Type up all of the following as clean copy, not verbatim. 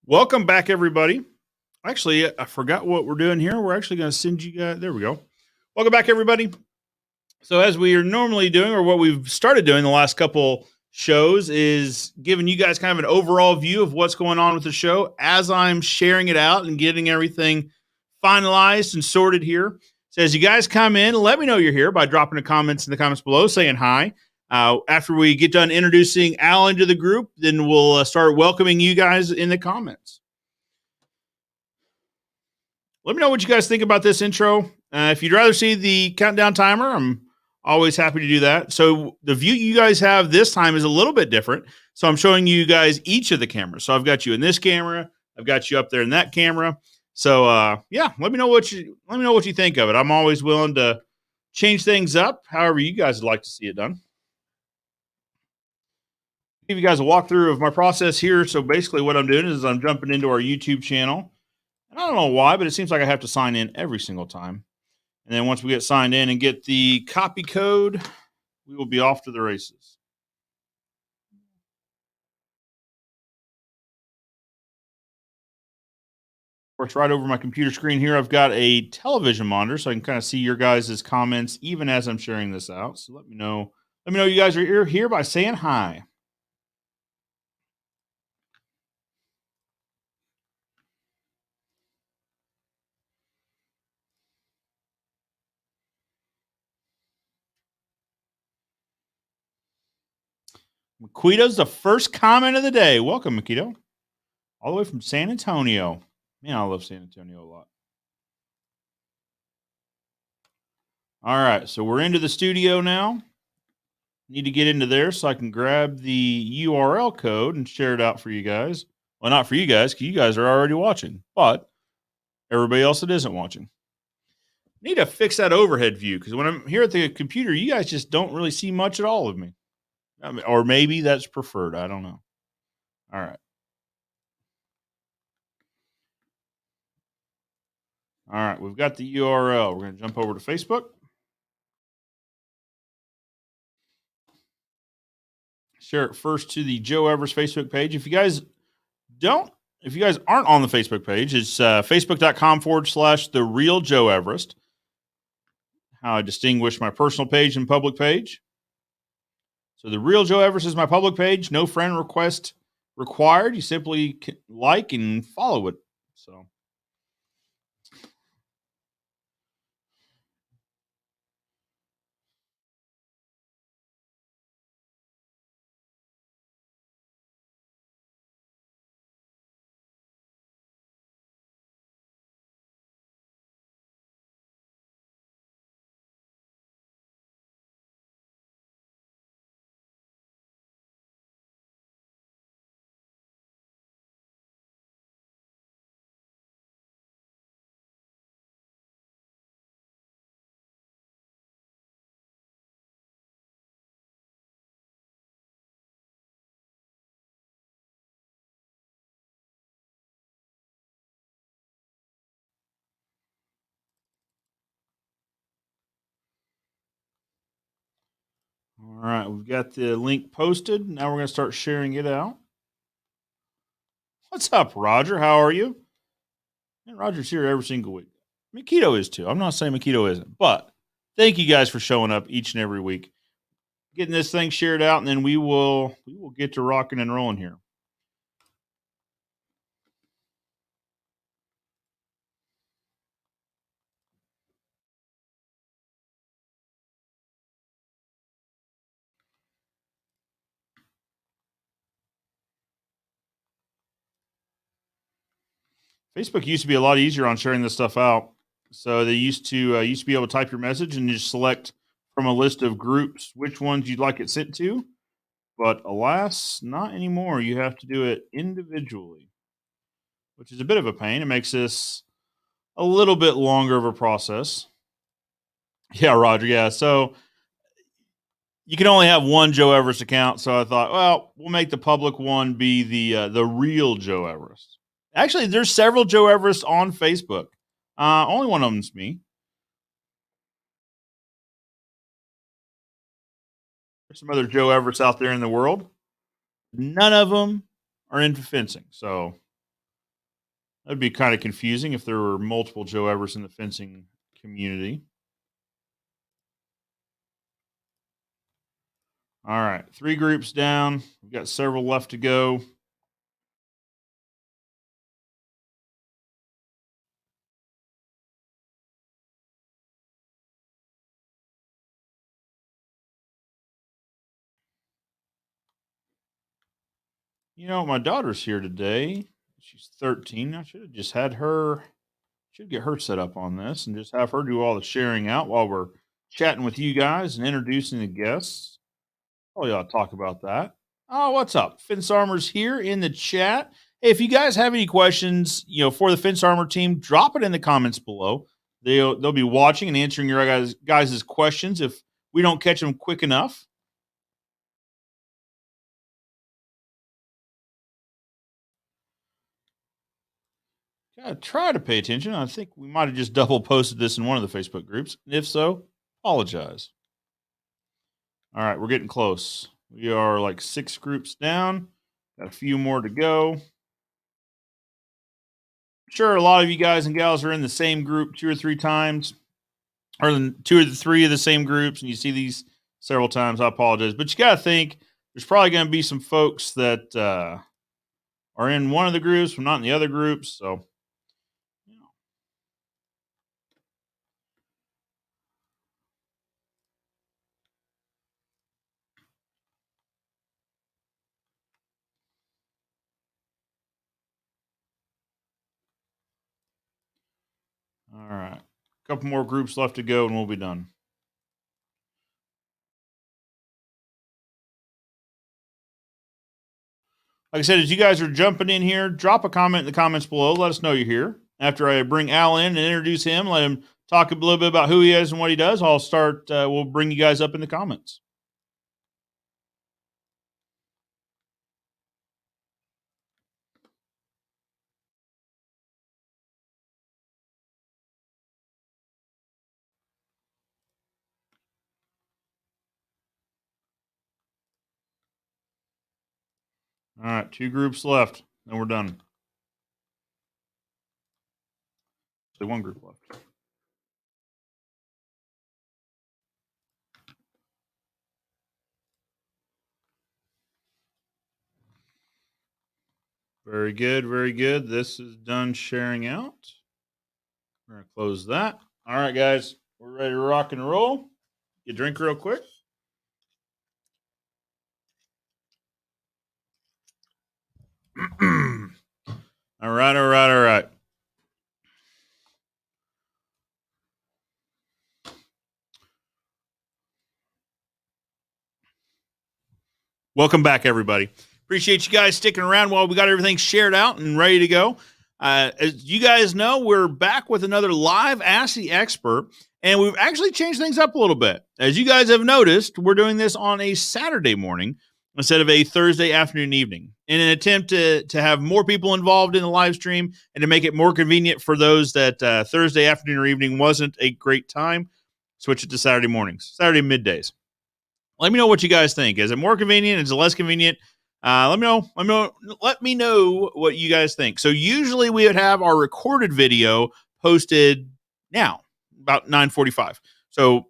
Welcome back, everybody. Actually, I forgot what we're doing here. We're actually going to send you guys. There we go. Welcome back, everybody. So, as we are normally doing, or what we've started doing the last couple shows, is giving you guys kind of an overall view of what's going on with the show as I'm sharing it out and getting everything finalized and sorted here. So, as you guys come in, let me know you're here by dropping the comments in the comments below, saying hi. After we get done introducing Alan to the group, then we'll start welcoming you guys in the comments. Let me know what you guys think about this intro. If you'd rather see the countdown timer, I'm always happy to do that. So the view you guys have this time is a little bit different. So I'm showing you guys each of the cameras. So I've got you in this camera. I've got you up there in that camera. So yeah, let me know what you think of it. I'm always willing to change things up, however you guys would like to see it done. Give you guys a walkthrough of my process here. So basically, what I'm doing is I'm jumping into our YouTube channel. And I don't know why, but it seems like I have to sign in every single time. And then once we get signed in and get the copy code, we will be off to the races. Of course, right over my computer screen here, I've got a television monitor, so I can kind of see your guys' comments even as I'm sharing this out. So let me know you guys are here by saying hi. Makito's the first comment of the day. Welcome, Makito. All the way from San Antonio. Man, I love San Antonio a lot. All right, so we're into the studio now. Need to get into there so I can grab the URL code and share it out for you guys. Well, not for you guys, because you guys are already watching, but everybody else that isn't watching. Need to fix that overhead view, because when I'm here at the computer, you guys just don't really see much at all of me. Or maybe that's preferred. I don't know. All right. All right. We've got the URL. We're going to jump over to Facebook. Share it first to the Joe Everest Facebook page. If you guys aren't on the Facebook page, it's facebook.com/the real Joe Everest. How I distinguish my personal page and public page. So the real Joe Everest is my public page. No friend request required. You simply like and follow it. So all right, we've got the link posted. Now we're going to start sharing it out. What's up, Roger? How are you? And Roger's here every single week. Makito is too. I'm not saying Makito isn't, but thank you guys for showing up each and every week, getting this thing shared out, and then we will get to rocking and rolling here. Facebook used to be a lot easier on sharing this stuff out. So they used to be able to type your message and just select from a list of groups which ones you'd like it sent to. But alas, not anymore. You have to do it individually, which is a bit of a pain. It makes this a little bit longer of a process. Yeah, Roger. Yeah. So you can only have one Joe Everest account. So I thought, well, we'll make the public one be the real Joe Everest. Actually, there's several Joe Everest on Facebook. Only one of them's me. There's some other Joe Everest out there in the world. None of them are into fencing. So That'd be kind of confusing if there were multiple Joe Everest in the fencing community. All right, 3 groups down. We've got several left to go. You know, my daughter's here today. She's 13. I should have just had her, should get her set up on this and just have her do all the sharing out while we're chatting with you guys and introducing the guests. Oh, yeah, talk about that. Oh, what's up? Fence Armor's here in the chat. Hey, if you guys have any questions, for the Fence Armor team, drop it in the comments below. They'll be watching and answering your guys' questions if we don't catch them quick enough. Gotta try to pay attention. I think we might have just double posted this in one of the Facebook groups. If so, apologize. All right, we're getting close. We are like 6 groups down. Got a few more to go. Sure, a lot of you guys and gals are in the same group 2 or 3 times, or 2 or 3 of the same groups, and you see these several times. I apologize, but you got to think there's probably going to be some folks that are in one of the groups, but not in the other groups. So, all right, a couple more groups left to go, and we'll be done. Like I said, as you guys are jumping in here, drop a comment in the comments below. Let us know you're here. After I bring Al in and introduce him, let him talk a little bit about who he is and what he does. I'll start. We'll bring you guys up in the comments. All right, 2 groups left, and we're done. So 1 group left. Very good, very good. This is done sharing out. We're going to close that. All right, guys, we're ready to rock and roll. You drink real quick. All right. Welcome back, everybody. Appreciate you guys sticking around while we got everything shared out and ready to go. As you guys know, we're back with another live Ask the Expert, and we've actually changed things up a little bit. As you guys have noticed, we're doing this on a Saturday morning instead of a Thursday afternoon evening in an attempt to have more people involved in the live stream and to make it more convenient for those that Thursday afternoon or evening wasn't a great time. Switch it to Saturday mornings, Saturday middays. Let me know what you guys think. Is it more convenient? Is it less convenient? Let me know. Let me know what you guys think. So usually we would have our recorded video posted now about 9:45. So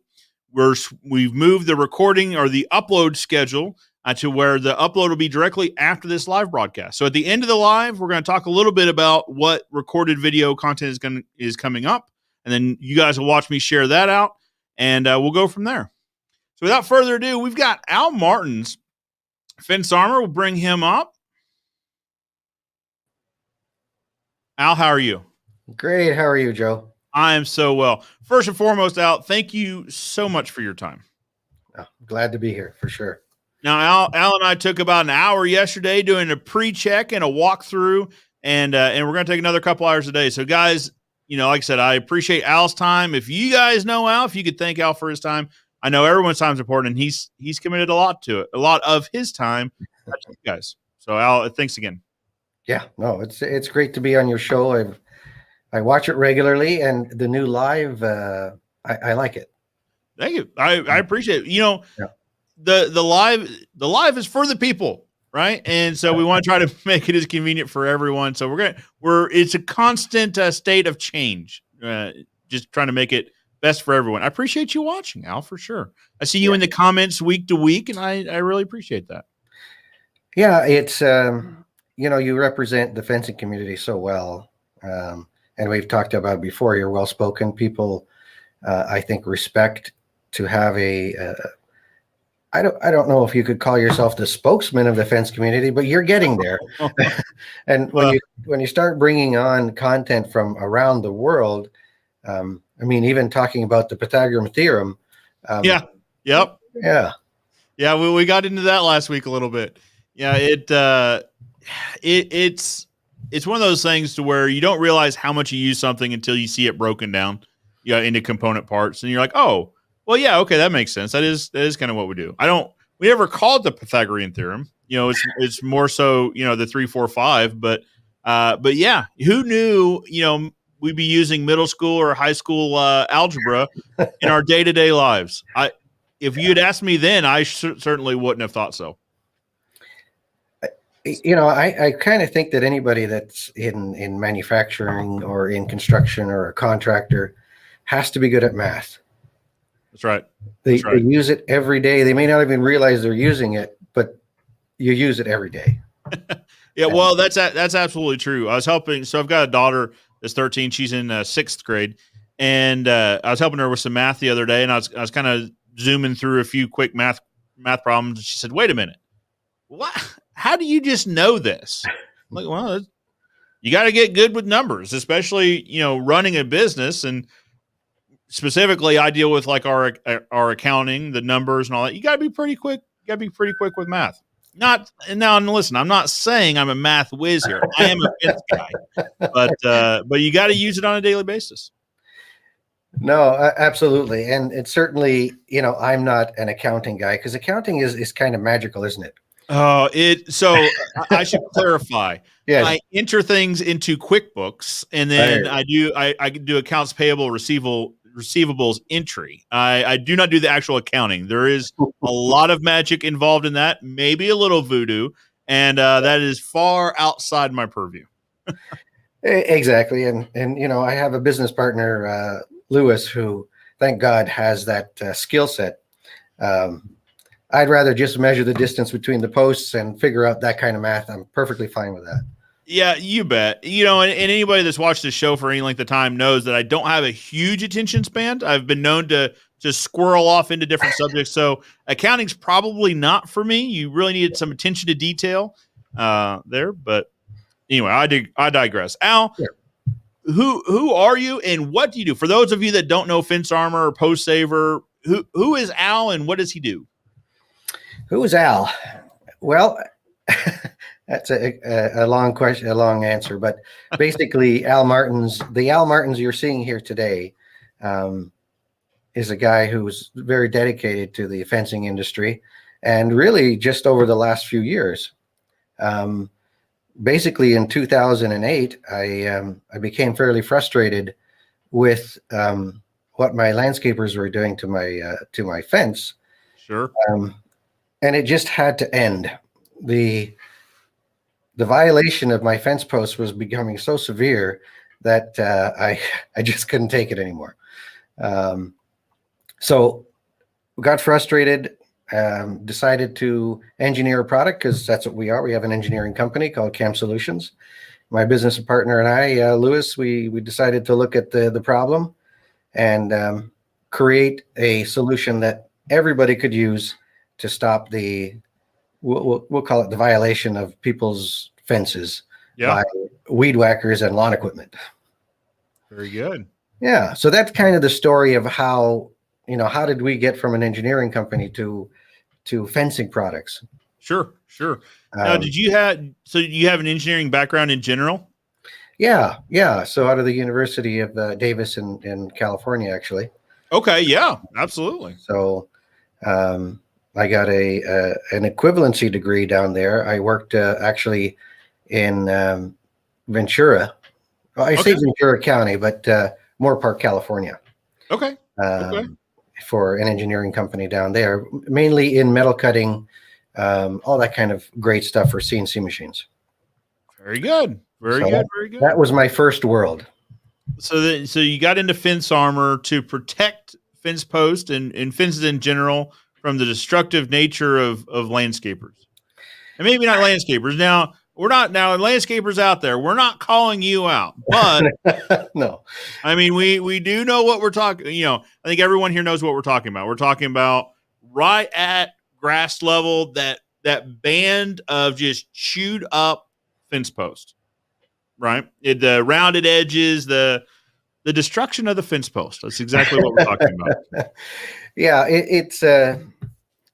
we've moved the recording or the upload schedule to where the upload will be directly after this live broadcast. So at the end of the live, we're going to talk a little bit about what recorded video content is coming up, and then you guys will watch me share that out, and we'll go from there. So without further ado, we've got Al Martin's Fence Armor. We'll bring him up. Al, how are you? Great. How are you, Joe? I am so well. First and foremost, Al, thank you so much for your time. Oh, glad to be here for sure. Now, Al and I took about an hour yesterday doing a pre-check and a walkthrough, and we're going to take another couple hours a day. So, guys, like I said, I appreciate Al's time. If you guys know Al, if you could thank Al for his time. I know everyone's time is important, and he's committed a lot to it, a lot of his time, guys. So, Al, thanks again. Yeah, no, it's great to be on your show. I watch it regularly, and the new live, I like it. Thank you. I appreciate it. The live is for the people. right? And so we want to try to make it as convenient for everyone. So it's a constant state of change, just trying to make it best for everyone. I appreciate you watching, Al, for sure. I see you in the comments week to week, and I really appreciate that. Yeah, it's you represent the fencing community so well, and we've talked about it before. You're well spoken. People, I think, respect to have I don't know if you could call yourself the spokesman of the fence community, but you're getting there. And when you start bringing on content from around the world, I mean, even talking about the Pythagorean theorem. Yep. Yeah. We got into that last week a little bit. Yeah, it's one of those things to where you don't realize how much you use something until you see it broken down, into component parts, and you're like, oh, well, yeah, okay, that makes sense. That is kind of what we do. We never call it the Pythagorean theorem. It's more so, the 3, 4, 5. But yeah, who knew? We'd be using middle school or high school algebra in our day-to-day lives. If you had asked me then, I certainly wouldn't have thought so. I kind of think that anybody that's in manufacturing or in construction or a contractor has to be good at math. That's right. They use it every day. They may not even realize they're using it, but you use it every day. Yeah, well, that's absolutely true. I was helping. So I've got a daughter that's 13. She's in 6th grade, and I was helping her with some math the other day, and I was kind of zooming through a few quick math problems. And she said, "Wait a minute, what? How do you just know this?" I'm like, well, you got to get good with numbers, especially running a business, and specifically, I deal with like our accounting, the numbers, and all that. You got to be pretty quick. You got to be pretty quick with math. Listen, I'm not saying I'm a math whiz here. I am a fence guy, but you got to use it on a daily basis. No, absolutely. And it's certainly, I'm not an accounting guy because accounting is kind of magical, isn't it? So I should clarify. Yes. I enter things into QuickBooks, and then I do accounts payable, receivables entry. I do not do the actual accounting. There is a lot of magic involved in that, maybe a little voodoo, and that is far outside my purview. Exactly. And I have a business partner, Lewis, who, thank God, has that skill set. I'd rather just measure the distance between the posts and figure out that kind of math. I'm perfectly fine with that. Yeah, you bet. And anybody that's watched the show for any length of time knows that I don't have a huge attention span. I've been known to just squirrel off into different subjects. So accounting's probably not for me. You really needed some attention to detail there. But anyway, I digress. Al, yeah. Who are you and what do you do? For those of you that don't know Fence Armor or Postsaver, who is Al and what does he do? Who is Al? Well, that's a long question, a long answer, but basically the Al Martins you're seeing here today is a guy who's very dedicated to the fencing industry, and really just over the last few years. Basically in 2008, I became fairly frustrated with what my landscapers were doing to my fence. Sure. And it just had to end. The violation of my fence posts was becoming so severe that I just couldn't take it anymore. So got frustrated, decided to engineer a product because that's what we are. We have an engineering company called Cam Solutions. My business partner and I, Lewis, we decided to look at the problem and create a solution that everybody could use to stop we'll call it the violation of people's fences by weed whackers and lawn equipment. Very good. Yeah. So that's kind of the story of how did we get from an engineering company to fencing products? Sure. Now, you have an engineering background in general? Yeah. So out of the University of Davis in California, actually. Okay. Yeah, absolutely. So, I got an equivalency degree down there. I worked actually in Ventura. Well, I say Ventura County, but Moore Park, California. Okay. For an engineering company down there, mainly in metal cutting, all that kind of great stuff for CNC machines. Very good. Very So good. Very good. That was my first world. So you got into fence armor to protect fence posts and fences in general from the destructive nature of landscapers. And maybe not landscapers. Now, landscapers out there, we're not calling you out, but no. I mean, we do know what we're talking. I think everyone here knows what we're talking about. We're talking about right at grass level, that band of just chewed up fence post, right? The rounded edges, the destruction of the fence post. That's exactly what we're talking about. Yeah, it's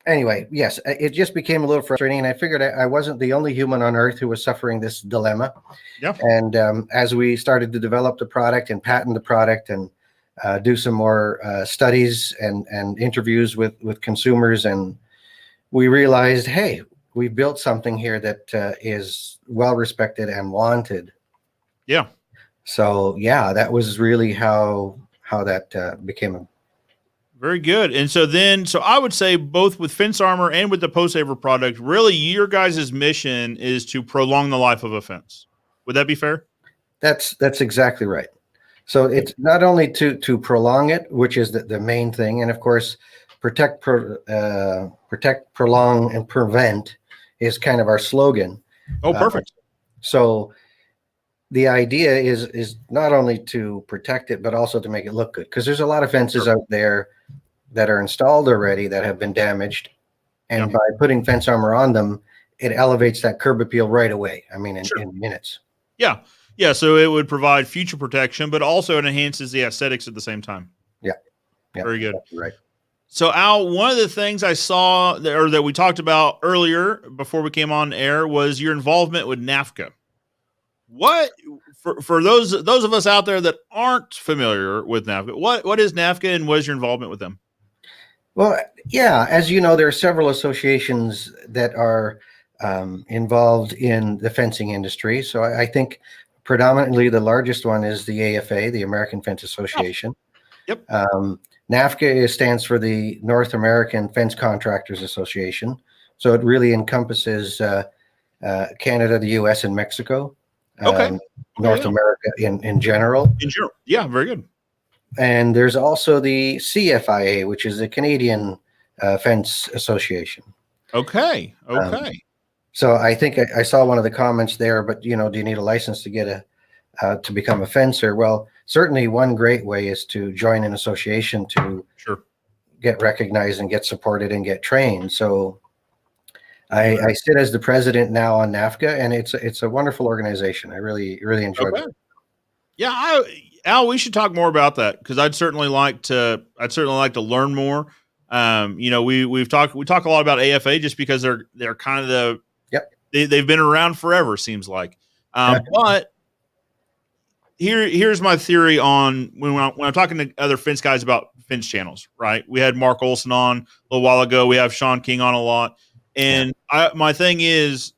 anyway, yes, it just became a little frustrating, and I figured I wasn't the only human on earth who was suffering this dilemma. Yeah. And as we started to develop the product and patent the product and do some more studies and interviews with consumers, and we realized, hey, we built something here that is well respected and wanted. Yeah. So yeah, that was really how that became a. Very good. And so I would say both with Fence Armor and with the Postsaver product, really your guys' mission is to prolong the life of a fence. Would that be fair? That's exactly right. So it's not only to prolong it, which is the main thing, and of course, protect, prolong, and prevent is kind of our slogan. Oh, perfect. So the idea is not only to protect it, but also to make it look good, because there's a lot of fences out there that are installed already that have been damaged, and by putting fence armor on them, it elevates that curb appeal right away. I mean, in minutes. Yeah. Yeah. So it would provide future protection, but also it enhances the aesthetics at the same time. Yeah. Very good. Right. So Al, one of the things I saw that we talked about earlier before we came on air was your involvement with NAFCA. What for those of us out there that aren't familiar with NAFCA, what is NAFCA and what is your involvement with them? Well, yeah, as you know, there are several associations that are involved in the fencing industry. So I think predominantly the largest one is the AFA, the American Fence Association. Yep. NAFCA stands for the North American Fence Contractors Association. So it really encompasses Canada, the U.S., and Mexico. North America in general. In general, yeah, very good. And there's also the CFIA, which is the Canadian Fence Association. Okay. So I think I saw one of the comments there, but do you need a license to get to become a fencer? Well, certainly one great way is to join an association to get recognized and get supported and get trained. So I sit as the president now on NAFCA, and it's a wonderful organization. I really enjoy it. Yeah, Al, we should talk more about that, because I'd certainly like to learn more. We talk a lot about AFA just because they're kind of they've been around forever, seems like. But here's my theory on when I'm talking to other fence guys about fence channels, right? We had Mark Olson on a little while ago. We have Sean King on a lot. And my thing is,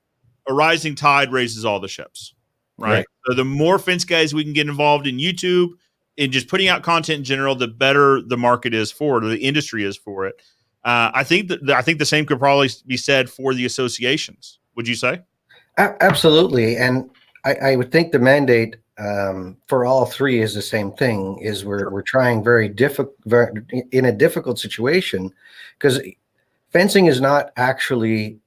a rising tide raises all the ships, right? So the more fence guys we can get involved in YouTube and just putting out content in general, the better the market is for it, or the industry is for it. I think the same could probably be said for the associations. Would you say? Absolutely. And I would think the mandate for all three is the same thing. Is we're trying in a difficult situation, because fencing is not actually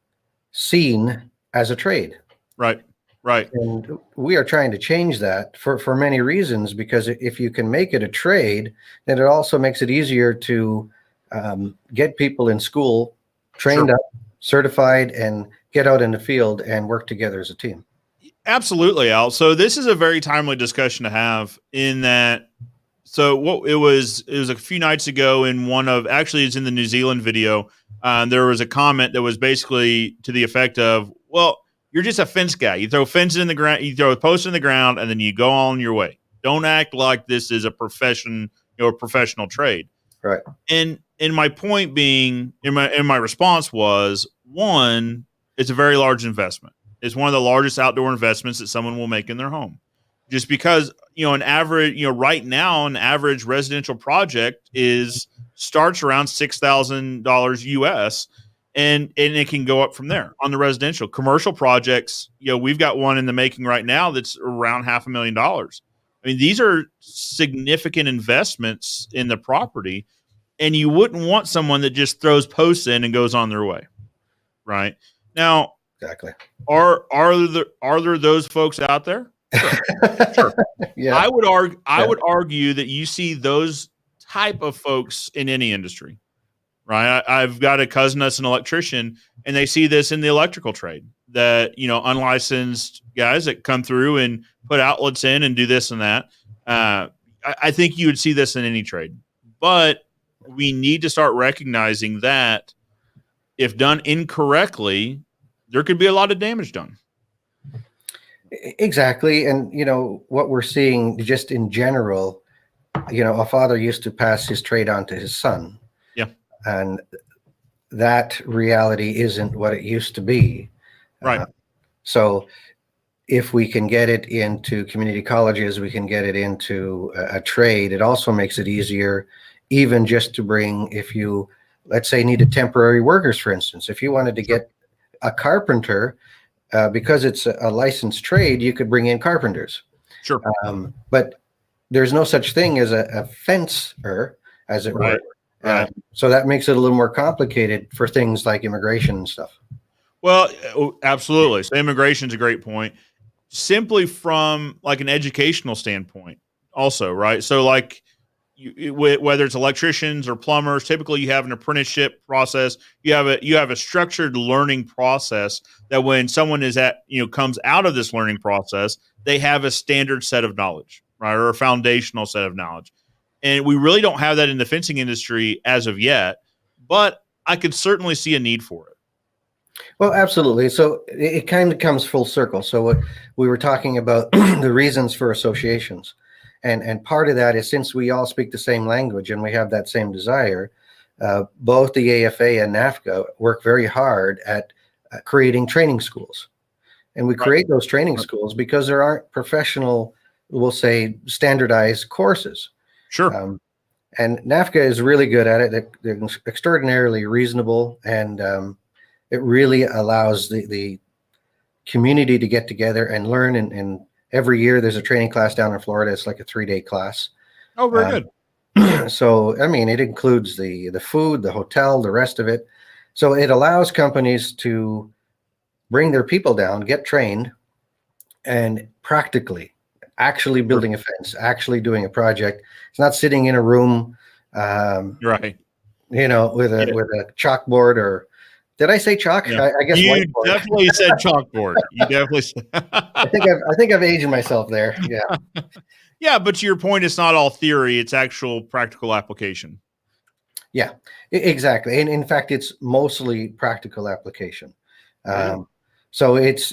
seen as a trade. Right. And we are trying to change that for many reasons, because if you can make it a trade, then it also makes it easier to get people in school trained up, certified, and get out in the field and work together as a team. Absolutely, Al. So this is a very timely discussion to have, in that. So what it was a few nights ago in it's in the New Zealand video. There was a comment that was basically to the effect of, well, you're just a fence guy. You throw fences in the ground, you throw a post in the ground, and then you go on your way. Don't act like this is a profession, a professional trade. Right. And my point being, in my response was, one, it's a very large investment. It's one of the largest outdoor investments that someone will make in their home. Just because, an average, right now, an average residential project starts around $6,000 US. and it can go up from there on the residential. Commercial projects, we've got one in the making right now that's around $500,000. I mean, these are significant investments in the property, and you wouldn't want someone that just throws posts in and goes on their way, right? Now, Exactly. are there those folks out there? Sure. Yeah. I would argue that you see those type of folks in any industry, right? I've got a cousin that's an electrician, and they see this in the electrical trade, that unlicensed guys that come through and put outlets in and do this and that. I think you would see this in any trade, but we need to start recognizing that if done incorrectly, there could be a lot of damage done. Exactly. And, what we're seeing just in general, a father used to pass his trade on to his son. Yeah. And that reality isn't what it used to be. Right. So if we can get it into community colleges, we can get it into a trade. It also makes it easier, even just to bring, if you, let's say, needed temporary workers, for instance, if you wanted to get a carpenter, because it's a licensed trade, you could bring in carpenters. Sure. But there's no such thing as a fencer, as it were. Right. So that makes it a little more complicated for things like immigration and stuff. Well, absolutely. So immigration is a great point. Simply from like an educational standpoint also, right? So like whether it's electricians or plumbers, typically you have an apprenticeship process. You have a structured learning process that when someone comes out of this learning process, they have a standard set of knowledge, right? Or a foundational set of knowledge. And we really don't have that in the fencing industry as of yet, but I could certainly see a need for it. Well, absolutely. So it kind of comes full circle. So what we were talking about, the reasons for associations. And part of that is, since we all speak the same language and we have that same desire, both the AFA and NAFCA work very hard at creating training schools. And we create those training schools because there aren't professional, we'll say, standardized courses. Sure. And NAFCA is really good at it. They're extraordinarily reasonable, and it really allows the community to get together and learn. And every year there's a training class down in Florida. It's like a 3-day class. Oh, very good. So, I mean, it includes the food, the hotel, the rest of it. So it allows companies to bring their people down, get trained, and practically actually building a fence, actually doing a project. It's not sitting in a room, right? With a chalkboard, or did I say chalk? Yeah. I guess you whiteboard. Definitely said chalkboard. You definitely said. I think I've aged myself there. Yeah. Yeah, but to your point, it's not all theory; it's actual practical application. Yeah, exactly. And in fact, it's mostly practical application. So it's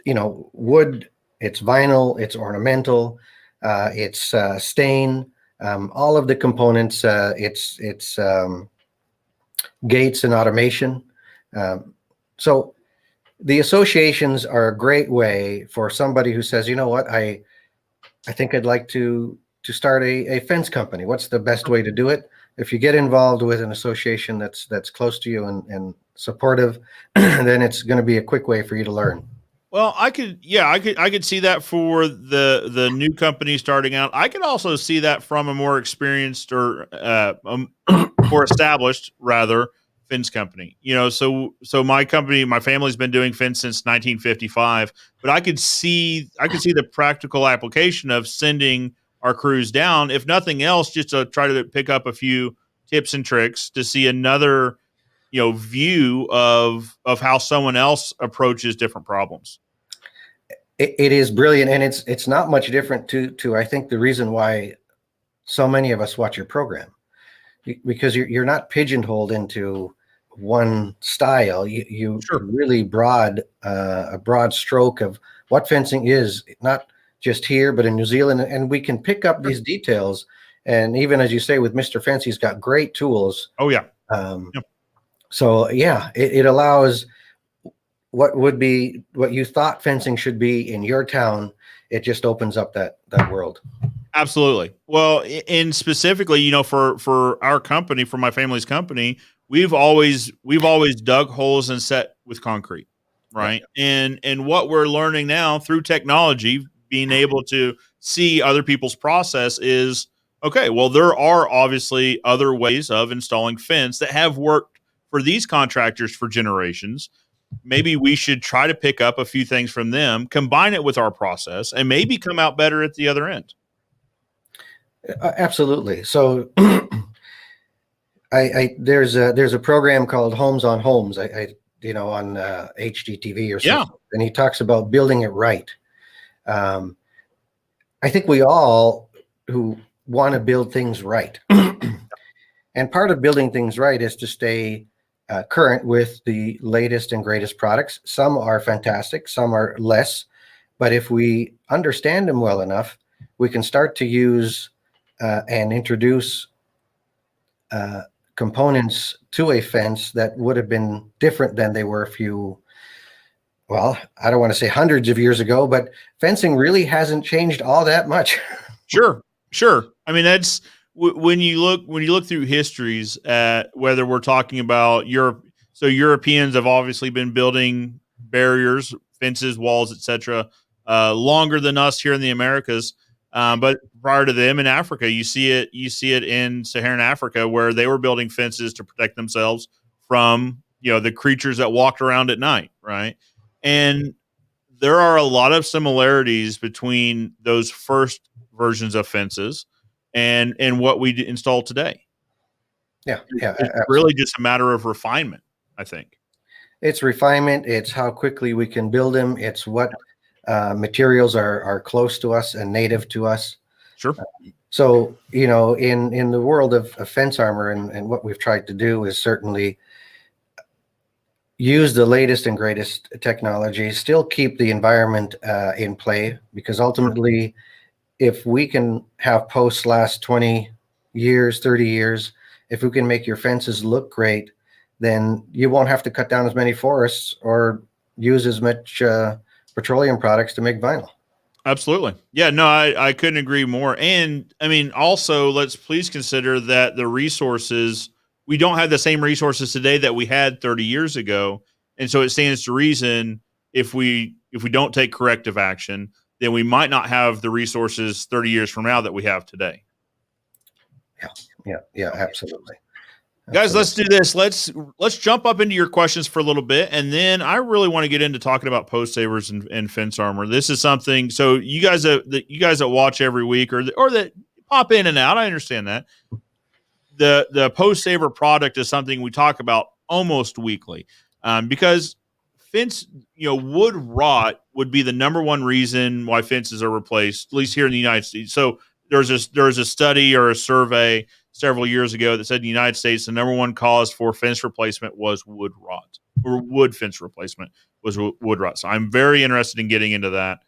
wood, it's vinyl, it's ornamental, it's stain, all of the components. It's gates and automation. So the associations are a great way for somebody who says, you know what, I think I'd like to start a fence company. What's the best way to do it? If you get involved with an association that's close to you and supportive, then it's going to be a quick way for you to learn. Well, I could see that for the new company starting out. I could also see that from a more experienced or more established rather fence company. So my company, my family's been doing fence since 1955, but I could see the practical application of sending our crews down, if nothing else, just to try to pick up a few tips and tricks to see another, view of how someone else approaches different problems. It is brilliant, and it's not much different to I think the reason why so many of us watch your program, because you're not pigeonholed into one style. You really a broad stroke of what fencing is, not just here, but in New Zealand. And we can pick up these details. And even as you say, with Mr. Fence, he's got great tools. Oh, yeah. So, yeah, it allows what you thought fencing should be in your town. It just opens up that world. Absolutely. Well, and specifically, for our company, for my family's company, we've always dug holes and set with concrete, right? Yeah. And what we're learning now through technology, being able to see other people's process is okay. Well, there are obviously other ways of installing fence that have worked for these contractors for generations. Maybe we should try to pick up a few things from them, combine it with our process, and maybe come out better at the other end. Absolutely. So there's a program called Homes on Homes. On HGTV or something, and he talks about building it right. I think we all who want to build things right, and part of building things right is to stay current with the latest and greatest products. Some are fantastic, some are less, but if we understand them well enough, we can start to use and introduce components to a fence that would have been different than they were a few, well, I don't want to say hundreds of years ago, but fencing really hasn't changed all that much. Sure. I mean, that's when you look through histories at whether we're talking about Europe. So Europeans have obviously been building barriers, fences, walls, etc., longer than us here in the Americas. But prior to them in Africa, you see it in Saharan Africa where they were building fences to protect themselves from the creatures that walked around at night, right? And there are a lot of similarities between those first versions of fences and what we install today. Yeah, It's really just a matter of refinement, I think. It's refinement. It's how quickly we can build them. It's what materials are close to us and native to us. Sure. So, in the world of fence armor and what we've tried to do is certainly use the latest and greatest technology, still keep the environment in play, because ultimately, if we can have posts last 20 years, 30 years, if we can make your fences look great, then you won't have to cut down as many forests or use as much petroleum products to make vinyl. Absolutely. Yeah, no, I couldn't agree more. And I mean, also, let's please consider that the resources, we don't have the same resources today that we had 30 years ago. And so it stands to reason if we don't take corrective action, then we might not have the resources 30 years from now that we have today. Yeah, absolutely. Guys, let's do this. Let's jump up into your questions for a little bit, and then I really want to get into talking about Postsavers and fence armor. This is something. So you guys that watch every week or that pop in and out, I understand that the Postsaver product is something we talk about almost weekly, because fence, wood rot would be the number one reason why fences are replaced, at least here in the United States. So there's a study or a survey several years ago that said in the United States, the number one cause for fence replacement was wood rot, or wood fence replacement was wood rot. So I'm very interested in getting into that.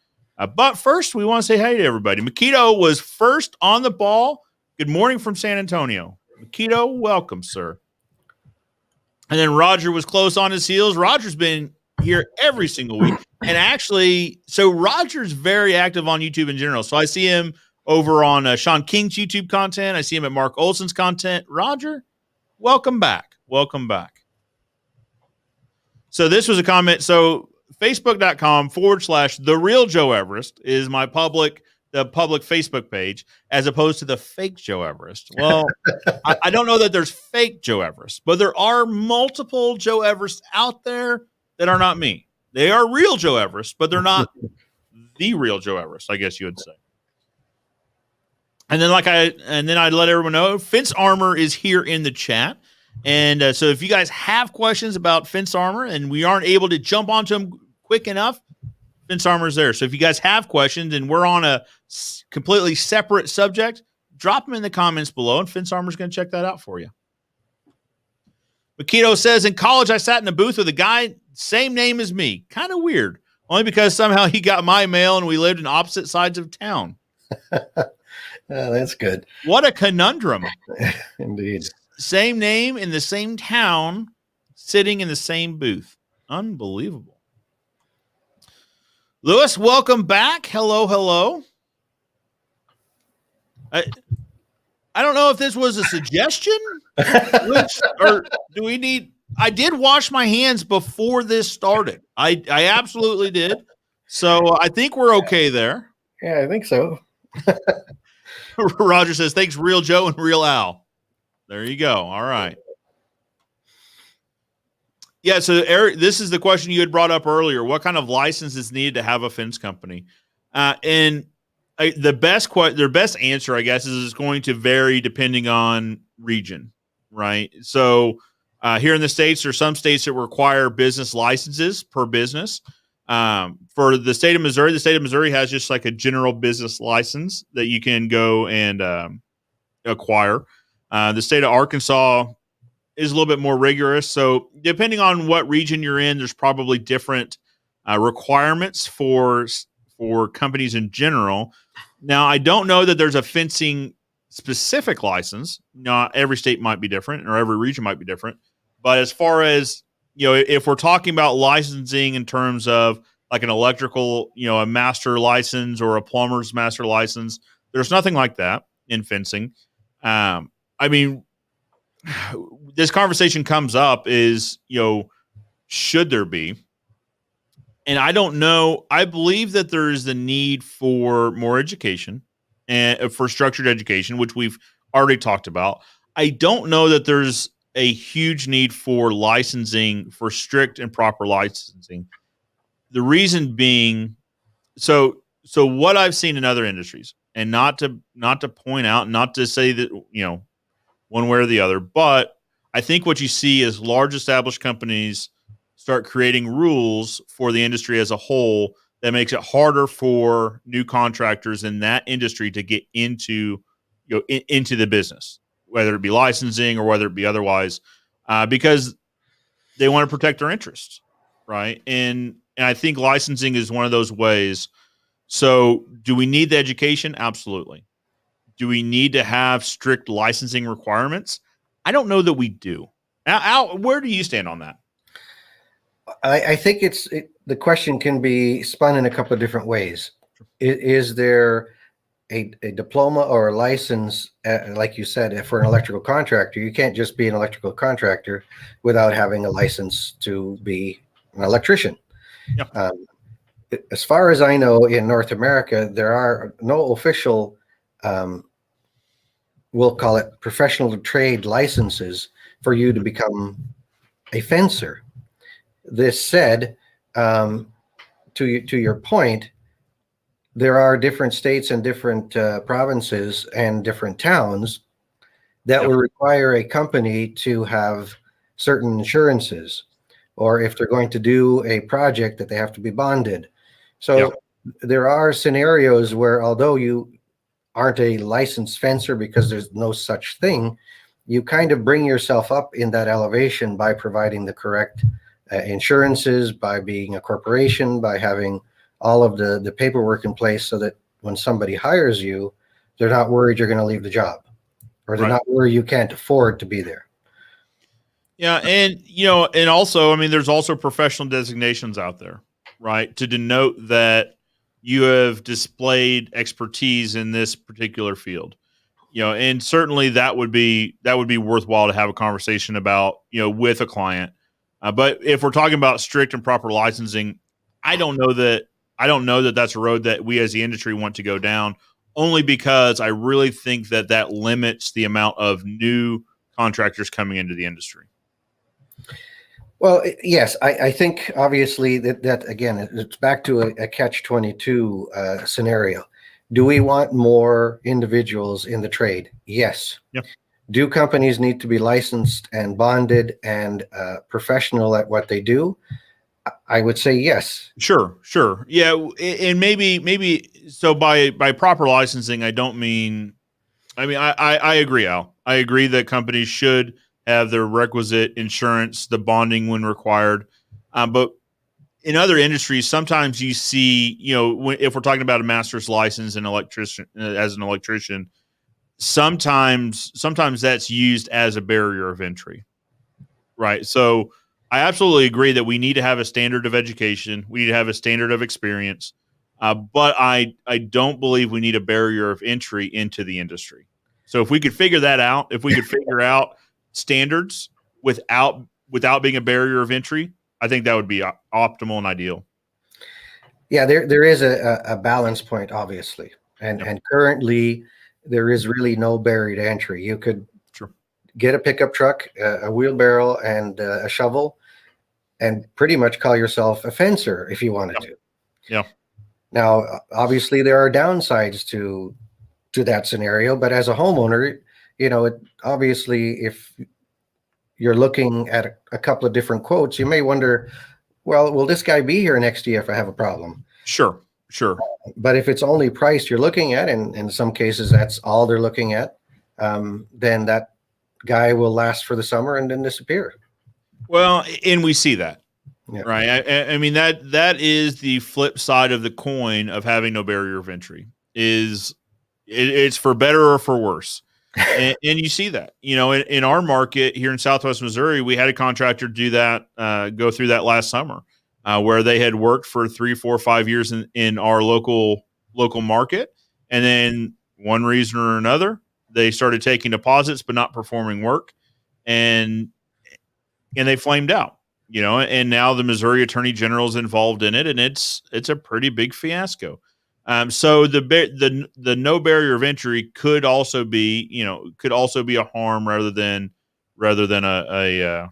But first, we want to say hey to everybody. Makito was first on the ball. Good morning from San Antonio. Makito, welcome, sir. And then Roger was close on his heels. Roger's been here every single week. And actually, so Roger's very active on YouTube in general. So I see him over on Sean King's YouTube content. I see him at Mark Olson's content. Roger, welcome back. Welcome back. So this was a comment. So Facebook.com/The Real Joe Everest is the public Facebook page, as opposed to the fake Joe Everest. Well, I don't know that there's fake Joe Everest, but there are multiple Joe Everest out there that are not me. They are real Joe Everest, but they're not the real Joe Everest, I guess you would say. And then I'd let everyone know Fence Armor is here in the chat. And so if you guys have questions about Fence Armor and we aren't able to jump onto them quick enough, Fence Armor is there. So if you guys have questions and we're on a completely separate subject, drop them in the comments below and Fence Armor is going to check that out for you. Makito says, in college, I sat in a booth with a guy, same name as me. Kind of weird. Only because somehow he got my mail and we lived in opposite sides of town. Oh, that's good. What a conundrum. Indeed. Same name in the same town, sitting in the same booth. Unbelievable. Lewis, welcome back. Hello. I I don't know if this was a suggestion, or do we need? I did wash my hands before this started. I absolutely did. So I think we're okay there. Yeah, I think so. Roger says, thanks, Real Joe and Real Al. There you go. All right. Yeah, so Eric, this is the question you had brought up earlier. What kind of license is needed to have a fence company? Their best answer, I guess, is going to vary depending on region, right? So here in the States, there are some states that require business licenses per business. For the state of Missouri has just like a general business license that you can go and acquire. The state of Arkansas is a little bit more rigorous. So depending on what region you're in, there's probably different requirements for companies in general. Now, I don't know that there's a fencing specific license. Not every state might be different, or every region might be different. But as far as, if we're talking about licensing in terms of like an electrical, a master license or a plumber's master license, there's nothing like that in fencing. This conversation comes up is, should there be? And I don't know. I believe that there is the need for more education and for structured education, which we've already talked about. I don't know that there's a huge need for licensing, for strict and proper licensing. The reason being, so what I've seen in other industries, and not to point out, not to say that, one way or the other, but I think what you see is large established companies start creating rules for the industry as a whole that makes it harder for new contractors in that industry to get into into the business, whether it be licensing or whether it be otherwise, because they want to protect their interests, right? And I think licensing is one of those ways. So, do we need the education? Absolutely. Do we need to have strict licensing requirements? I don't know that we do. Al, where do you stand on that? I think the question can be spun in a couple of different ways. Is there a diploma or a license, like you said, if for an electrical contractor? You can't just be an electrical contractor without having a license to be an electrician. Yeah. As far as I know, in North America, there are no official, we'll call it professional trade licenses for you to become a fencer. This said, to your point, there are different states and different provinces and different towns that will require a company to have certain insurances, or if they're going to do a project, that they have to be bonded. So there are scenarios where, although you aren't a licensed fencer because there's no such thing, you kind of bring yourself up in that elevation by providing the correct insurances, by being a corporation, by having all of the paperwork in place, so that when somebody hires you, they're not worried you're going to leave the job, or they're not worried you can't afford to be there. Yeah. And, and also, there's also professional designations out there, right, to denote that you have displayed expertise in this particular field. And certainly that would be worthwhile to have a conversation about, with a client. But if we're talking about strict and proper licensing, I don't know that that's a road that we as the industry want to go down, only because I really think that limits the amount of new contractors coming into the industry. Well, yes, I think obviously that again, it's back to a catch-22 scenario. Do we want more individuals in the trade? Yes. Yep. Do companies need to be licensed and bonded and professional at what they do? I would say yes. Sure. Yeah, and maybe so by proper licensing, I don't mean. I agree, Al. I agree that companies should have their requisite insurance, the bonding when required. But in other industries, sometimes you see, if we're talking about a master's license as an electrician, sometimes that's used as a barrier of entry, right? So I absolutely agree that we need to have a standard of education. We need to have a standard of experience. But I don't believe we need a barrier of entry into the industry. So if we could figure that out, if we could figure out standards without being a barrier of entry, I think that would be optimal and ideal. Yeah, there is a balance point, obviously, and currently there is really no barrier to entry. You could get a pickup truck, a wheelbarrow, and a shovel, and pretty much call yourself a fencer if you wanted to. Yeah. Now, obviously, there are downsides to that scenario, but as a homeowner, obviously, if you're looking at a couple of different quotes, you may wonder, well, will this guy be here next year if I have a problem? Sure. But if it's only price you're looking at, and in some cases that's all they're looking at, then that guy will last for the summer and then disappear. Well, and we see that. Yeah. Right. I mean, that is the flip side of the coin of having no barrier of entry. It's for better or for worse. And you see that, in our market here in Southwest Missouri, we had a contractor do that, go through that last summer, where they had worked for 3, 4, 5 years in our local market. And then one reason or another, they started taking deposits, but not performing work. And they flamed out. And now the Missouri Attorney General is involved in it, and it's a pretty big fiasco. So the no barrier of entry could also be a harm rather than a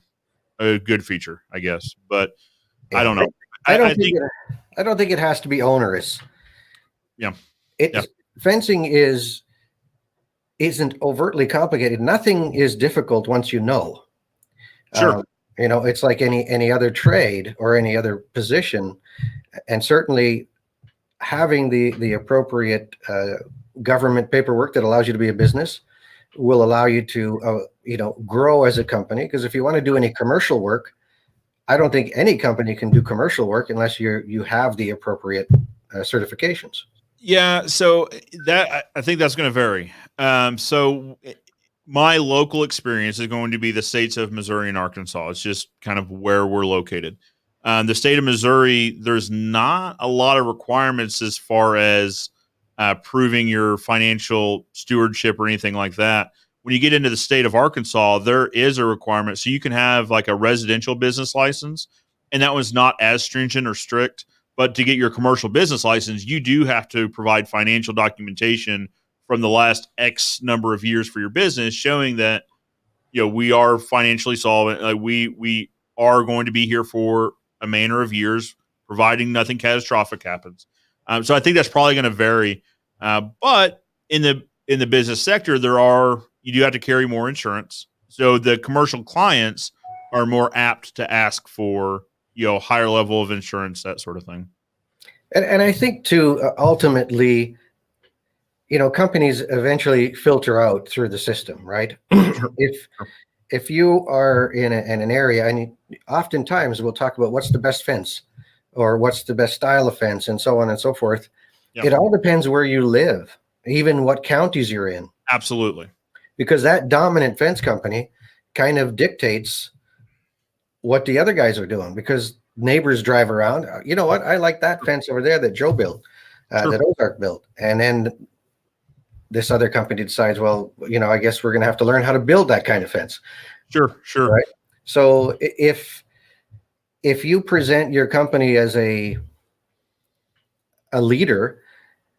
good feature, I guess. But I don't know. I don't think it has to be onerous. Yeah. Fencing isn't overtly complicated. Nothing is difficult once you know. Sure. It's like any other trade or any other position, and certainly having the appropriate government paperwork that allows you to be a business will allow you to grow as a company. Because if you want to do any commercial work, I don't think any company can do commercial work unless you have the appropriate certifications. Yeah, so that I think that's going to vary. So my local experience is going to be the states of Missouri and Arkansas. It's just kind of where we're located. The state of Missouri, there's not a lot of requirements as far as proving your financial stewardship or anything like that. When you get into the state of Arkansas, there is a requirement. So you can have like a residential business license, and that was not as stringent or strict. But to get your commercial business license, you do have to provide financial documentation from the last X number of years for your business, showing that we are financially solvent. Like we are going to be here for a manner of years, providing nothing catastrophic happens. So I think that's probably going to vary. But in the business sector, you do have to carry more insurance. So the commercial clients are more apt to ask for higher level of insurance, that sort of thing. And I think too, ultimately, companies eventually filter out through the system, right? If you are in an area, and oftentimes we'll talk about what's the best fence or what's the best style of fence and so on and so forth. Yep. It all depends where you live, even what counties you're in. Absolutely. Because that dominant fence company kind of dictates what the other guys are doing, because neighbors drive around. You know what? I like that fence over there that Joe built, that Ozark built. And then this other company decides, well, I guess we're going to have to learn how to build that kind of fence. Sure. Right. So if you present your company as a leader,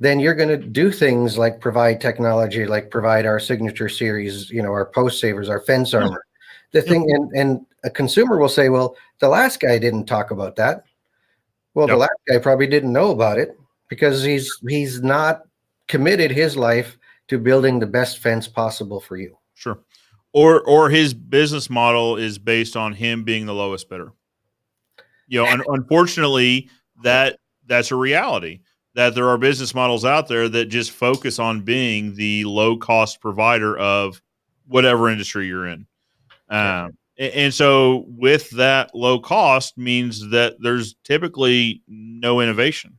then you're going to do things like provide technology, like provide our signature series, our Postsavers, our Fence Armor. The thing, and a consumer will say, well, the last guy didn't talk about that. Well, the last guy probably didn't know about it because he's not committed his life to building the best fence possible for you. Sure. Or his business model is based on him being the lowest bidder. Unfortunately, that's a reality, that there are business models out there that just focus on being the low cost provider of whatever industry you're in. And so with that low cost means that there's typically no innovation,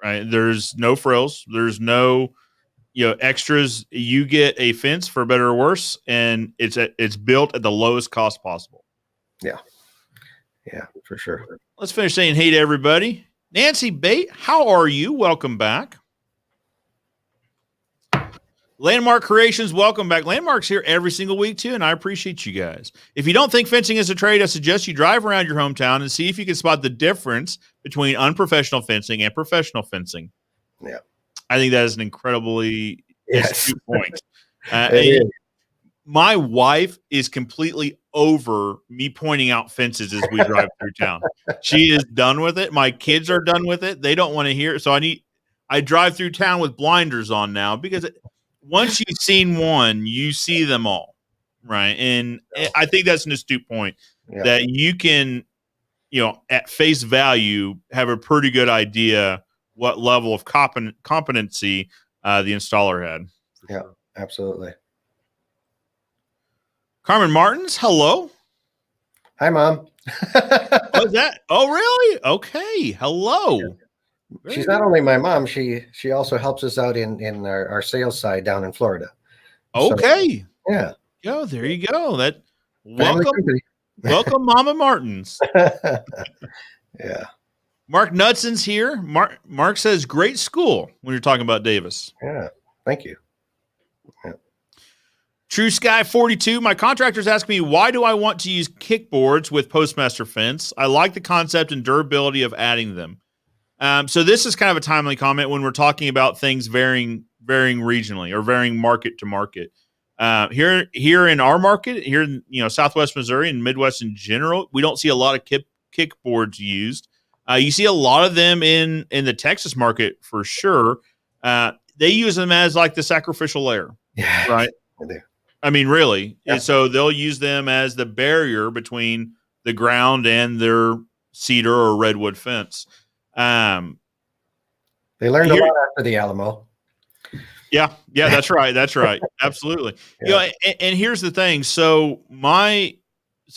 right? There's no frills. There's no, extras. You get a fence for better or worse, and it's built at the lowest cost possible. Yeah, for sure. Let's finish saying hey to everybody. Nancy Bate, how are you? Welcome back. Landmark Creations, welcome back. Landmark's here every single week, too, and I appreciate you guys. If you don't think fencing is a trade, I suggest you drive around your hometown and see if you can spot the difference between unprofessional fencing and professional fencing. Yeah. I think that is an incredibly astute point. My wife is completely over me pointing out fences as we drive through town. She is done with it. My kids are done with it. They don't want to hear it. So I drive through town with blinders on now because once you've seen one, you see them all, right? And I think that's an astute point that you can, at face value, have a pretty good idea what level of competency the installer had. Yeah, absolutely. Carmen Martins, hello. Hi, Mom. What's that? Oh, really? Okay. Hello. She's not only my mom, she also helps us out in our sales side down in Florida. Okay. So, yeah. Yo, there you go. Welcome, Mama Martins. Yeah. Mark Knudson's here. Mark says great school when you're talking about Davis. Yeah. Thank you. Yeah. True Sky 42. My contractors ask me, why do I want to use kickboards with Postmaster Fence? I like the concept and durability of adding them. So this is kind of a timely comment when we're talking about things varying regionally or varying market to market. Here in our market, here in Southwest Missouri and Midwest in general, we don't see a lot of kickboards used. You see a lot of them in the Texas market for sure. They use them as like the sacrificial layer, right? I mean, really. Yeah. And so they'll use them as the barrier between the ground and their cedar or redwood fence. They learned a lot after the Alamo. Yeah, that's right. That's right. Absolutely. Yeah. And here's the thing. So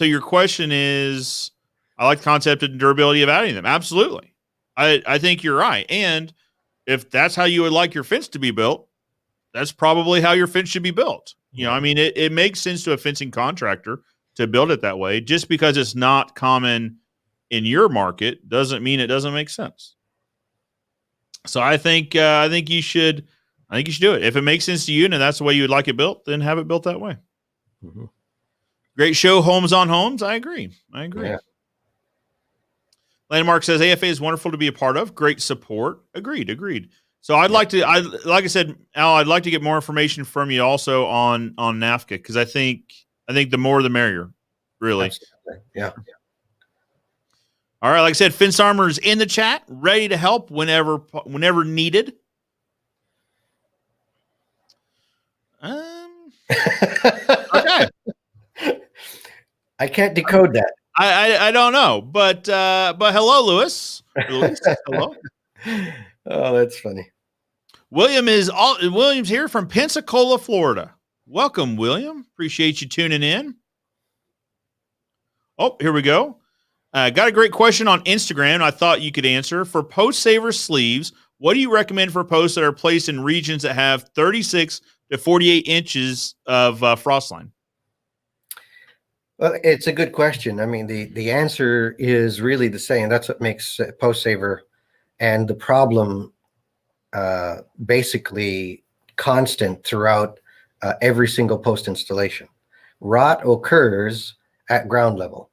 your question is, I like the concept and durability of adding them. Absolutely. I think you're right. And if that's how you would like your fence to be built, that's probably how your fence should be built. I mean, it makes sense to a fencing contractor to build it that way. Just because it's not common in your market doesn't mean it doesn't make sense. So I think you should do it. If it makes sense to you and that's the way you would like it built, then have it built that way. Mm-hmm. Great show, Homes on Homes. I agree. Yeah. Landmark says AFA is wonderful to be a part of. Great support. Agreed. So like I said, Al, I'd like to get more information from you also on NAFCA because I think the more the merrier, really. Absolutely. Yeah. All right, like I said, Fence Armor is in the chat, ready to help whenever needed. Okay. I can't decode that. I don't know, but hello, Lewis. Hello. Oh, that's funny. William's here from Pensacola, Florida. Welcome, William. Appreciate you tuning in. Oh, here we go. Got a great question on Instagram I thought you could answer. For Postsaver sleeves, what do you recommend for posts that are placed in regions that have 36 to 48 inches of frost line? Well, it's a good question. I mean, the answer is really the same. That's what makes Postsaver and the problem basically constant throughout every single post installation. Rot occurs at ground level.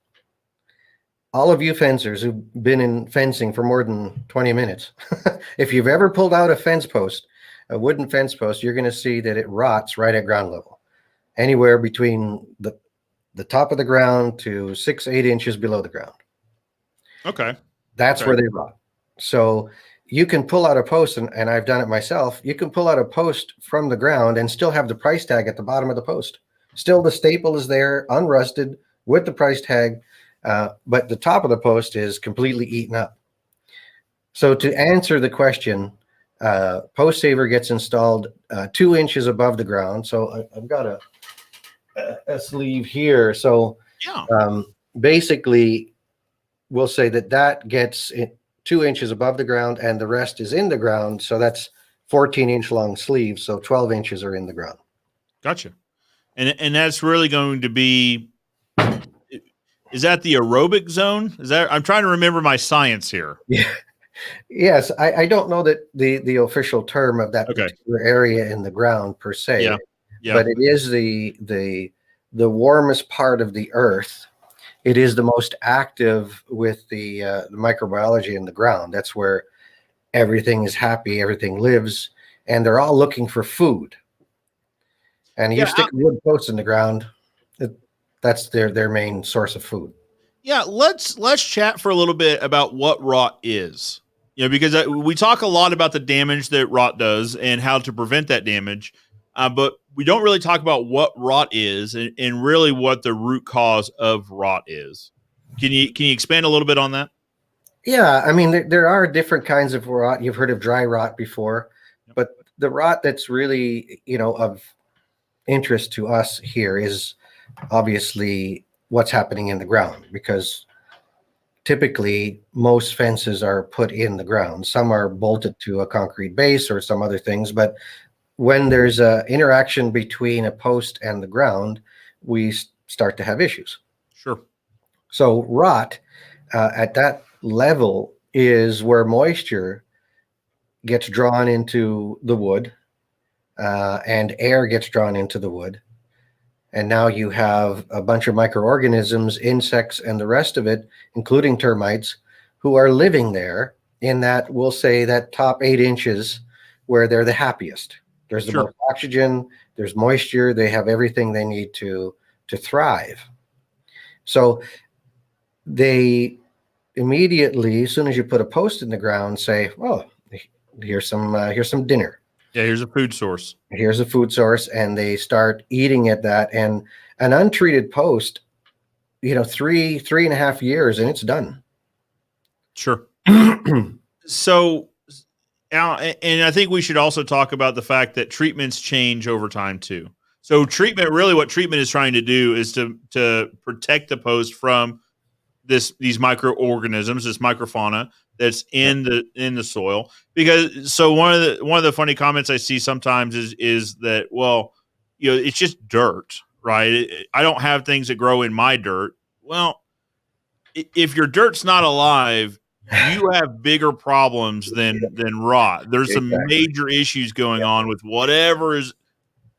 All of you fencers who've been in fencing for more than 20 minutes, if you've ever pulled out a fence post, a wooden fence post, you're going to see that it rots right at ground level, anywhere between the top of the ground to 6-8 inches below the ground. Okay. That's where they rot. So you can pull out a post, and I've done it myself. You can pull out a post from the ground and still have the price tag at the bottom of the post. Still the staple is there, unrusted, with the price tag, but the top of the post is completely eaten up. So to answer the question, Postsaver gets installed 2 inches above the ground. So I've got a sleeve here. So basically, we'll say that gets 2 inches above the ground and the rest is in the ground. So that's 14-inch long sleeves. So 12 inches are in the ground. Gotcha. And that's really going to be, is that the aerobic zone? I'm trying to remember my science here. Yeah. Yes, I don't know that the official term of that Okay. particular area in the ground per se, Yeah. Yeah. but it is the warmest part of the earth. It is the most active with the microbiology in the ground. That's where everything is happy, everything lives, and they're all looking for food. And you Yeah. stick a wood post in the ground, it, that's their main source of food. Yeah, let's chat for a little bit about what rot is. Because we talk a lot about the damage that rot does and how to prevent that damage, but we don't really talk about what rot is and really what the root cause of rot is. Can you expand a little bit on that? Yeah, I mean there are different kinds of rot. You've heard of dry rot before, Yep. but the rot that's really of interest to us here is obviously what's happening in the ground, because typically most fences are put in the ground. Some are bolted to a concrete base or some other things, but when there's a interaction between a post and the ground, we start to have issues. Sure. So rot at that level is where moisture gets drawn into the wood, and air gets drawn into the wood. And now you have a bunch of microorganisms, insects, and the rest of it, including termites, who are living there in that, we'll say, that top 8 inches where they're the happiest. There's the Sure. most oxygen, there's moisture, they have everything they need to thrive. So they immediately, as soon as you put a post in the ground, say, "Oh, here's some dinner. Yeah, here's a food source. Here's a food source," and they start eating at that. And an untreated post, 3.5 years, and it's done. Sure. So now, and I think we should also talk about the fact that treatments change over time too. So what treatment is trying to do is to protect the post from these microorganisms, this microfauna that's in the soil. Because so one of the funny comments I see sometimes is that, well, it's just dirt, right? I don't have things that grow in my dirt. Well, if your dirt's not alive, you have bigger problems than rot. There's some Exactly. major issues going on with whatever is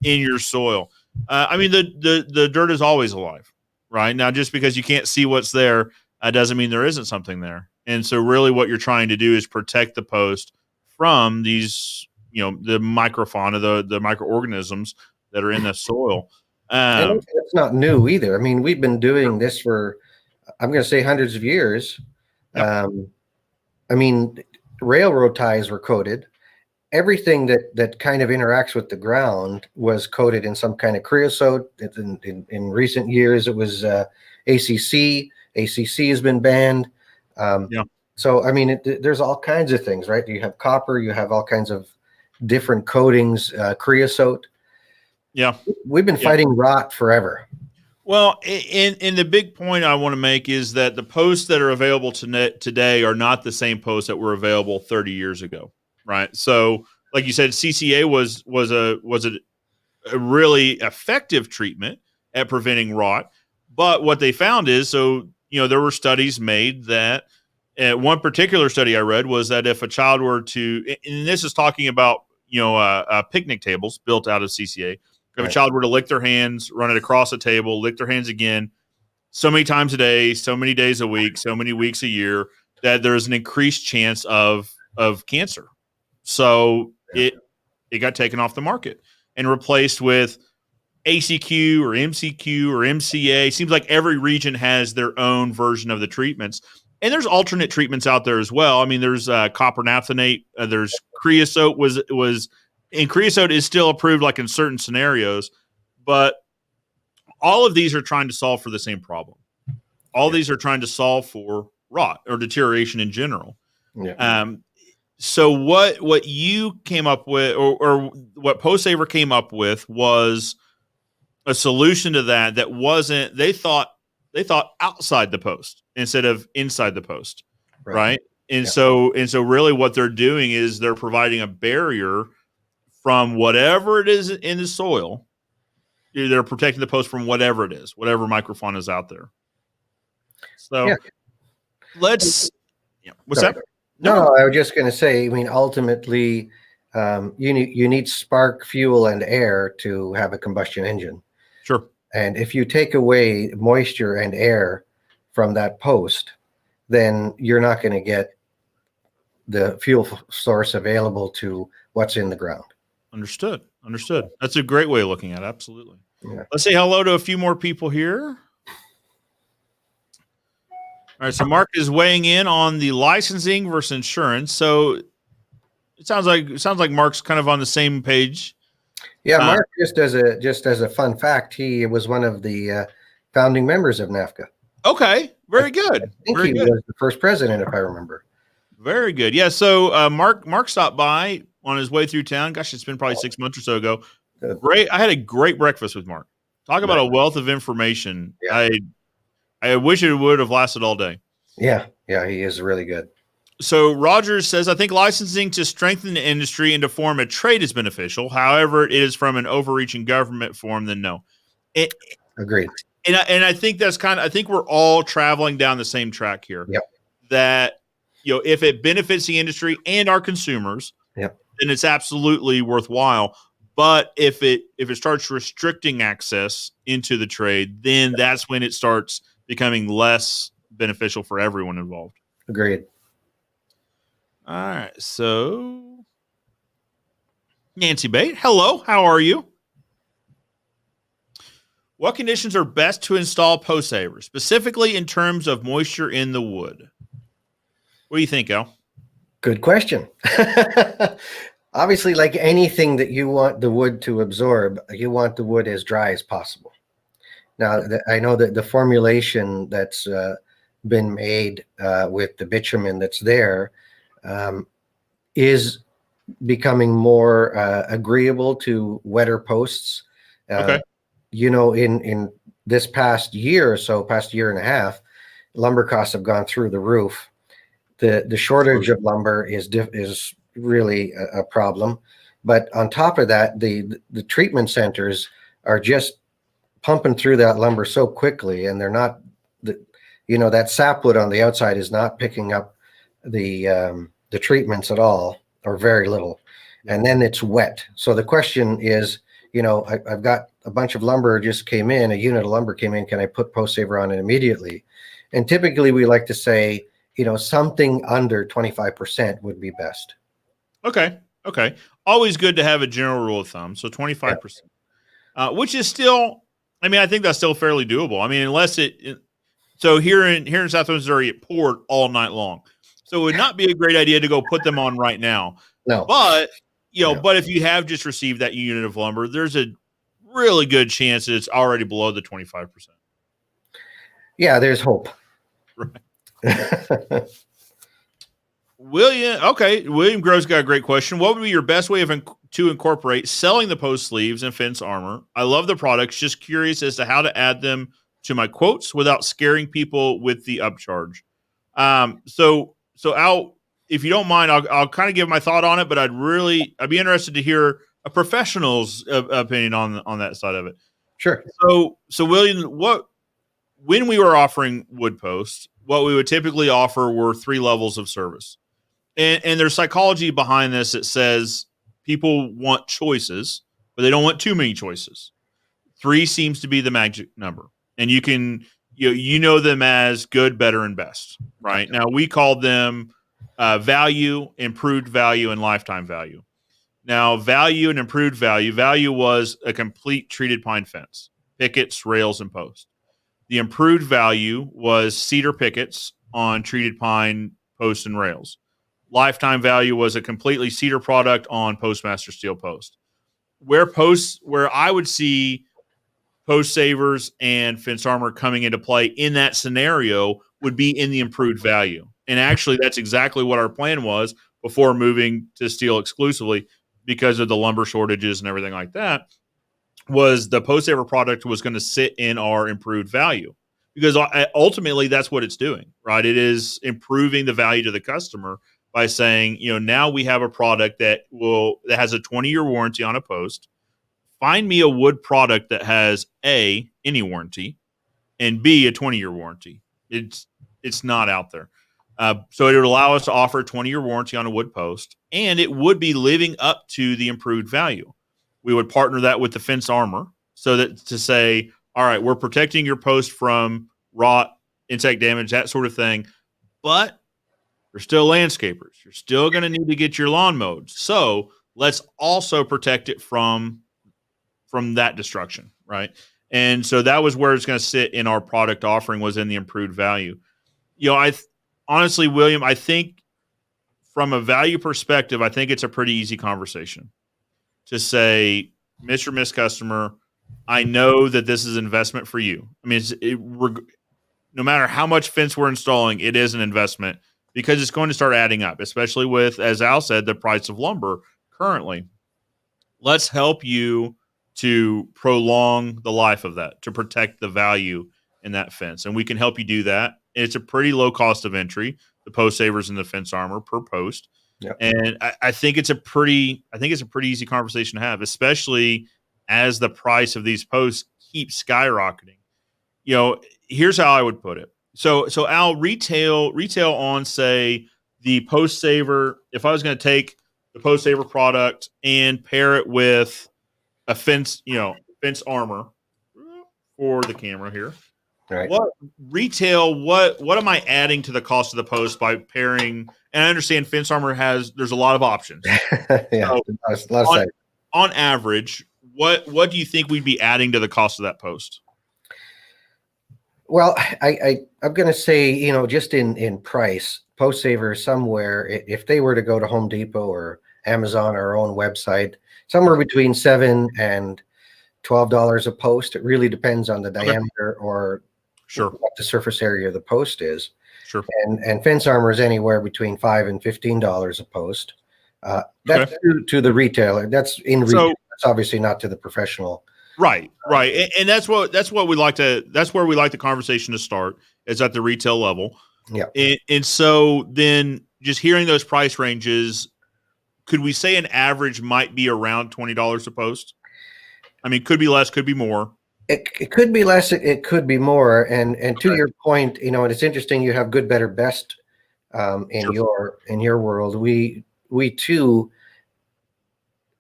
in your soil. I mean, the dirt is always alive, right? Now, just because you can't see what's there doesn't mean there isn't something there. And so, really, what you're trying to do is protect the post from these, the microfauna, the microorganisms that are in the soil. And Um, that's not new either. I mean, we've been doing this for, I'm going to say, hundreds of years. yep, I mean, railroad ties were coated. Everything that kind of interacts with the ground was coated in some kind of creosote. In recent years, it was ACC. ACC has been banned. Um, yeah, so, I mean, there's all kinds of things, right? You have copper, you have all kinds of different coatings, creosote. yeah. We've been Yeah. fighting rot forever. Well, in the big point I want to make is that the posts that are available today are not the same posts that were available 30 years ago, right? So, like you said, CCA was a really effective treatment at preventing rot, but what they found is, so there were studies made that one particular study I read was that if a child were to, and this is talking about picnic tables built out of CCA. If a Right. child were to lick their hands, run it across a table, lick their hands again, so many times a day, so many days a week, so many weeks a year, that there's an increased chance of cancer. So it got taken off the market and replaced with ACQ or MCQ or MCA. Seems like every region has their own version of the treatments. And there's alternate treatments out there as well. I mean, there's copper naphthenate. There's creosote and creosote is still approved like in certain scenarios, but all of these are trying to solve for the same problem. All these are trying to solve for rot or deterioration in general. Yeah. So what you came up with, or what Postsaver came up with, was a solution to that wasn't, they thought outside the post instead of inside the post, right? And Yeah. so really what they're doing is they're providing a barrier from whatever it is in the soil. They're protecting the post from whatever it is, whatever microfauna is out there. So Yeah. let's, what's Sorry. that? No, I was just going to say, I mean, ultimately, you need spark, fuel, and air to have a combustion engine. Sure. And if you take away moisture and air from that post, then you're not going to get the fuel source available to what's in the ground. Understood. That's a great way of looking at it. Absolutely. Yeah. Let's say hello to a few more people here. All right, so Mark is weighing in on the licensing versus insurance. So it sounds like Mark's kind of on the same page. Yeah, Mark, just as a fun fact, he was one of the founding members of NAFCA. Okay, very good. I think very he good. was the first president, if I remember. Very good. Yeah. So Mark stopped by on his way through town. Gosh, it's been probably 6 months or so ago. Good. Great. I had a great breakfast with Mark. Talk about a wealth of information. Yeah. I wish it would have lasted all day. Yeah, he is really good. So Rogers says, I think licensing to strengthen the industry and to form a trade is beneficial. However, it is from an overreaching government form, then no. Agreed. And I think I think we're all traveling down the same track here. Yep. That, if it benefits the industry and our consumers, yep, then it's absolutely worthwhile. But if it starts restricting access into the trade, then that's when it starts becoming less beneficial for everyone involved. Agreed. All right. So Nancy Bate, hello. How are you? What conditions are best to install Postsaver, specifically in terms of moisture in the wood? What do you think, Al? Good question. Obviously, like anything that you want the wood to absorb, you want the wood as dry as possible. Now, I know that the formulation that's been made with the bitumen that's there is becoming more agreeable to wetter posts. Okay. In this past year or so, past year and a half, lumber costs have gone through the roof. The shortage of lumber is really a problem. But on top of that, the treatment centers are just pumping through that lumber so quickly, and they're not, that sapwood on the outside is not picking up the treatments at all, or very little. And then it's wet. So the question is, I've got a bunch of lumber just came in, a unit of lumber came in, can I put Postsaver on it immediately? And typically we like to say, something under 25% would be best. Okay. Always good to have a general rule of thumb. So 25%, which is still, I think that's still fairly doable. Unless so here in Southwest Missouri, it poured all night long. So it would not be a great idea to go put them on right now. No. But, but if you have just received that unit of lumber, there's a really good chance that it's already below the 25%. Yeah, there's hope. Right. William Grove's got a great question. What would be your best way to incorporate selling the post sleeves and fence armor? I love the products. Just curious as to how to add them to my quotes without scaring people with the upcharge. So Al, if you don't mind, I'll kind of give my thought on it, but I'd be interested to hear a professional's opinion on that side of it. Sure. So William, when we were offering wood posts, what we would typically offer were 3 levels of service. And there's psychology behind this that says people want choices, but they don't want too many choices. 3 seems to be the magic number. And you can, them as good, better, and best, right? Now, we called them value, improved value, and lifetime value. Now, value and improved value was a complete treated pine fence, pickets, rails, and posts. The improved value was cedar pickets on treated pine posts and rails. Lifetime value was a completely cedar product on Postmaster steel post. Where I would see Postsavers and fence armor coming into play in that scenario would be in the improved value. And actually, that's exactly what our plan was before moving to steel exclusively, because of the lumber shortages and everything like that. Was the Postsaver product was going to sit in our improved value, because ultimately that's what it's doing, right? It is improving the value to the customer by saying, now we have a product that has a 20-year warranty on a post. Find me a wood product that has A, any warranty, and B, a 20-year warranty. It's not out there. So it would allow us to offer a 20-year warranty on a wood post, and it would be living up to the improved value. We would partner that with the fence armor so that to say, all right, we're protecting your post from rot, insect damage, that sort of thing, but you're still landscapers. You're still going to need to get your lawn mowed. So let's also protect it from that destruction, right? And so that was where it's going to sit in our product offering, was in the improved value. Honestly, William, I think from a value perspective, I think it's a pretty easy conversation to say, Mr. Miss Customer, I know that this is an investment for you. I mean, no matter how much fence we're installing, it is an investment because it's going to start adding up, especially with, as Al said, the price of lumber currently. Let's help you to prolong the life of that, to protect the value in that fence. And we can help you do that. It's a pretty low cost of entry, the Postsavers and the Fence Armor per post. Yep. And I think it's a pretty easy conversation to have, especially as the price of these posts keeps skyrocketing. Here's how I would put it. So Al, retail on, say, the Postsaver, if I was going to take the Postsaver product and pair it with a fence armor for the camera here. Right. What am I adding to the cost of the post by pairing? And I understand fence armor there's a lot of options. Yeah. So on average, what do you think we'd be adding to the cost of that post? Well, I'm going to say, just in price, Postsaver somewhere, if they were to go to Home Depot or Amazon or our own website, somewhere between $7 and $12 a post. It really depends on the diameter or what the surface area of the post is. Sure. And fence armor is anywhere between $5 and $15 a post. That's to the retailer. That's in retail. That's obviously not to the professional. Right. And that's where we like the conversation to start, is at the retail level. Yeah. And so then just hearing those price ranges, could we say an average might be around $20 a post? I mean, could be less, could be more. It could be less, it could be more. And to your point, and it's interesting, you have good, better, best in your world. We too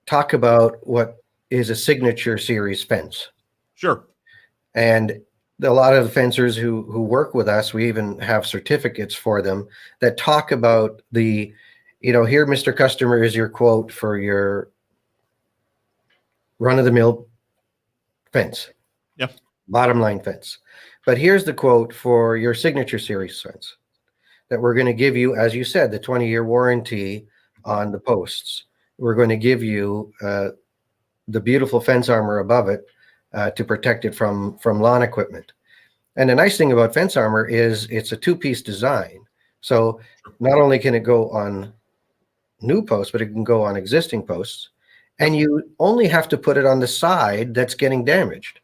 talk about what is a signature series fence. Sure. And a lot of the fencers who work with us, we even have certificates for them that talk about here, Mr. Customer, is your quote for your run-of-the-mill fence. Yeah. Bottom line fence. But here's the quote for your signature series fence that we're going to give you, as you said, the 20-year warranty on the posts. We're going to give you the beautiful fence armor above it to protect it from lawn equipment. And the nice thing about fence armor is it's a two-piece design. So not only can it go on new posts, but it can go on existing posts. And you only have to put it on the side that's getting damaged.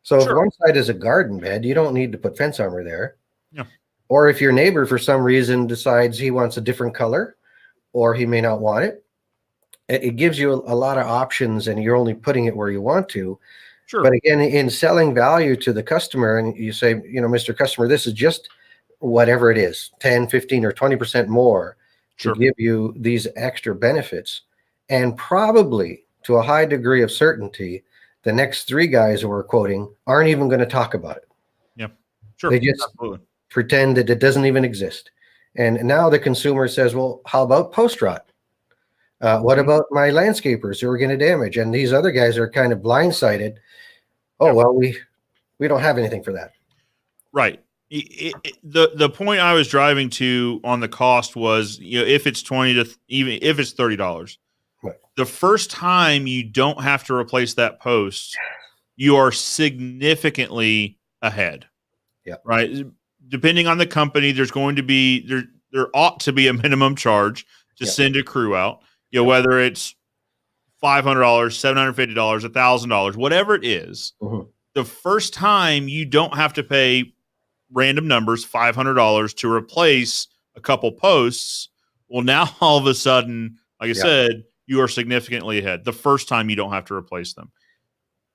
So if one side is a garden bed, you don't need to put fence armor there. Yeah. Or if your neighbor, for some reason, decides he wants a different color, or he may not want it, it gives you a lot of options, and you're only putting it where you want to. Sure. But again, in selling value to the customer, and you say, Mr. Customer, this is just whatever it is, 10, 15, or 20% more to give you these extra benefits. And probably to a high degree of certainty, the next three guys who we're quoting aren't even going to talk about it. Yeah, sure. They just pretend that it doesn't even exist. And now the consumer says, well, how about post rot? What about my landscapers who are going to damage? And these other guys are kind of blindsided. Oh, well, we don't have anything for that. Right. The point I was driving to on the cost was, if it's $20 to even if it's $30, right, the first time you don't have to replace that post, you are significantly ahead. Yeah. Right. Depending on the company, there's going to be there ought to be a minimum charge to send a crew out. Whether it's $500, $750, $1,000, whatever it is, the first time you don't have to pay random numbers, $500 to replace a couple posts. Well, now all of a sudden, like I said, you are significantly ahead. The first time you don't have to replace them.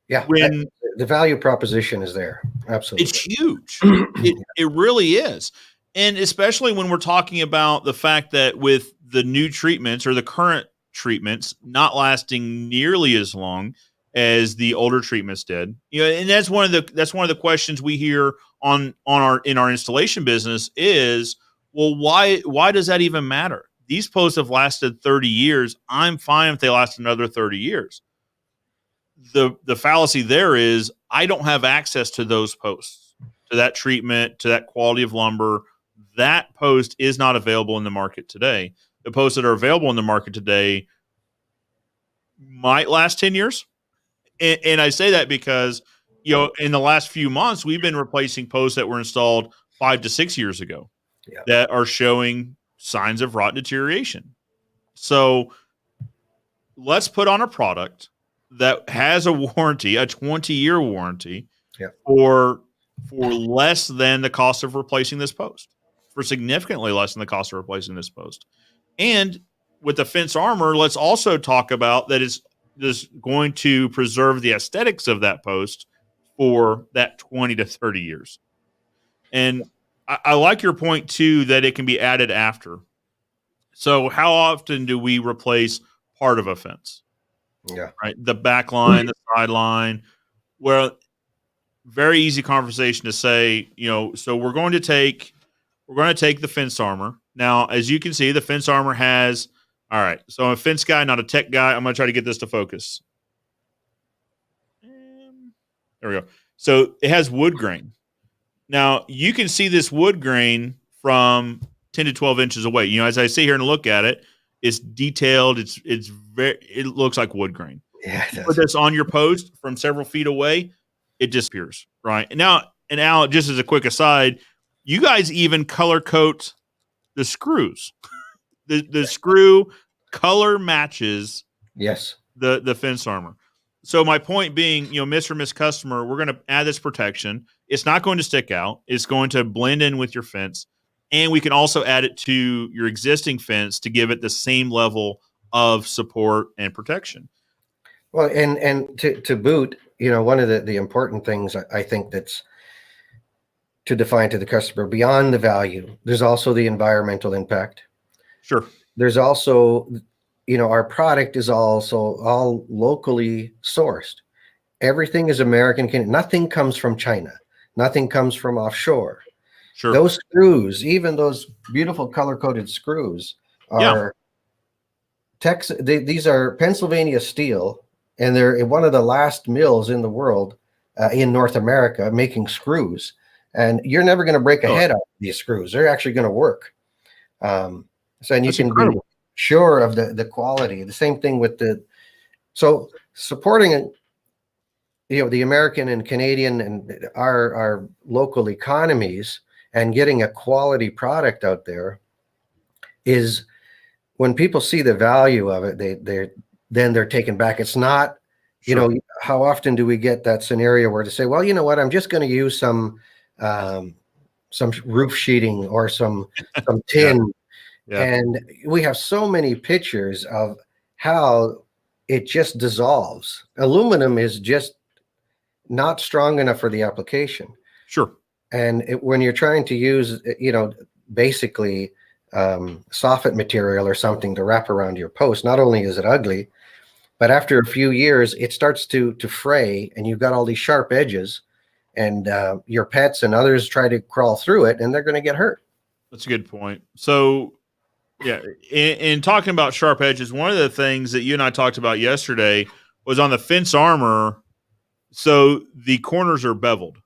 Yeah. When the value proposition is there. Absolutely. It's huge. It really is. And especially when we're talking about the fact that with the new treatments or the current treatments not lasting nearly as long as the older treatments did, and that's one of the questions we hear in our installation business is, well, why does that even matter? These posts have lasted 30 years. I'm fine if they last another 30 years. The fallacy there is I don't have access to those posts, to that treatment, to that quality of lumber. That post is not available in the market today. The posts that are available in the market today might last 10 years. And I say that because, in the last few months, we've been replacing posts that were installed 5 to 6 years ago that are showing signs of rot and deterioration. So let's put on a product that has a warranty, a 20-year warranty, for less than the cost of replacing this post, for significantly less than the cost of replacing this post. And with the fence armor, let's also talk about that it's just going to preserve the aesthetics of that post for that 20 to 30 years. And I like your point too, that it can be added after. So how often do we replace part of a fence? Yeah. Right. The back line, the sideline, where very easy conversation to say, so we're going to take the fence armor. Now, as you can see, the fence armor has, all right, so I'm a fence guy, not a tech guy. I'm going to try to get this to focus. There we go. So it has wood grain. Now, you can see this wood grain from 10 to 12 inches away. As I sit here and look at it, it's detailed. It looks like wood grain. Yeah, you put this on your post from several feet away, it disappears, right? And Al, just as a quick aside, you guys even color coat the screws. The screw color matches the fence armor. So my point being, Mr. or Miss Customer, we're going to add this protection. It's not going to stick out. It's going to blend in with your fence. And we can also add it to your existing fence to give it the same level of support and protection. Well, and to boot, one of the important things I think that's to define to the customer beyond the value, there's also the environmental impact. Sure. There's also, our product is also all locally sourced. Everything is American. Nothing comes from China. Nothing comes from offshore. Sure. Those screws, even those beautiful color-coded screws, are Texas. These are Pennsylvania steel, and they're one of the last mills in the world, in North America, making screws. And you're never going to break a head off these screws. They're actually going to work. And you can be sure of the quality. The same thing with so supporting the American and Canadian and our local economies and getting a quality product out there is when people see the value of it, they're taken back. It's not, how often do we get that scenario where to say, well, you know what, I'm just going to use some roof sheeting or some tin. Yeah. And we have so many pictures of how it just dissolves. Aluminum is just not strong enough for the application. Sure. And when you're trying to use, basically soffit material or something to wrap around your post, not only is it ugly, but after a few years, it starts to fray, and you've got all these sharp edges, and your pets and others try to crawl through it, and they're going to get hurt. That's a good point. So, yeah, in talking about sharp edges, one of the things that you and I talked about yesterday was on the fence armor. So the corners are beveled,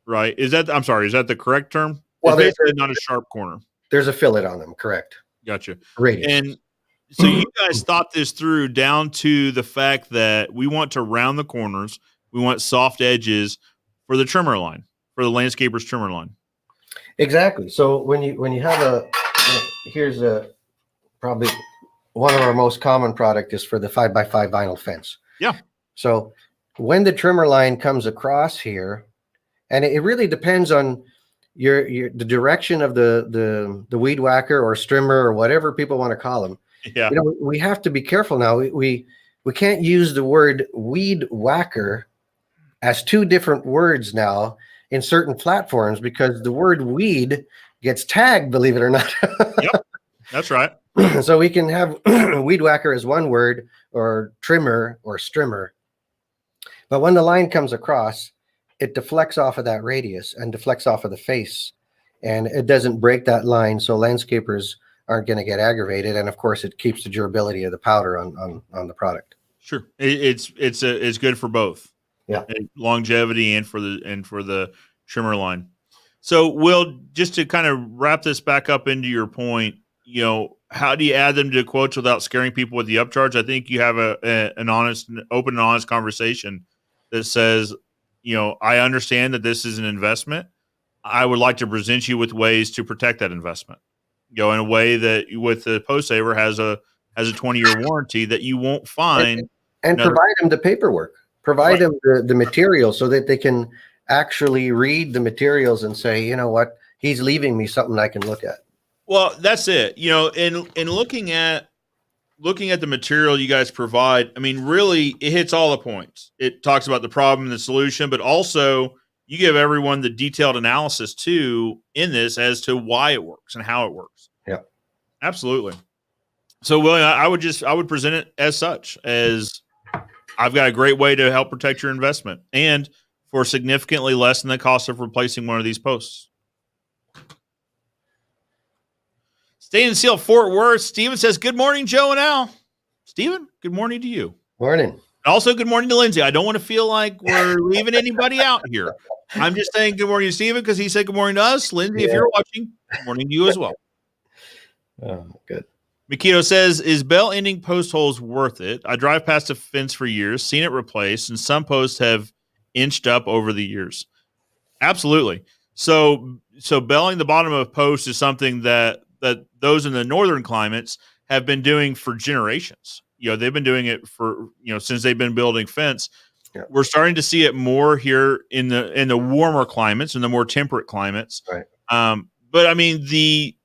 right? Is that the correct term? Well, it's basically not a sharp corner. There's a fillet on them, correct? Gotcha. Radius. And so you guys thought this through down to the fact that we want to round the corners. We want soft edges for the trimmer line, for the landscaper's trimmer line. Exactly. So when you have here's probably one of our most common product is for the 5x5 vinyl fence. Yeah. So when the trimmer line comes across here, and it really depends on the direction of the weed whacker or strimmer or whatever people want to call them. Yeah. We have to be careful now. We can't use the word weed whacker as two different words now in certain platforms, because the word weed gets tagged, believe it or not. Yep, that's right. So we can have weed whacker as one word, or trimmer or strimmer. But when the line comes across, it deflects off of that radius and deflects off of the face, and it doesn't break that line. So landscapers aren't going to get aggravated. And of course, it keeps the durability of the powder on the product. Sure. It's good for both. Yeah. Longevity and for the trimmer line. So, Will, just to kind of wrap this back up into your point, how do you add them to quotes without scaring people with the upcharge? I think you have an open and honest conversation that says, I understand that this is an investment. I would like to present you with ways to protect that investment, in a way that with the Postsaver has a 20-year warranty that you won't find. And provide them the paperwork, provide them the material so that they can actually read the materials and say, you know what, he's leaving me something I can look at. Well, that's it. In looking at the material you guys provide, I mean, really, it hits all the points. It talks about the problem and the solution, but also you give everyone the detailed analysis too in this as to why it works and how it works. Yeah, absolutely. So, William, I would present it as such, as I've got a great way to help protect your investment and for significantly less than the cost of replacing one of these posts. Staying in Seal, Fort Worth, Steven says, good morning, Joe and Al. Steven, good morning to you. Morning. Also, good morning to Lindsay. I don't want to feel like we're leaving anybody out here. I'm just saying good morning to Steven because he said good morning to us. Lindsay, if you're watching, good morning to you as well. Oh, good. Makito says, is bell ending post holes worth it? I drive past a fence for years, seen it replaced, and some posts have inched up over the years. Absolutely. So belling the bottom of a post is something that those in the northern climates have been doing for generations. They've been doing it for, since they've been building fence. Yeah. We're starting to see it more here in the warmer climates and the more temperate climates. Right. But I mean, the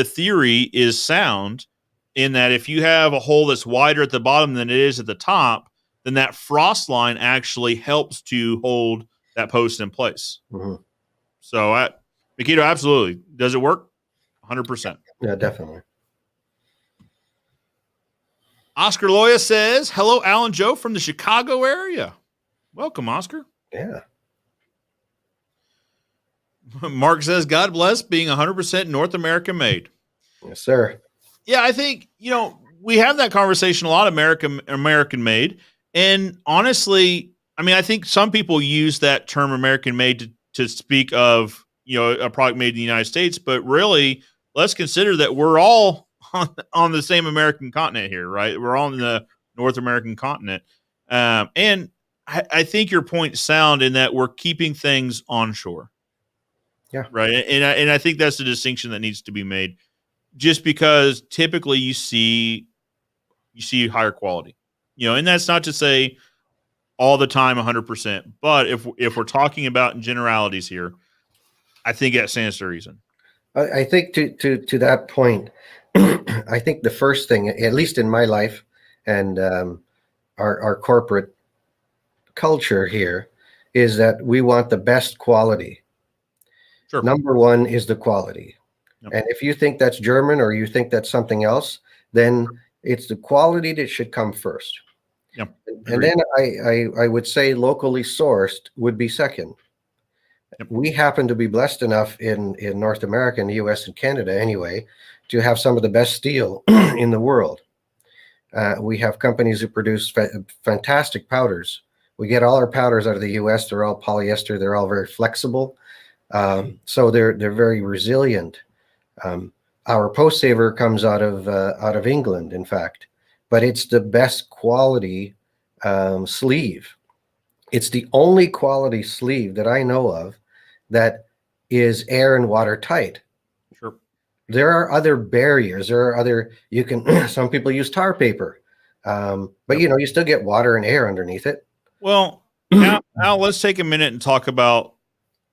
theory is sound in that if you have a hole that's wider at the bottom than it is at the top, then that frost line actually helps to hold that post in place. Mm-hmm. So, Makito, absolutely. Does it work? 100%. Yeah, definitely. Oscar Loya says, hello, Al and Joe from the Chicago area. Welcome, Oscar. Yeah. Mark says, God bless being 100% North American made. Yes, sir. Yeah, I think, we have that conversation a lot, American made. And honestly, I mean, I think some people use that term American made to speak of, a product made in the United States. But really, let's consider that we're all on the same American continent here, right? We're all in the North American continent. And I think your point sound in that we're keeping things onshore. Yeah. Right. And I think that's the distinction that needs to be made, just because typically you see higher quality, and that's not to say all the time 100%, but if we're talking about in generalities here, I think that stands to reason. I think to that point, I think the first thing, at least in my life and our corporate culture here, is that we want the best quality. Sure. Number one is the quality. Yep. And if you think that's German or you think that's something else, then it's the quality that should come first. Yep. And then I would say locally sourced would be second. Yep. We happen to be blessed enough in North America, in the US and Canada anyway, to have some of the best steel in the world. We have companies who produce fantastic powders. We get all our powders out of the US. They're all polyester. They're all very flexible. So they're very resilient. Our Postsaver comes out of England, in fact, but it's the best quality sleeve. It's the only quality sleeve that I know of that is air and water tight. Sure. There are other barriers. There are other, you can, some people use tar paper, but you still get water and air underneath it. Well, now let's take a minute and talk about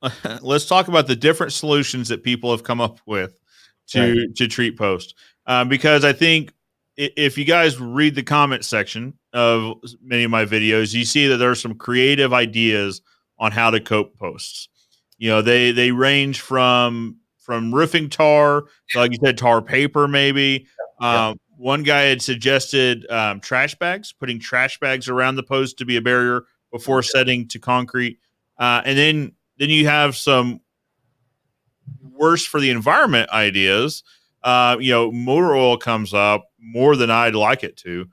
the different solutions that people have come up with to treat post. Because I think if you guys read the comment section of many of my videos, you see that there are some creative ideas on how to coat posts. They range from, roofing tar, to, like you said, tar paper maybe. Yep. One guy had suggested trash bags, putting trash bags around the post to be a barrier before setting to concrete. And then you have some worse for the environment ideas. Motor oil comes up more than I'd like it to.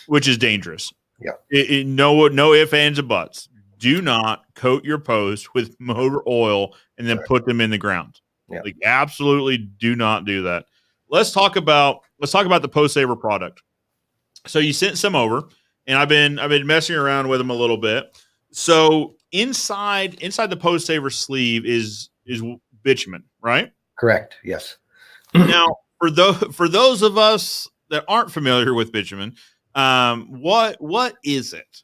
Which is dangerous. Yeah. No ifs, ands, or buts. Do not coat your posts with motor oil and then put them in the ground. Yeah. Like, absolutely do not do that. Let's talk about the Postsaver product. So you sent some over, and I've been messing around with them a little bit. So inside the Postsaver sleeve is bitumen, right? Correct. Yes. Now, for those of us that aren't familiar with bitumen, what is it?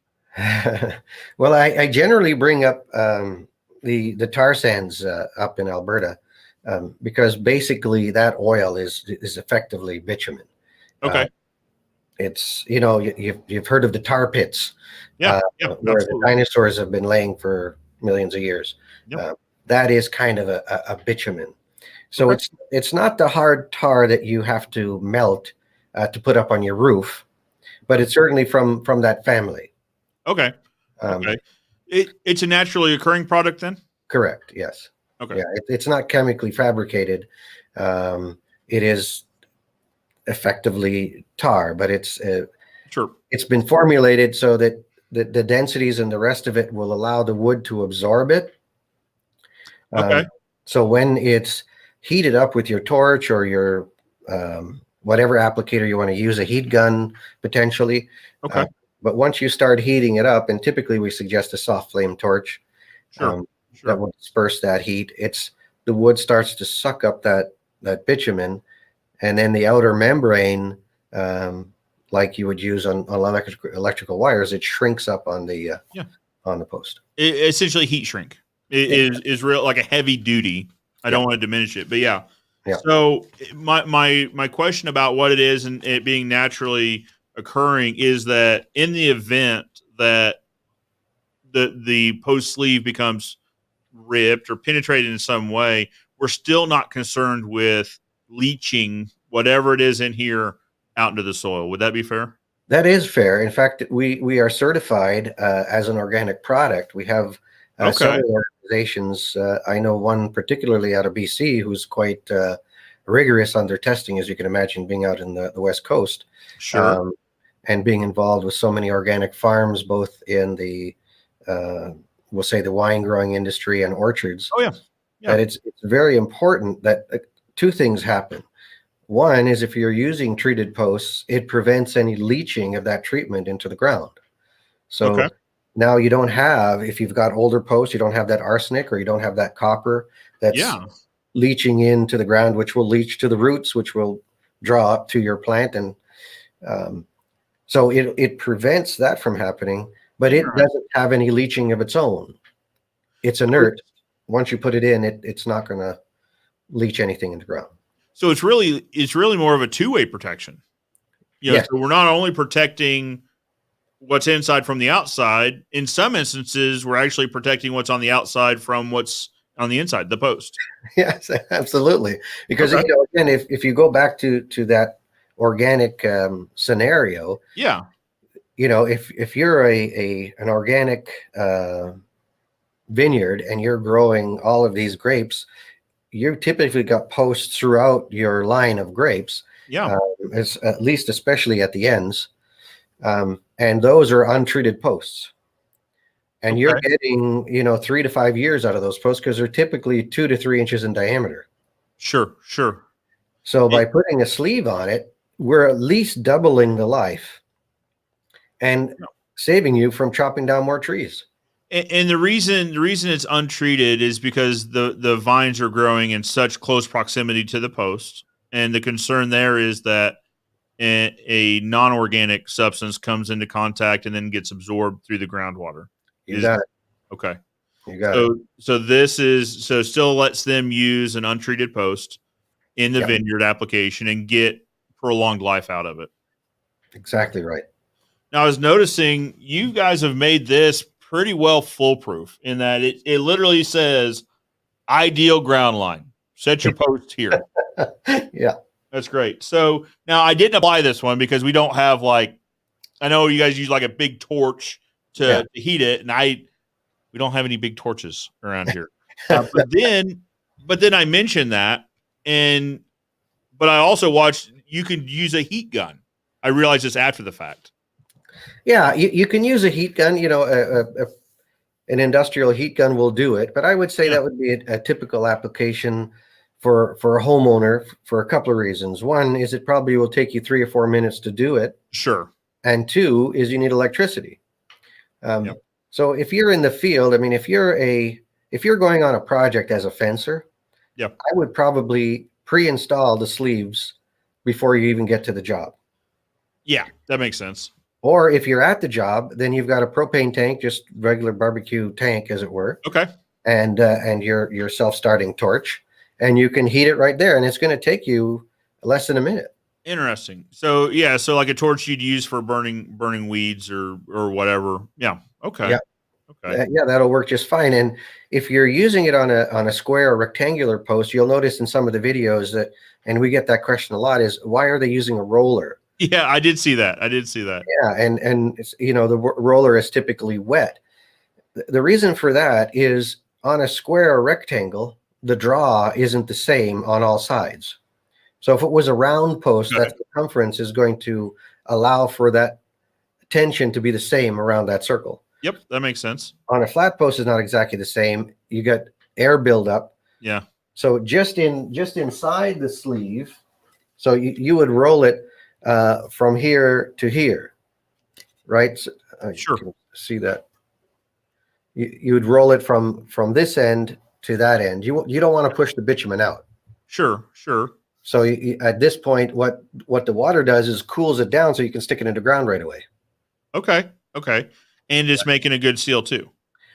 Well, I generally bring up the tar sands up in Alberta because basically that oil is effectively bitumen. Okay. It's you've heard of the tar pits, where absolutely. The dinosaurs have been laying for millions of years. Yep. That is kind of a bitumen. So it's not the hard tar that you have to melt to put up on your roof, but it's certainly from that family. Okay. Okay. It's a naturally occurring product then? Correct. Yes. Okay. Yeah. It's not chemically fabricated. It is effectively tar, but it's been formulated so that the densities and the rest of it will allow the wood to absorb it. Okay. So when it's heated up with your torch or your whatever applicator you want to use, a heat gun potentially. Okay. But once you start heating it up, and typically we suggest a soft flame torch that will disperse that heat. The wood starts to suck up that bitumen, and then the outer membrane, like you would use on electrical wires, it shrinks up on the post. It essentially heat shrink. It is real, like a heavy duty. I don't want to diminish it, but yeah. So my question about what it is and it being naturally occurring is that in the event that the post sleeve becomes ripped or penetrated in some way, we're still not concerned with leaching whatever it is in here out into the soil. Would that be fair? That is fair. In fact, we are certified as an organic product. We have several organizations. I know one particularly out of BC who's quite rigorous on their testing, as you can imagine, being out in the West Coast. Sure. And being involved with so many organic farms, both in the, we'll say, the wine growing industry and orchards. Oh, yeah. That it's very important that two things happen. One is if you're using treated posts, it prevents any leaching of that treatment into the ground. So now you don't have, if you've got older posts, you don't have that arsenic or you don't have that copper that's leaching into the ground, which will leach to the roots, which will draw up to your plant. And so it prevents that from happening, but it doesn't have any leaching of its own. It's inert. Once you put it in, it's not going to leach anything into the ground. So it's really more of a two-way protection. So we're not only protecting what's inside from the outside. In some instances, we're actually protecting what's on the outside from what's on the inside, the post. Yes, absolutely. Because again, if you go back to that organic scenario, if you're an organic vineyard and you're growing all of these grapes, you typically got posts throughout your line of grapes. At least especially at the ends. And those are untreated posts. And you're getting, 3 to 5 years out of those posts because they're typically 2 to 3 inches in diameter. Sure. So by putting a sleeve on it, we're at least doubling the life and saving you from chopping down more trees. And the reason it's untreated is because the vines are growing in such close proximity to the post. And the concern there is that a non-organic substance comes into contact and then gets absorbed through the groundwater. You got it. Okay. You got it. So this still lets them use an untreated post in the vineyard application and get prolonged life out of it. Exactly right. Now I was noticing you guys have made this pretty well foolproof in that it literally says Ideal ground line. Set your post here. Yeah. That's great. So now I didn't apply this one because we don't have like, I know you guys use like a big torch to heat it, and we don't have any big torches around here. But then I mentioned that, but I also watched you could use a heat gun. I realized this after the fact. Yeah, you can use a heat gun. An industrial heat gun will do it, but I would say that would be a typical application for a homeowner for a couple of reasons. One is it probably will take you 3 or 4 minutes to do it. Sure. And two is you need electricity. So if you're in the field, I mean, if you're going on a project as a fencer, I would probably pre-install the sleeves before you even get to the job. Yeah, that makes sense. Or if you're at the job, then you've got a propane tank, just regular barbecue tank, as it were. Okay. And your self-starting torch, and you can heat it right there, and it's going to take you less than a minute. Interesting. So so like a torch you'd use for burning weeds or whatever. Yeah. Okay. Yeah. Okay. Yeah, that'll work just fine. And if you're using it on a square or rectangular post, you'll notice in some of the videos that, and we get that question a lot, is why are they using a roller? Yeah, I did see that. Yeah, and it's, the roller is typically wet. The reason for that is on a square or rectangle, the draw isn't the same on all sides. So if it was a round post, that circumference is going to allow for that tension to be the same around that circle. Yep, that makes sense. On a flat post is not exactly the same. You got air buildup. Yeah. So just inside the sleeve, so you would roll it from here to here, right? So, sure. You can see that. You would roll it from this end to that end. You don't want to push the bitumen out. Sure. So at this point, what the water does is cools it down so you can stick it into the ground right away. Okay. And it's making a good seal too.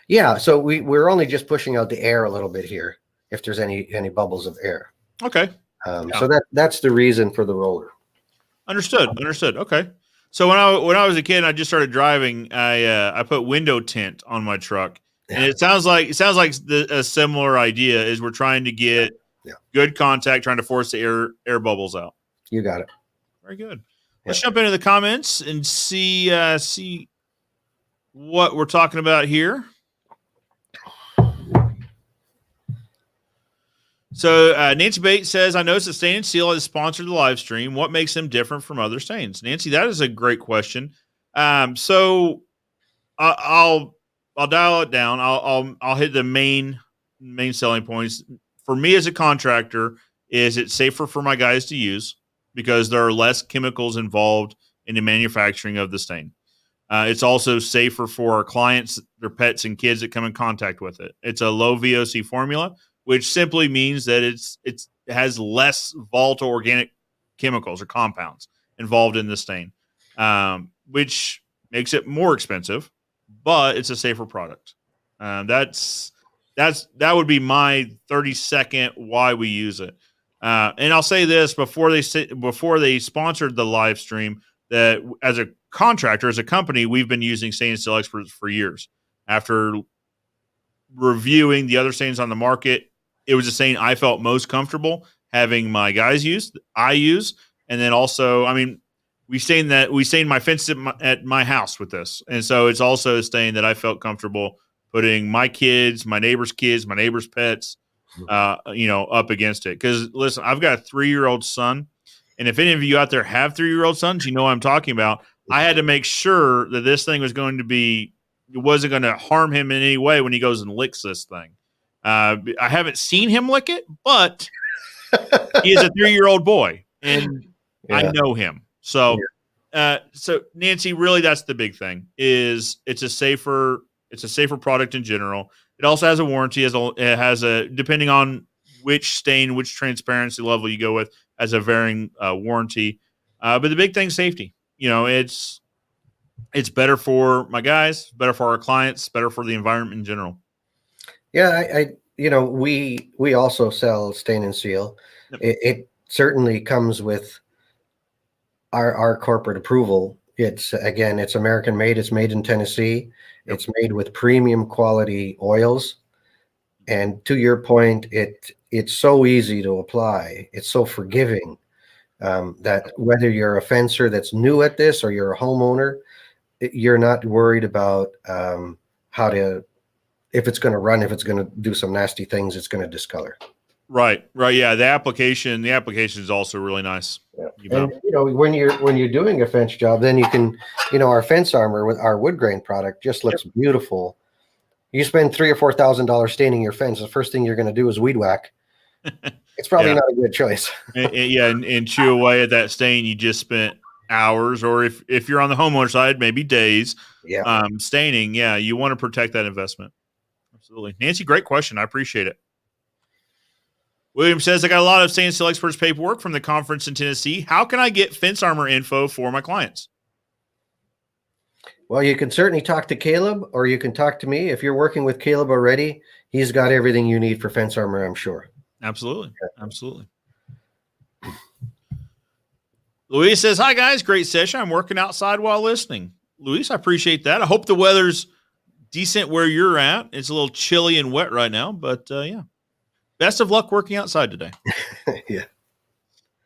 Yeah. So we're only just pushing out the air a little bit here, if there's any bubbles of air. Okay. So that's the reason for the roller. Understood. Okay. So when I was a kid and I just started driving, I put window tint on my truck, and it sounds like a similar idea is we're trying to get good contact, trying to force the air bubbles out. You got it. Very good. Let's jump into the comments and see what we're talking about here. So Nancy Bates says, I noticed that Stain and Seal has sponsored the live stream. What makes them different from other stains? Nancy, that is a great question. So I'll dial it down. I'll hit the main selling points. For me as a contractor, is it's safer for my guys to use because there are less chemicals involved in the manufacturing of the stain. It's also safer for our clients, their pets and kids that come in contact with it. It's a low VOC formula, which simply means that it has less volatile organic chemicals or compounds involved in the stain, which makes it more expensive, but it's a safer product. That would be my 30-second why we use it. And I'll say this before they sponsored the live stream, that as a contractor, as a company, we've been using Stain and Seal Experts for years. After reviewing the other stains on the market, it was a stain I felt most comfortable having my guys use, and then also, I mean, we stained my fence at my house with this, and so it's also a stain that I felt comfortable putting my kids, my neighbors' pets, up against it. Because listen, I've got a 3-year-old son, and if any of you out there have 3-year-old sons, you know what I'm talking about. I had to make sure that this thing wasn't going to harm him in any way when he goes and licks this thing. I haven't seen him lick it, but he is a 3-year-old boy, and I know him. So, so Nancy, really, that's the big thing. Is it's a safer product in general. It also has a warranty. It has a depending on which stain, which transparency level you go with, has a varying warranty. But the big thing, safety. It's better for my guys, better for our clients, better for the environment in general. Yeah, we also sell Stain and Seal. Yep. It certainly comes with our corporate approval. It's American made. It's made in Tennessee. Yep. It's made with premium quality oils. And to your point, it's so easy to apply. It's so forgiving that whether you're a fencer that's new at this or you're a homeowner, you're not worried about if it's going to run, if it's going to do some nasty things, it's going to discolor. Right. Yeah. The application is also really nice. Yeah. And when you're doing a fence job, then you can, our fence armor with our wood grain product just looks beautiful. You spend $3,000 or $4,000 staining your fence. The first thing you're going to do is weed whack. It's probably not a good choice. and chew away at that stain you just spent hours, or if you're on the homeowner side, maybe days. Staining. Yeah, you want to protect that investment. Absolutely, Nancy. Great question. I appreciate it. William says, I got a lot of Stand Still Experts paperwork from the conference in Tennessee. How can I get fence armor info for my clients? Well, you can certainly talk to Caleb, or you can talk to me. If you're working with Caleb already, he's got everything you need for fence armor, I'm sure. Absolutely. Luis says, hi, guys. Great session. I'm working outside while listening. Luis, I appreciate that. I hope the weather's decent where you're at. It's a little chilly and wet right now, but yeah. Best of luck working outside today. Yeah.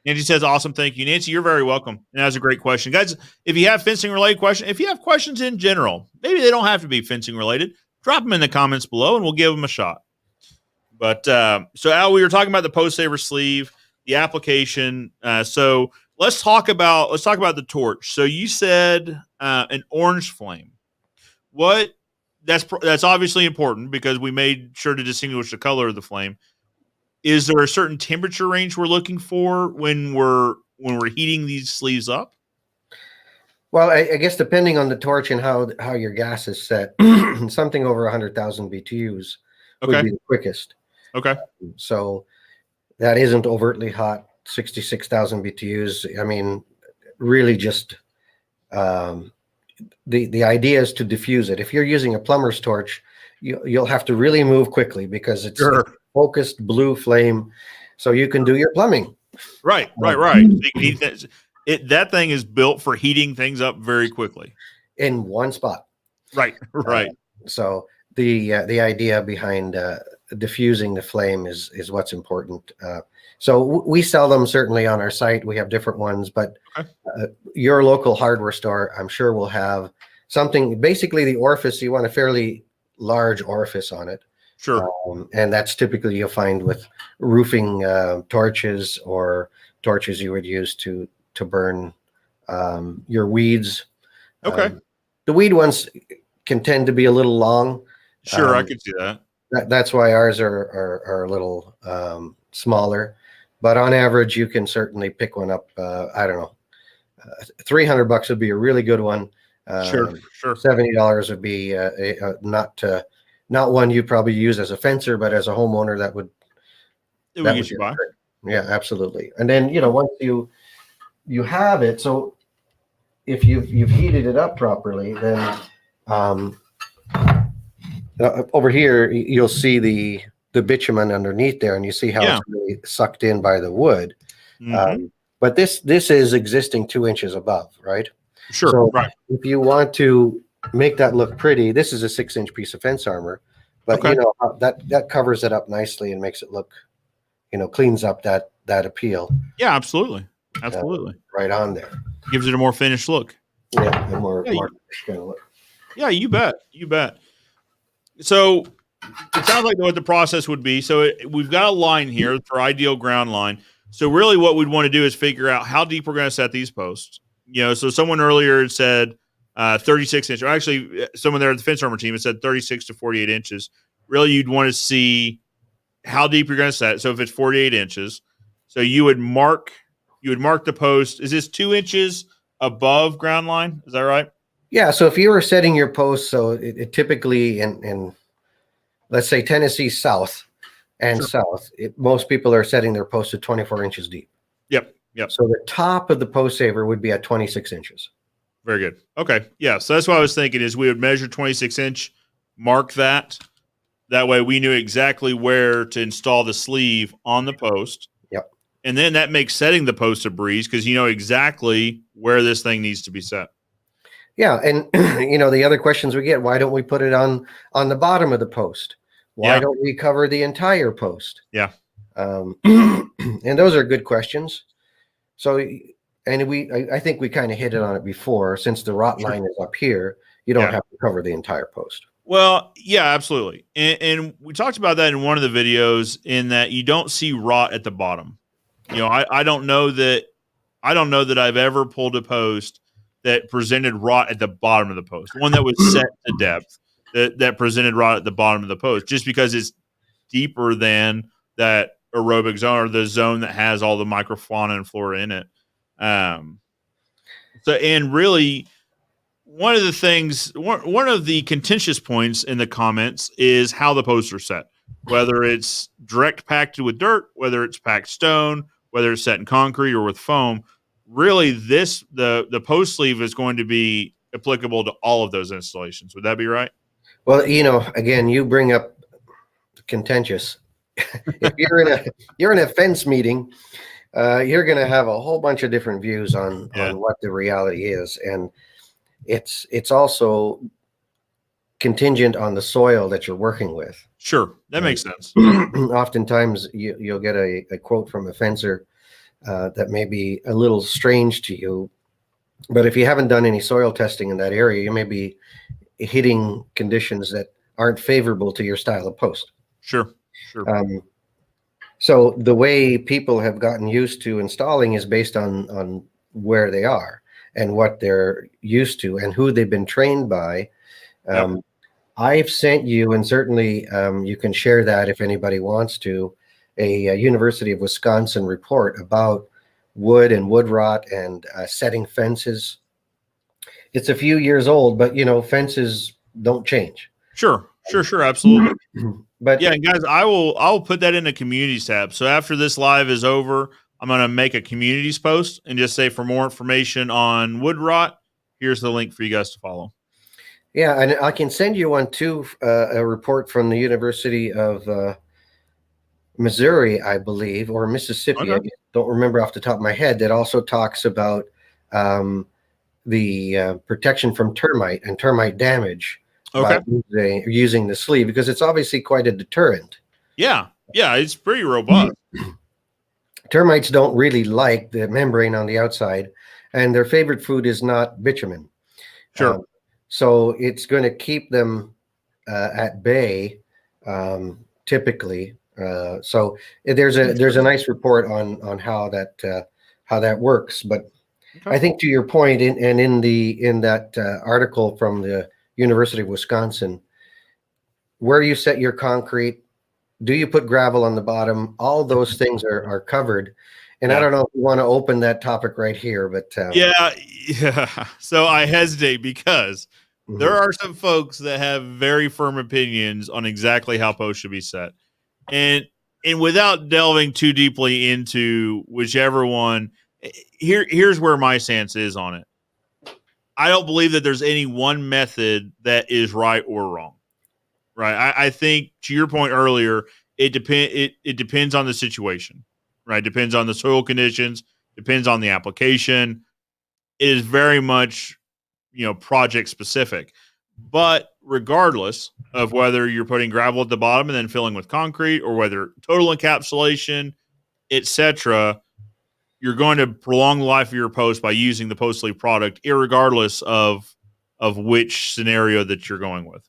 Nancy says, awesome. Thank you. Nancy, you're very welcome. And that was a great question. Guys, if you have fencing related questions, if you have questions in general, maybe they don't have to be fencing related, drop them in the comments below and we'll give them a shot. But so Al, we were talking about the Postsaver sleeve, the application. So let's talk about the torch. So you said an orange flame. That's obviously important because we made sure to distinguish the color of the flame. Is there a certain temperature range we're looking for when we're heating these sleeves up? Well, I guess depending on the torch and how your gas is set, something over 100,000 BTUs would be the quickest. Okay. So that isn't overtly hot, 66,000 BTUs. I mean, really just the idea is to diffuse it. If you're using a plumber's torch, you'll have to really move quickly because it's a focused blue flame, so you can do your plumbing. Right. So you can heat that thing is built for heating things up very quickly in one spot. Right. So the idea behind diffusing the flame is what's important. So we sell them certainly on our site. We have different ones, but your local hardware store, I'm sure, will have something. Basically, the orifice, you want a fairly large orifice on it. Sure. And that's typically you'll find with roofing torches or torches you would use to burn your weeds. Okay. The weed ones can tend to be a little long. Sure, I can see that. That's why ours are a little smaller. But on average, you can certainly pick one up. I don't know, $300 would be a really good one. Sure. $70 would be not one you probably use as a fencer, but as a homeowner, that would get you by. Yeah, absolutely. And then once you have it, so if you've heated it up properly, then over here you'll see the bitumen underneath there, and you see how it's really sucked in by the wood. Mm-hmm. But this is existing 2 inches above, right? Sure. So right. If you want to make that look pretty, this is a 6-inch piece of fence armor, but that covers it up nicely and makes it look, cleans up that appeal. Yeah, absolutely. Right on there. Gives it a more finished look. Yeah, more kind of look. Yeah, you bet. So it sounds like what the process would be. So we've got a line here for ideal ground line. So really what we'd want to do is figure out how deep we're going to set these posts. So someone earlier said 36 inches. Or actually, someone there at the Fence Armor team had said 36 to 48 inches. Really, you'd want to see how deep you're going to set. So if it's 48 inches, so you would mark the post. Is this 2 inches above ground line? Is that right? Yeah. So if you were setting your post, so it typically in let's say Tennessee south and south, most people are setting their post at 24 inches deep. Yep. So the top of the Postsaver would be at 26 inches. Very good. Okay. Yeah. So that's what I was thinking is we would measure 26 inch, mark that. That way we knew exactly where to install the sleeve on the post. Yep. And then that makes setting the post a breeze because you know exactly where this thing needs to be set. Yeah. And, the other questions we get, why don't we put it on the bottom of the post? Why don't we cover the entire post? Yeah. And those are good questions. So, and I think we kind of hit it on it before. Since the rot line is up here, you don't have to cover the entire post. Well, yeah, absolutely. And we talked about that in one of the videos, in that you don't see rot at the bottom. You know, I don't know that I've ever pulled a post that presented rot at the bottom of the post. One that was set to depth that presented rot at the bottom of the post, just because it's deeper than that aerobic zone, or the zone that has all the microfauna and flora in it. So, and really, one of the contentious points in the comments is how the posts are set, whether it's direct packed with dirt, whether it's packed stone, whether it's set in concrete or with foam. Really, the post sleeve is going to be applicable to all of those installations. Would that be right? Well, again, you bring up contentious. If you're in a fence meeting, you're going to have a whole bunch of different views on what the reality is, and it's also contingent on the soil that you're working with. Sure, that makes sense. Oftentimes, you'll get a quote from a fencer that may be a little strange to you, but if you haven't done any soil testing in that area, you may be hitting conditions that aren't favorable to your style of post. Sure. So the way people have gotten used to installing is based on where they are and what they're used to and who they've been trained by. I've sent you, and certainly you can share that if anybody wants to, a University of Wisconsin report about wood and wood rot and setting fences. It's a few years old, but fences don't change. Sure, absolutely. But yeah, guys, I'll put that in the communities tab. So after this live is over, I'm going to make a communities post and just say, for more information on wood rot, here's the link for you guys to follow. Yeah, and I can send you one too, a report from the University of Missouri, I believe, or Mississippi. Okay. I don't remember off the top of my head. That also talks about the protection from termite and termite damage by using the sleeve, because it's obviously quite a deterrent. Yeah, it's pretty robust. Termites don't really like the membrane on the outside, and their favorite food is not bitumen. Sure. So it's going to keep them at bay, typically. So there's a nice report on how that works. But I think, to your point, in that article from the University of Wisconsin, where you set your concrete, do you put gravel on the bottom? All those things are covered. And I don't know if you want to open that topic right here, but yeah. So I hesitate because there are some folks that have very firm opinions on exactly how posts should be set, and without delving too deeply into whichever one, here's where my stance is on it. I don't believe that there's any one method that is right or wrong. Right. I think, to your point earlier, it depends on the situation. Right. Depends on the soil conditions, depends on the application. It is very much, project specific. But regardless of whether you're putting gravel at the bottom and then filling with concrete, or whether total encapsulation, etc., you're going to prolong the life of your post by using the post sleeve product, irregardless of which scenario that you're going with.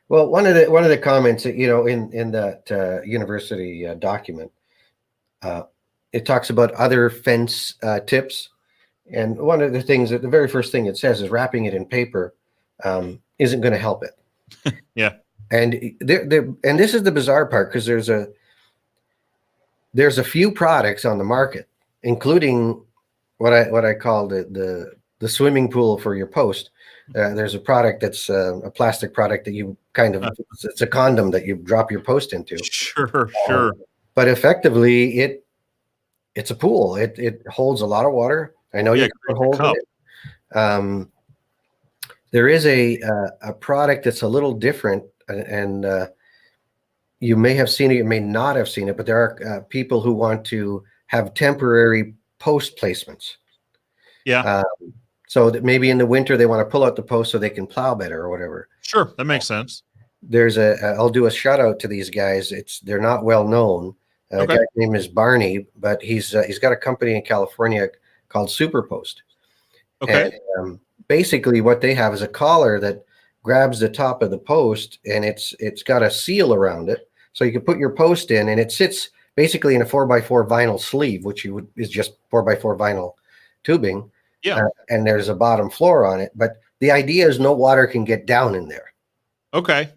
Well, one of the comments that, in that university document, it talks about other fence tips, and one of the things that the very first thing it says is wrapping it in paper isn't going to help it. Yeah, and and this is the bizarre part, because there's a few products on the market, including what I call the swimming pool for your post. There's a product that's a plastic product that you it's a condom that you drop your post into. Sure. But effectively, it's a pool. It holds a lot of water. I know you can hold it. There is a product that's a little different, and you may have seen it, you may not have seen it, but there are people who want to have temporary post placements. Yeah. So that maybe in the winter they want to pull out the post so they can plow better or whatever. Sure, that makes sense. I'll do a shout out to these guys. They're not well known. Okay. Guy's name is Barney, but he's got a company in California called Superpost. Okay. And basically, what they have is a collar that grabs the top of the post, and it's got a seal around it, so you can put your post in, and it sits basically in a 4x4 vinyl sleeve, which is just 4x4 vinyl tubing. Yeah. And there's a bottom floor on it, but the idea is no water can get down in there. Okay.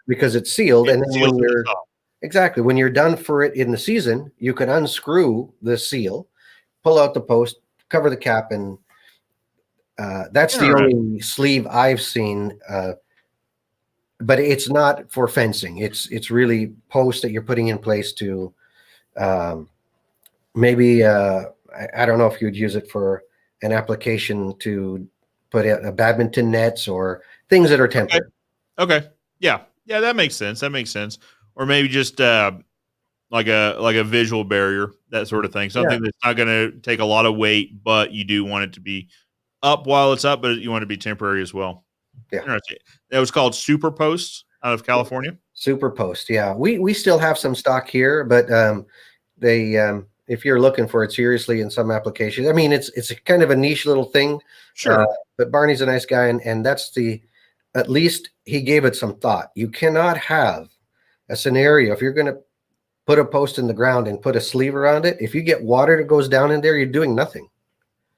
Because it's sealed, and then when you're done for it in the season, you can unscrew the seal, pull out the post, cover the cap, and that's the only sleeve I've seen. But it's not for fencing. It's really posts that you're putting in place to maybe I don't know if you'd use it for an application to put a badminton nets or things that are tempered. Okay. Yeah, that makes sense. Or maybe just like a visual barrier, that sort of thing. Something that's not going to take a lot of weight, but you do want it to be up while it's up, but you want it to be temporary as well. Yeah. Interesting. That was called Superpost out of California. Superpost. Yeah. We still have some stock here, but they if you're looking for it seriously in some applications, I mean, it's a kind of a niche little thing. Sure. But Barney's a nice guy, and that's at least he gave it some thought. You cannot have a scenario if you're going to put a post in the ground and put a sleeve around it. If you get water that goes down in there, you're doing nothing.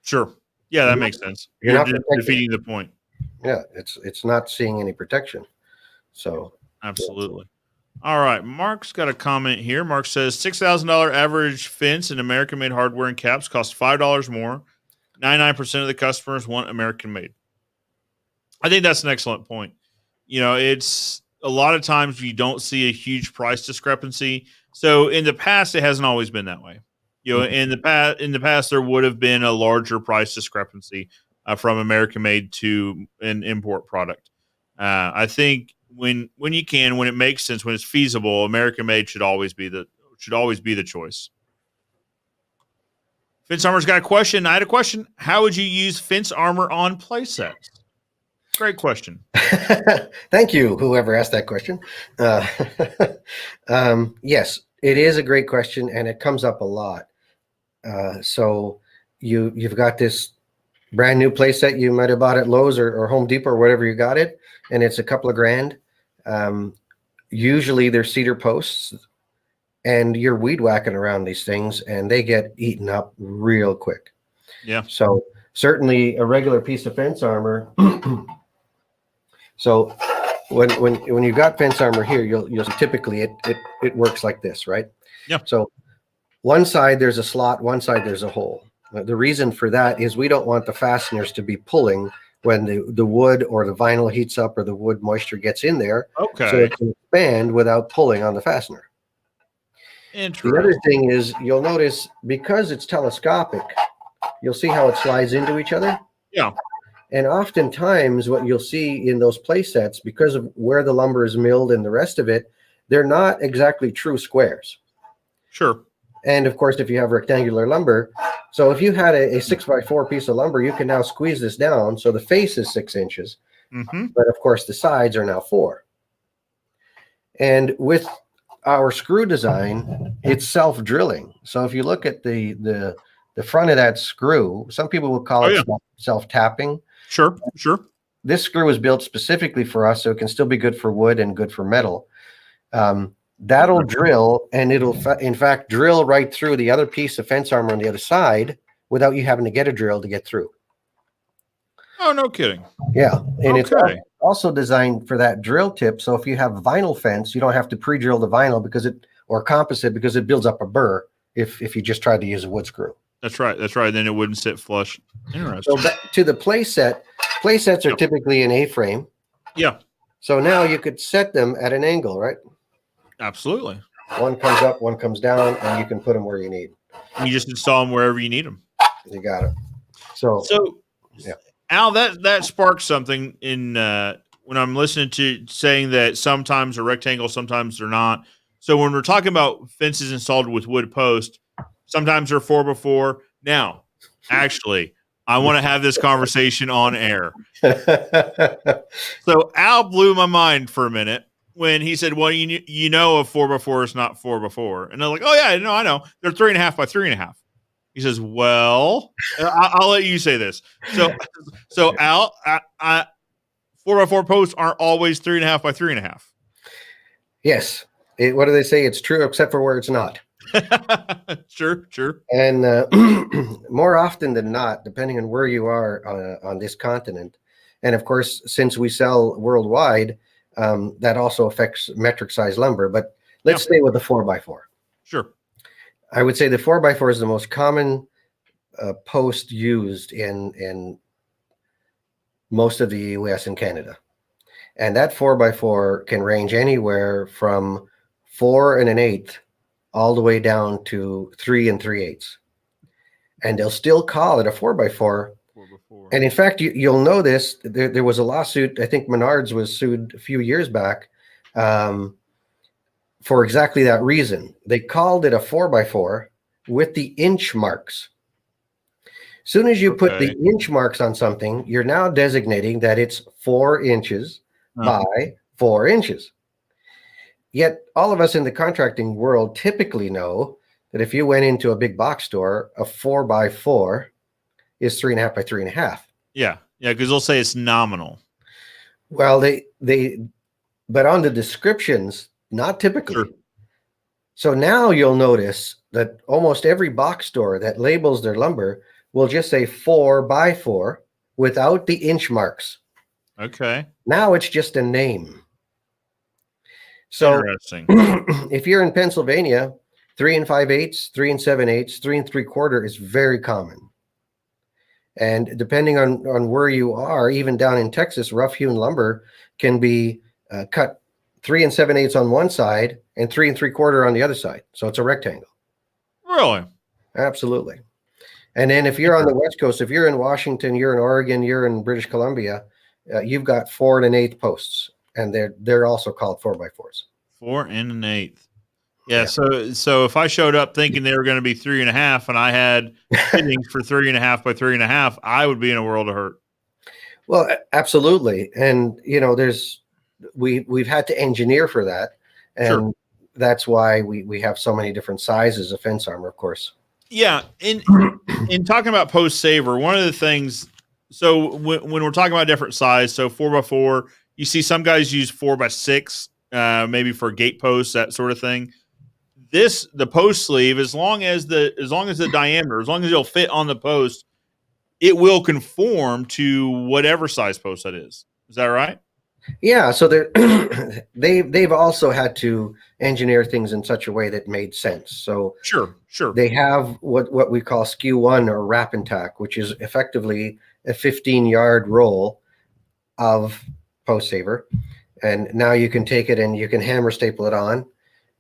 Sure. Yeah, that makes sense. You're not defeating the point. Yeah, it's not seeing any protection. So absolutely. All right, Mark's got a comment here. Mark says $6,000 average fence in American-made hardware and caps costs $5 more. 99% of the customers want American-made. I think that's an excellent point. It's a lot of times you don't see a huge price discrepancy. So in the past, it hasn't always been that way. In the past, there would have been a larger price discrepancy from American-made to an import product. I think when it makes sense, when it's feasible, American-made should always be the choice. Fence Armor's got a question. I had a question. How would you use fence armor on play sets? Great question. Thank you, whoever asked that question. Yes, it is a great question, and it comes up a lot. So you've got this brand new play set you might have bought at Lowe's or Home Depot or whatever you got it, and it's a couple of grand. Usually they're cedar posts, and you're weed whacking around these things, and they get eaten up real quick. Yeah. So certainly a regular piece of fence armor. So when you got fence armor here, you'll typically it works like this, right? Yeah. So one side there's a slot, one side there's a hole. The reason for that is we don't want the fasteners to be pulling when the wood or the vinyl heats up or the wood moisture gets in there. Okay. So it can expand without pulling on the fastener. Interesting. The other thing is you'll notice because it's telescopic, you'll see how it slides into each other. Yeah. And oftentimes what you'll see in those play sets, because of where the lumber is milled and the rest of it, they're not exactly true squares. Sure. And of course, if you have rectangular lumber, so if you had a 6x4 piece of lumber, you can now squeeze this down. So the face is 6 inches, but of course the sides are now 4. And with our screw design, it's self-drilling. So if you look at the front of that screw, some people will call it self-tapping. Sure. This screw is built specifically for us, so it can still be good for wood and good for metal. That'll drill, and it'll in fact drill right through the other piece of fence armor on the other side without you having to get a drill to get through. Oh, no kidding. Yeah, and it's also designed for that drill tip. So if you have vinyl fence, you don't have to pre-drill the vinyl or composite because it builds up a burr if you just tried to use a wood screw. That's right. Then it wouldn't sit flush. Interesting. So back to the play set. Play sets are typically an A-frame. Yeah. So now you could set them at an angle, right? Absolutely. One comes up, one comes down, and you can put them where you need. You just install them wherever you need them. You got it. So yeah. Al, that sparks something in when I'm listening to saying that sometimes they're rectangle, sometimes they're not. So when we're talking about fences installed with wood post, sometimes they're 4x4. Now, actually, I want to have this conversation on air. So Al blew my mind for a minute. when he said, "Well, you know, a 4x4 is not 4x4," and they're like, "Oh yeah, no, I know. They're 3.5 by 3.5." He says, "Well, I'll let you say this." So Al, 4x4 posts aren't always 3.5 by 3.5. Yes. What do they say? It's true, except for where it's not. Sure. And more often than not, depending on where you are on this continent, and of course, since we sell worldwide, that also affects metric size lumber. But let's stay with the 4x4. Sure. I would say the 4x4 is the most common post used in most of the US and Canada. And that 4x4 can range anywhere from 4 1/8 all the way down to 3 3/8. And they'll still call it a 4x4. And in fact, you'll know this. There was a lawsuit. I think Menards was sued a few years back for exactly that reason. They called it a 4x4 with the inch marks. Soon as you put the inch marks on something, you're now designating that it's 4 inches by 4 inches. Yet all of us in the contracting world typically know that if you went into a big box store, a 4x4 is 3.5 by 3.5. Yeah, because they'll say it's nominal. Well, but on the descriptions, not typically. Sure. So now you'll notice that almost every box store that labels their lumber will just say 4x4 without the inch marks. Okay. Now it's just a name. So interesting. If you're in Pennsylvania, 3 5/8, 3 7/8, 3 3/4 is very common. And depending on where you are, even down in Texas, rough hewn lumber can be cut 3 7/8 on one side and 3 3/4 on the other side. So it's a rectangle. Really? Absolutely. And then if you're on the West Coast, if you're in Washington, you're in Oregon, you're in British Columbia, you've got 4 1/8 posts, and they're also called 4x4s. 4 1/8. Yeah. So if I showed up thinking they were going to be 3.5, and I had fittings for 3.5 by 3.5, I would be in a world of hurt. Well, absolutely. And we've had to engineer for that, and that's why we have so many different sizes of fence armor, of course. Yeah, in talking about Postsaver, one of the things. So when we're talking about different size, so 4x4, you see some guys use 4x6, maybe for gate posts, that sort of thing. The post sleeve, as long as the diameter, as long as it'll fit on the post, it will conform to whatever size post that is. Is that right? Yeah. So they've also had to engineer things in such a way that made sense. So sure. They have what we call skew 1 or wrap and tack, which is effectively a 15-yard roll of Postsaver. And now you can take it and you can hammer staple it on,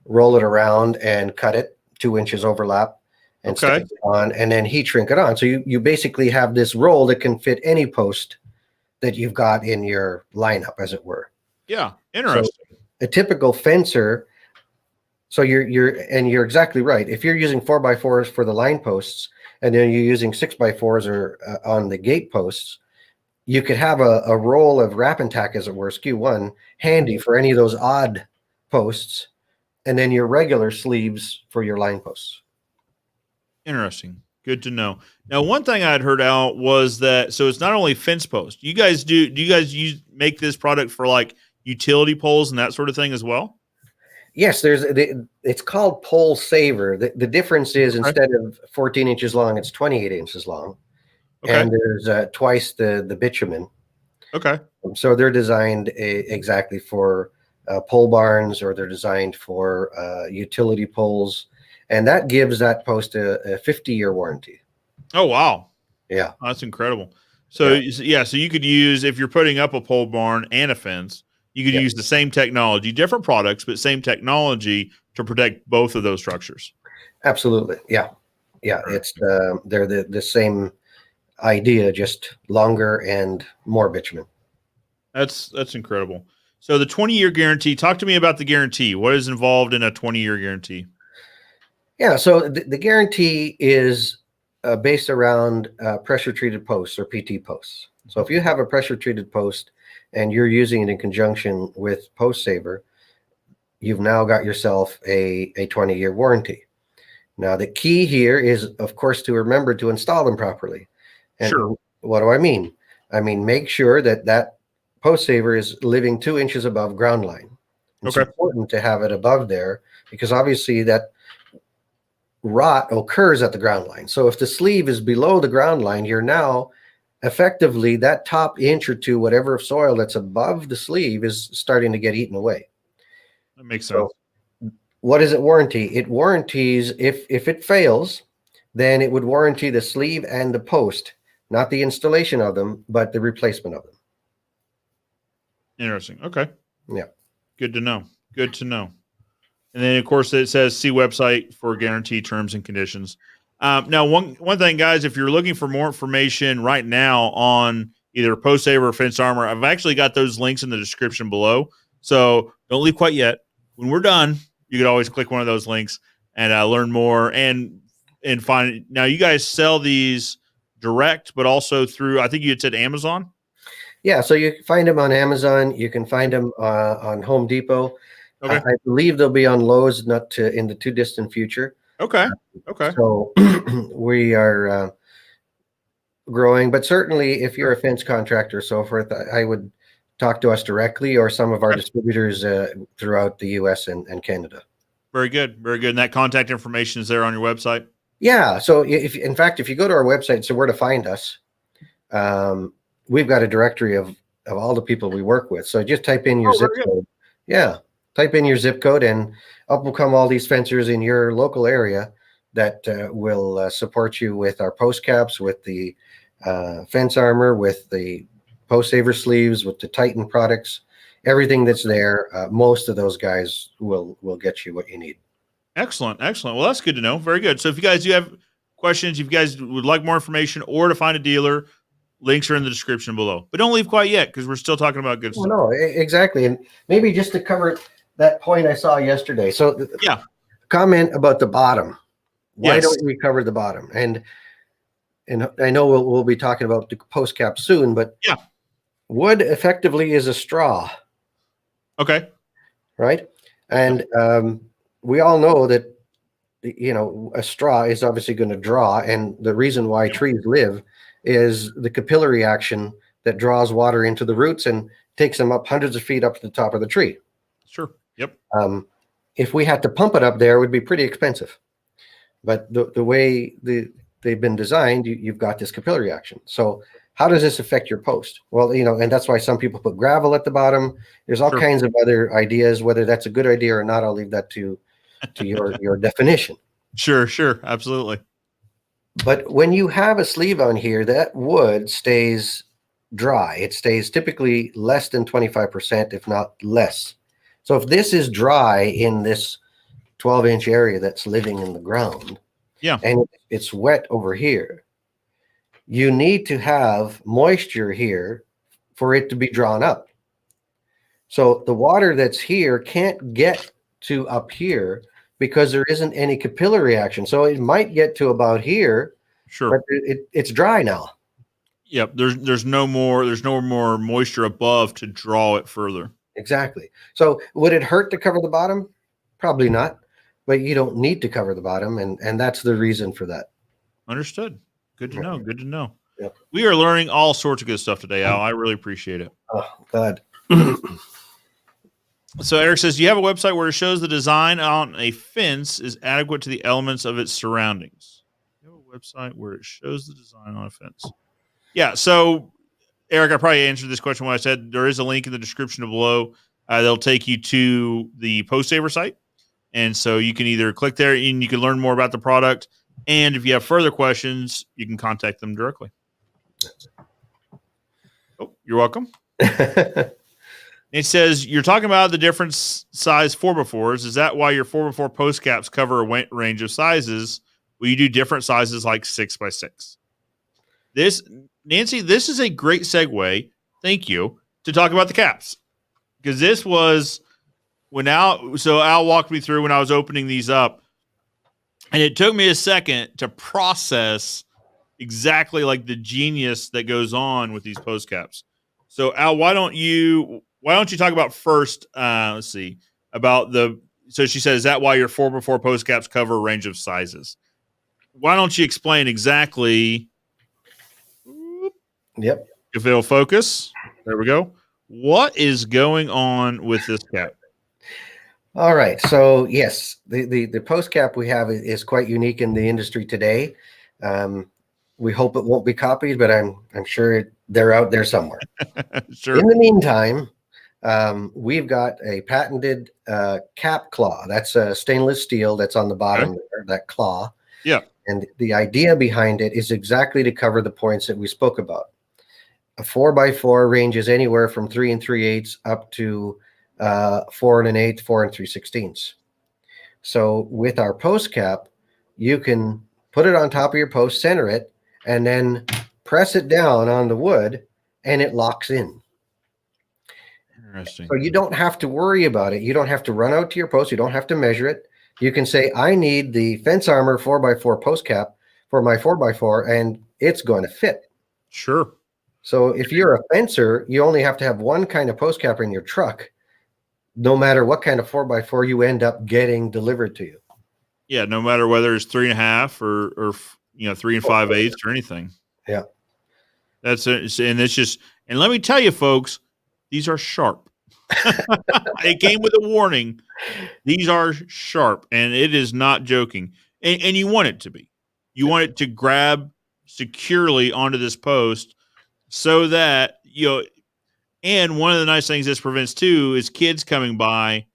roll it around and cut it 2 inches overlap and staple it on, and then heat shrink it on. So you basically have this roll that can fit any post that you've got in your lineup, as it were. Yeah, interesting. So a typical fencer. So you're exactly right. If you're using 4x4s for the line posts, and then you're using 6x4s or on the gate posts, you could have a roll of wrap and tack, as it were, skew 1, handy for any of those odd posts, and then your regular sleeves for your line posts. Interesting. Good to know. Now, one thing I had heard out was that, so it's not only fence posts. Do you guys make this product for like utility poles and that sort of thing as well? Yes, it's called Postsaver. The difference is instead of 14 inches long, it's 28 inches long. Okay. And there's twice the bitumen. Okay. So they're designed exactly for pole barns, or they're designed for utility poles. And that gives that post a 50-year warranty. Oh, wow. Yeah. Oh, that's incredible. So, so you could use, if you're putting up a pole barn and a fence, you could use the same technology, different products, but same technology to protect both of those structures. Absolutely. Yeah. Yeah. It's they're the same idea, just longer and more bitumen. That's incredible. So the 20-year guarantee, talk to me about the guarantee. What is involved in a 20-year guarantee? Yeah. So the guarantee is based around pressure treated posts, or PT posts. So if you have a pressure treated post and you're using it in conjunction with Postsaver, you've now got yourself a 20-year warranty. Now, the key here is, of course, to remember to install them properly. And Sure. what do I mean? I mean, make sure that Postsaver is living 2 inches above ground line. It's Okay. important to have it above there because obviously that rot occurs at the ground line. So if the sleeve is below the ground line, you're now effectively that top inch or two, whatever of soil that's above the sleeve is starting to get eaten away. That makes sense. So what does it warranty? It warranties if it fails, then it would warranty the sleeve and the post, not the installation of them, but the replacement of them. Interesting. Okay. Yeah. Good to know. Good to know. And then, of course, it says see website for guarantee terms and conditions. Now, one thing, guys, if you're looking for more information right now on either Postsaver or Fence Armor, I've actually got those links in the description below. So don't leave quite yet. When we're done, you could always click one of those links and learn more and find. Now, you guys sell these direct, but also through, I think you had said Amazon. Yeah, so you can find them on Amazon. You can find them on Home Depot. Okay. I believe they'll be on Lowe's, not in the too distant future. Okay. Okay. So we are growing, but certainly if you're a fence contractor or so forth, I would talk to us directly or some of our distributors throughout the US and Canada. Very good. Very good. And that contact information is there on your website? Yeah. So if you go to our website, so where to find us, we've got a directory of all the people we work with. So just type in your zip code. Yeah. Type in your zip code and up will come all these fencers in your local area that will support you with our post caps, with the fence armor, with the Postsaver sleeves, with the Titan products, everything that's there. Most of those guys will get you what you need. Excellent. Excellent. Well, that's good to know. Very good. So if you guys do have questions, if you guys would like more information or to find a dealer, links are in the description below. But don't leave quite yet because we're still talking about good stuff. No, exactly. And maybe just to cover that point I saw yesterday. So yeah, comment about the bottom. Why don't we cover the bottom? And I know we'll be talking about the post cap soon, but yeah, wood effectively is a straw. Okay. Right. And we all know that, a straw is obviously going to draw. And the reason why trees live is the capillary action that draws water into the roots and takes them up hundreds of feet up to the top of the tree. Sure. Yep. If we had to pump it up there, it would be pretty expensive. But the way they've been designed, you've got this capillary action. So how does this affect your post? Well, and that's why some people put gravel at the bottom. There's all kinds of other ideas. Whether that's a good idea or not, I'll leave that to your definition. Sure. Absolutely. But when you have a sleeve on here, that wood stays dry. It stays typically less than 25%, if not less. So if this is dry in this 12-inch area that's living in the ground, and it's wet over here, you need to have moisture here for it to be drawn up. So the water that's here can't get to up here because there isn't any capillary action. So it might get to about here, but it's dry now. Yep. There's no more moisture above to draw it further. Exactly. So would it hurt to cover the bottom? Probably not, but you don't need to cover the bottom. And that's the reason for that. Understood. Good to know. Good to know. Yep. We are learning all sorts of good stuff today, Al. I really appreciate it. Oh, God. So Eric says, do you have a website where it shows the design on a fence is adequate to the elements of its surroundings? You have a website where it shows the design on a fence. Yeah. So Eric, I probably answered this question when I said there is a link in the description below. They'll take you to the Postsaver site. And so you can either click there and you can learn more about the product. And if you have further questions, you can contact them directly. Oh, you're welcome. It says, you're talking about the different size 4x4s. Is that why your 4x4 post caps cover a range of sizes? Will you do different sizes like 6x6? Nancy, this is a great segue. Thank you to talk about the caps, because this was Al walked me through when I was opening these up, and it took me a second to process exactly like the genius that goes on with these post caps. So Al, why don't you talk about first? Let's see. about so she said, is that why your 4x4 post caps cover a range of sizes? Why don't you explain exactly? Yep. If it'll focus, there we go. What is going on with this cap? All right. So yes, the post cap we have is quite unique in the industry today. We hope it won't be copied, but I'm sure they're out there somewhere. Sure. In the meantime, we've got a patented cap claw. That's a stainless steel that's on the bottom there, that claw. Yeah. And the idea behind it is exactly to cover the points that we spoke about. A 4x4 ranges anywhere from 3 3/8 up to 4 1/8, 4 3/16. So with our post cap, you can put it on top of your post, center it, and then press it down on the wood, and it locks in. Interesting. So you don't have to worry about it. You don't have to run out to your post. You don't have to measure it. You can say, I need the Fence Armor 4x4 post cap for my 4x4, and it's going to fit. Sure. So if you're a fencer, you only have to have one kind of post cap in your truck, no matter what kind of 4x4 you end up getting delivered to you. Yeah, no matter whether it's 3.5 or 3 5/8 or anything. Yeah, that's it. And it's just, and let me tell you, folks, these are sharp. It came with a warning. These are sharp, and it is not joking. And you want it to be. You want it to grab securely onto this post so that and one of the nice things this prevents too is kids coming by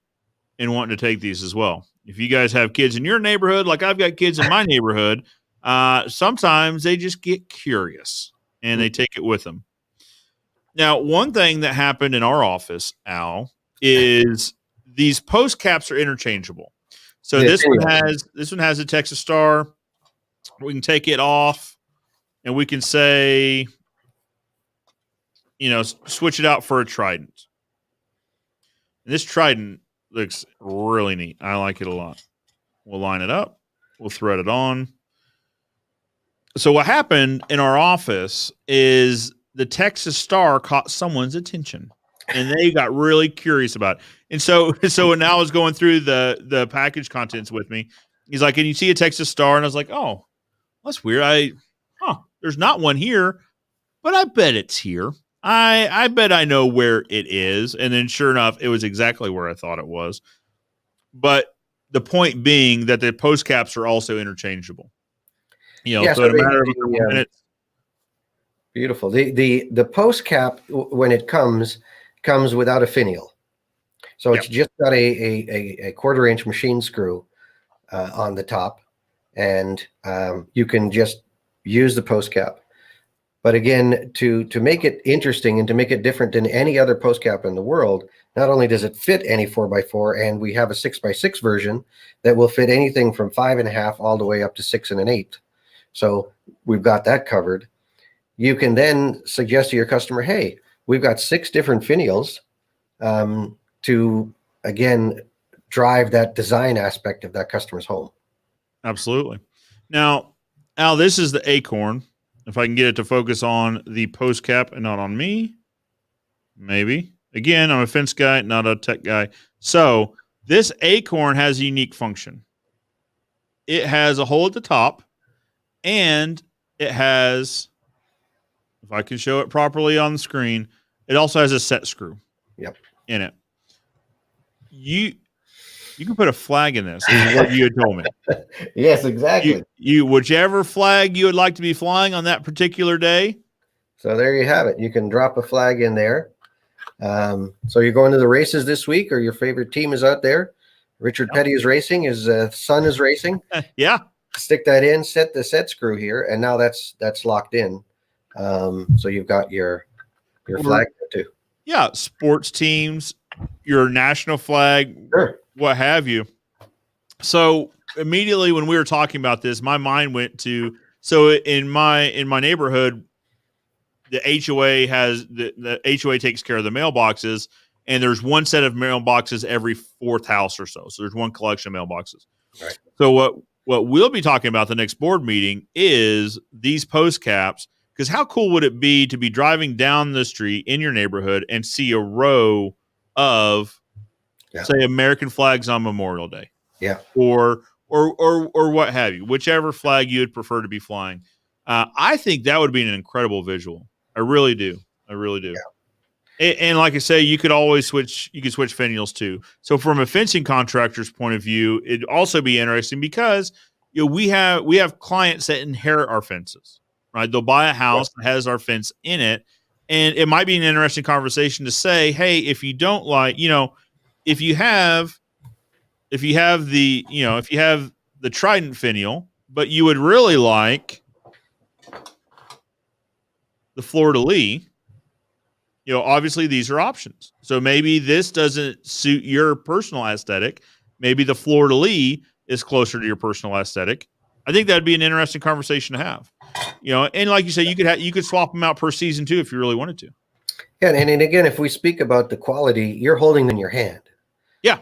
and wanting to take these as well. If you guys have kids in your neighborhood, like I've got kids in my neighborhood, sometimes they just get curious and they take it with them. Now, one thing that happened in our office, Al, is these post caps are interchangeable. So this one has a Texas Star. We can take it off and we can say, switch it out for a Trident. And this Trident looks really neat. I like it a lot. We'll line it up. We'll thread it on. So what happened in our office is the Texas Star caught someone's attention, and they got really curious about it. And so when I was going through the package contents with me, he's like, "Can you see a Texas Star?" And I was like, "Oh, that's weird. There's not one here, but I bet it's here. I bet I know where it is." And then sure enough, it was exactly where I thought it was. But the point being that the post caps are also interchangeable. So in a matter of a couple minutes. Beautiful. The post cap, when it comes without a finial. So it's just got a 1/4 inch machine screw on the top, and you can just use the post cap. But again, to make it interesting and to make it different than any other post cap in the world, not only does it fit any 4x4, and we have a 6x6 version that will fit anything from 5.5 all the way up to 6 1/8. So we've got that covered. You can then suggest to your customer, hey, we've got 6 different finials to, again, drive that design aspect of that customer's home. Absolutely. Now, Al, this is the Acorn. If I can get it to focus on the post cap and not on me, maybe. Again, I'm a fence guy, not a tech guy. So this Acorn has a unique function. It has a hole at the top, and it has, if I can show it properly on the screen, it also has a set screw in it. You can put a flag in this, is what you had told me. Yes, exactly. You whichever flag you would like to be flying on that particular day. So there you have it. You can drop a flag in there. So you're going to the races this week, or your favorite team is out there. Richard Petty is racing. His son is racing. Yeah. Stick that in, set the set screw here, and now that's locked in. So you've got your flag there too. Yeah, sports teams, your national flag, sure, what have you. So immediately when we were talking about this, my mind went to, so in my neighborhood, the HOA has the HOA takes care of the mailboxes, and there's one set of mailboxes every 4th house or so. So there's one collection of mailboxes. Right. So what we'll be talking about the next board meeting is these post caps, because how cool would it be to be driving down the street in your neighborhood and see a row of Yeah. say American flags on Memorial Day. Yeah. Or what have you, whichever flag you would prefer to be flying. I think that would be an incredible visual. I really do. I really do. And like I say, you could always switch. You could switch finials too. So from a fencing contractor's point of view, it'd also be interesting because we have clients that inherit our fences, right? They'll buy a house that has our fence in it, and it might be an interesting conversation to say, hey, if you don't like, if you have the Trident finial, but you would really like the Fleur de Lis, obviously these are options. So maybe this doesn't suit your personal aesthetic. Maybe the Fleur de Lis is closer to your personal aesthetic. I think that'd be an interesting conversation to have. And like you say, you could swap them out per season too if you really wanted to. Yeah, and again, if we speak about the quality, you're holding them in your hand. Yeah.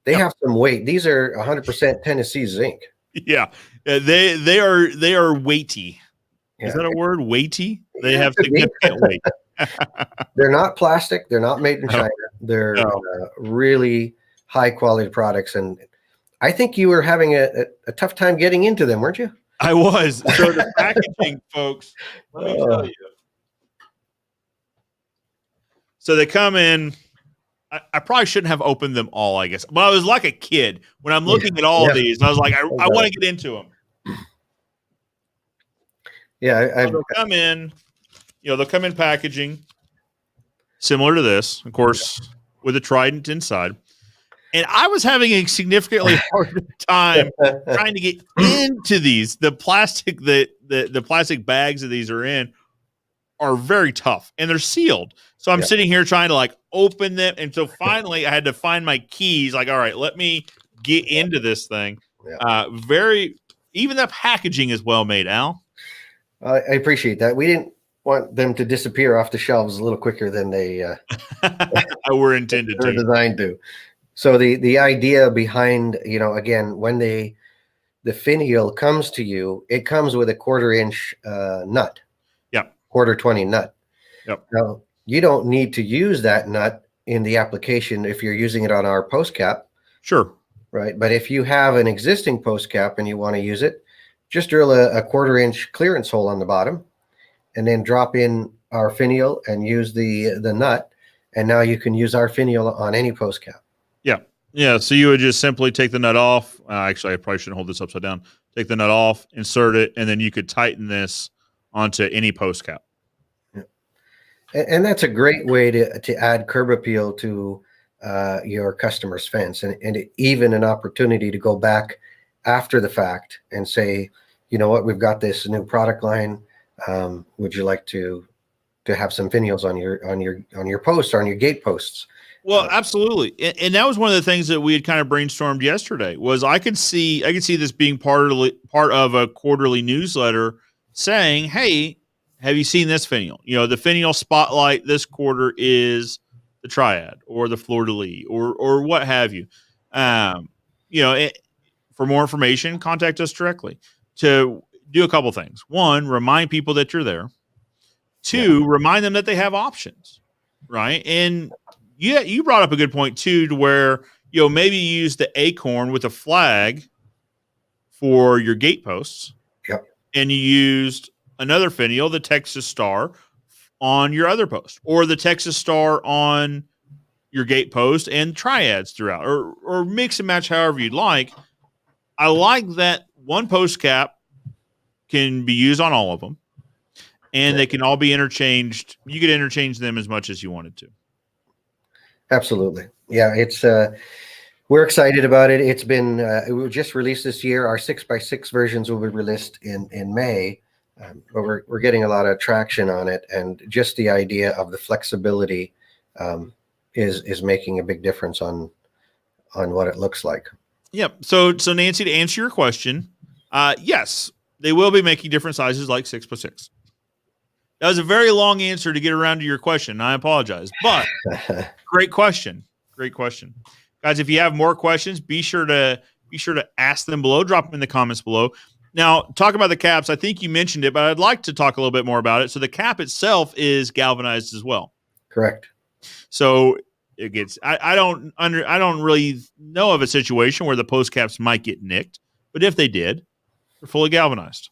They have some weight. These are 100% Tennessee zinc. Yeah. They are weighty. Yeah. Is that a word? Weighty? They have significant weight. They're not plastic. They're not made in China. They're really high quality products. And I think you were having a tough time getting into them, weren't you? I was. So the packaging, folks, let me tell you. So they come in. I probably shouldn't have opened them all, I guess. But I was like a kid when I'm looking at all of these. I was like, I want to get into them. Yeah, they'll come in. They'll come in packaging similar to this, of course, with a Trident inside. And I was having a significantly harder time trying to get into these. The plastic the plastic bags that these are in are very tough, and they're sealed. So I'm sitting here trying to open them, and so finally I had to find my keys. All right, let me get into this thing. Even the packaging is well made, Al. I appreciate that. We didn't want them to disappear off the shelves a little quicker than they were intended to. Designed to. So the idea behind, again, when the finial comes to you, it comes with a 1/4 inch nut. Yep. 1/4 20 nut. Yep. Now, you don't need to use that nut in the application if you're using it on our post cap. Sure. Right. But if you have an existing post cap and you want to use it, just drill a 1/4 inch clearance hole on the bottom and then drop in our finial and use the nut. And now you can use our finial on any post cap. Yeah. Yeah. So you would just simply take the nut off. Actually, I probably shouldn't hold this upside down. Take the nut off, insert it, and then you could tighten this onto any post cap. Yeah. And that's a great way to add curb appeal to your customer's fence, and even an opportunity to go back after the fact and say, you know what, we've got this new product line. Would you like to have some finials on your posts or on your gate posts? Well, absolutely. And that was one of the things that we had kind of brainstormed yesterday was I could see this being part of a quarterly newsletter saying, hey, have you seen this finial? The finial spotlight this quarter is the Triad or the Fleur de Lis or what have you. For more information, contact us directly to do a couple things. One, remind people that you're there. Two, remind them that they have options, right? And you brought up a good point too, to where maybe you use the acorn with a flag for your gate posts, and you used another finial, the Texas Star, on your other post, or the Texas Star on your gate post and triads throughout, or mix and match however you'd like. I like that one post cap can be used on all of them, and they can all be interchanged. You could interchange them as much as you wanted to. Absolutely. Yeah, it's we're excited about it. It's been it was just released this year. Our 6x6 versions will be released in May, but we're getting a lot of traction on it, and just the idea of the flexibility is making a big difference on what it looks like. Yep. So Nancy, to answer your question, yes, they will be making different sizes like 6x6. That was a very long answer to get around to your question. I apologize, but great question. Great question. Guys, if you have more questions, be sure to ask them below, drop them in the comments below. Now, talk about the caps. I think you mentioned it, but I'd like to talk a little bit more about it. So the cap itself is galvanized as well. Correct. So it gets. I don't really know of a situation where the post caps might get nicked, but if they did, they're fully galvanized.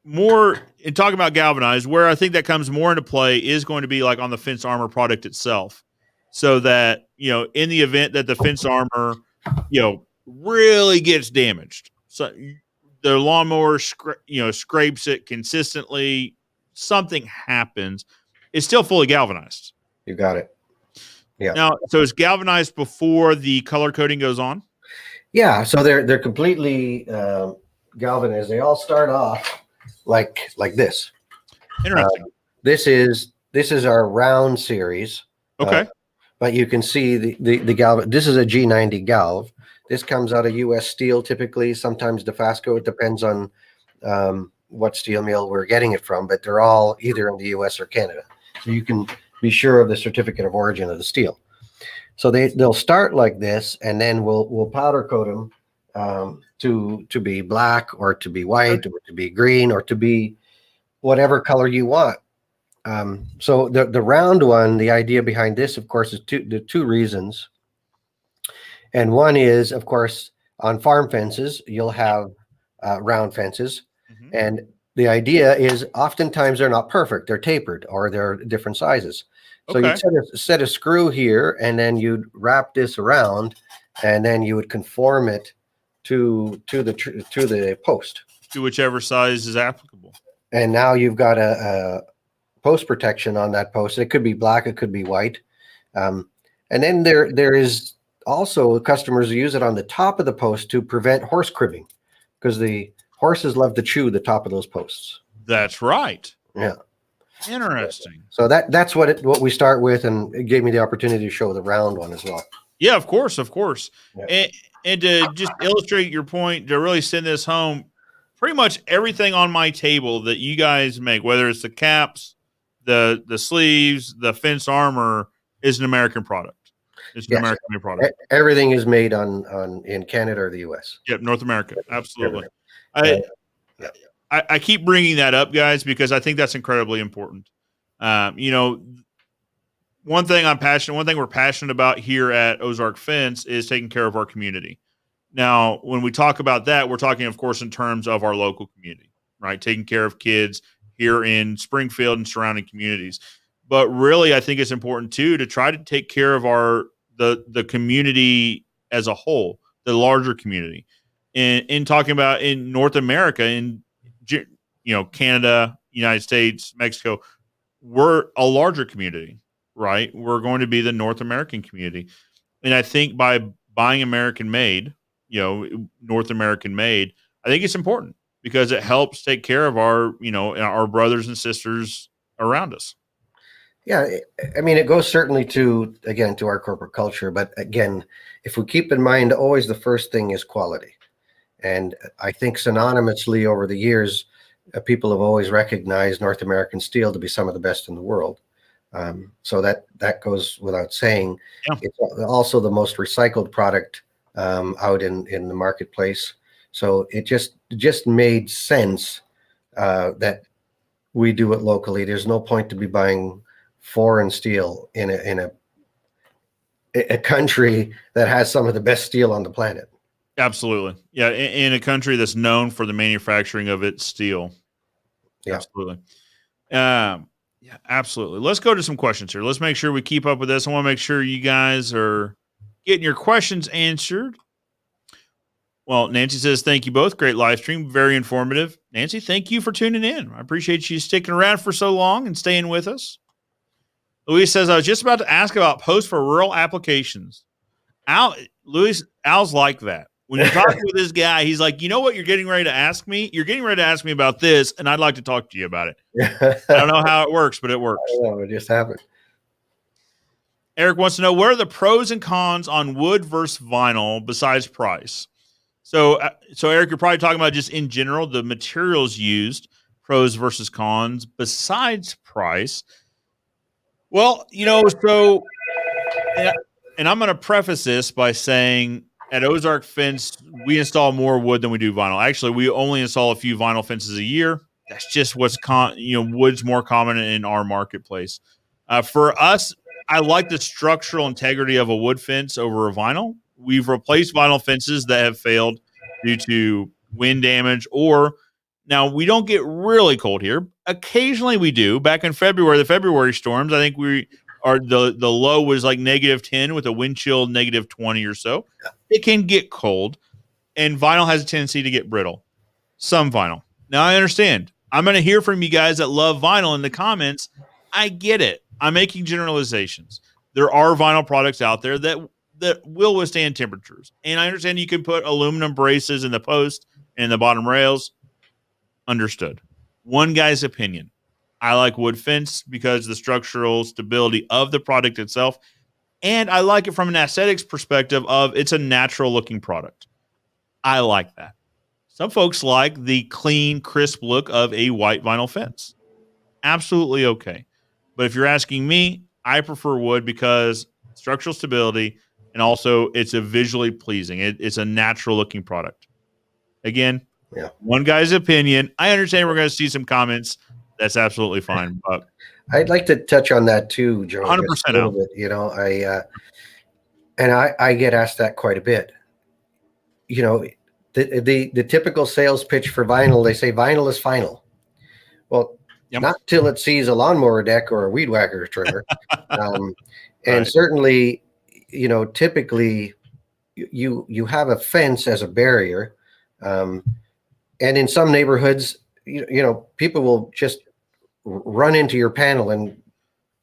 More in talking about galvanized, where I think that comes more into play is going to be like on the fence armor product itself, so that in the event that the fence armor really gets damaged, so the lawnmower scrapes it consistently, something happens, it's still fully galvanized. You got it. Yeah. Now, so it's galvanized before the color coating goes on. Yeah. So they're completely galvanized. They all start off like this. Interesting. This is our round series. Okay. But you can see the galv. This is a G90 galv. This comes out of U.S. steel typically. Sometimes Dofasco. It depends on what steel mill we're getting it from. But they're all either in the U.S. or Canada. So you can be sure of the certificate of origin of the steel. So they'll start like this, and then we'll powder coat them to be black or to be white or to be green or to be whatever color you want. So the round one, the idea behind this, of course, is two reasons. And one is, of course, on farm fences, you'll have round fences. Mm-hmm. And the idea is oftentimes they're not perfect. They're tapered or they're different sizes. So Okay. you'd set a screw here, and then you'd wrap this around, and then you would conform it to the post. To whichever size is applicable. And now you've got a post protection on that post. It could be black, it could be white. And then there is also customers who use it on the top of the post to prevent horse cribbing, because the horses love to chew the top of those posts. That's right. Yeah. Interesting. So that's what we start with, and it gave me the opportunity to show the round one as well. Yeah, of course. Yeah. And to just illustrate your point, to really send this home, pretty much everything on my table that you guys make, whether it's the caps, the sleeves, the fence armor, is an American product. It's an American made product. Everything is made in Canada or the US. Yep, North America. Absolutely. I keep bringing that up, guys, because I think that's incredibly important. One thing we're passionate about here at Ozark Fence is taking care of our community. Now, when we talk about that, we're talking, of course, in terms of our local community, right? Taking care of kids here in Springfield and surrounding communities. But really, I think it's important too to try to take care of the community as a whole, the larger community. In talking about in North America, in Canada, United States, Mexico, we're a larger community, right? We're going to be the North American community. And I think by buying American made, North American made, I think it's important because it helps take care of our brothers and sisters around us. Yeah. I mean, it goes certainly to our corporate culture. But again, if we keep in mind, always the first thing is quality. And I think synonymously over the years, people have always recognized North American steel to be some of the best in the world. So that goes without saying. Yeah. It's also the most recycled product out in the marketplace. So it just made sense that we do it locally. There's no point to be buying foreign steel in a country that has some of the best steel on the planet. Absolutely. Yeah. In a country that's known for the manufacturing of its steel. Yeah. Absolutely. Yeah, absolutely. Let's go to some questions here. Let's make sure we keep up with this. I want to make sure you guys are getting your questions answered. Well, Nancy says, thank you both. Great live stream. Very informative. Nancy, thank you for tuning in. I appreciate you sticking around for so long and staying with us. Luis says, I was just about to ask about posts for rural applications. Al's like that. When you're talking with this guy, he's like, you know what you're getting ready to ask me? You're getting ready to ask me about this, and I'd like to talk to you about it. I don't know how it works, but it works. I know, it just happened. Eric wants to know, what are the pros and cons on wood versus vinyl besides price? So Eric, you're probably talking about just in general, the materials used, pros versus cons besides price. Well, and I'm going to preface this by saying at Ozark Fence, we install more wood than we do vinyl. Actually, we only install a few vinyl fences a year. That's just what's wood's more common in our marketplace. For us, I like the structural integrity of a wood fence over a vinyl. We've replaced vinyl fences that have failed due to wind damage, or now we don't get really cold here. Occasionally we do. Back in February, the February storms, I think we are the low was like -10 with a wind chill -20 or so. It can get cold, and vinyl has a tendency to get brittle. Some vinyl. Now I understand. I'm going to hear from you guys that love vinyl in the comments. I get it. I'm making generalizations. There are vinyl products out there that will withstand temperatures. And I understand you can put aluminum braces in the post and the bottom rails. Understood. One guy's opinion. I like wood fence because the structural stability of the product itself. And I like it from an aesthetics perspective of it's a natural looking product. I like that. Some folks like the clean, crisp look of a white vinyl fence. Absolutely okay. But if you're asking me, I prefer wood because structural stability and also it's a visually pleasing. It's a natural looking product. Again, one guy's opinion. I understand we're going to see some comments. That's absolutely fine. But I'd like to touch on that too, Joe. 100% a little bit. You know, I get asked that quite a bit. You know, the typical sales pitch for vinyl, they say vinyl is final. Well, not till it sees a lawnmower deck or a weed whacker trimmer. And certainly, you know, typically you have a fence as a barrier. And in some neighborhoods, you know, people will just run into your panel and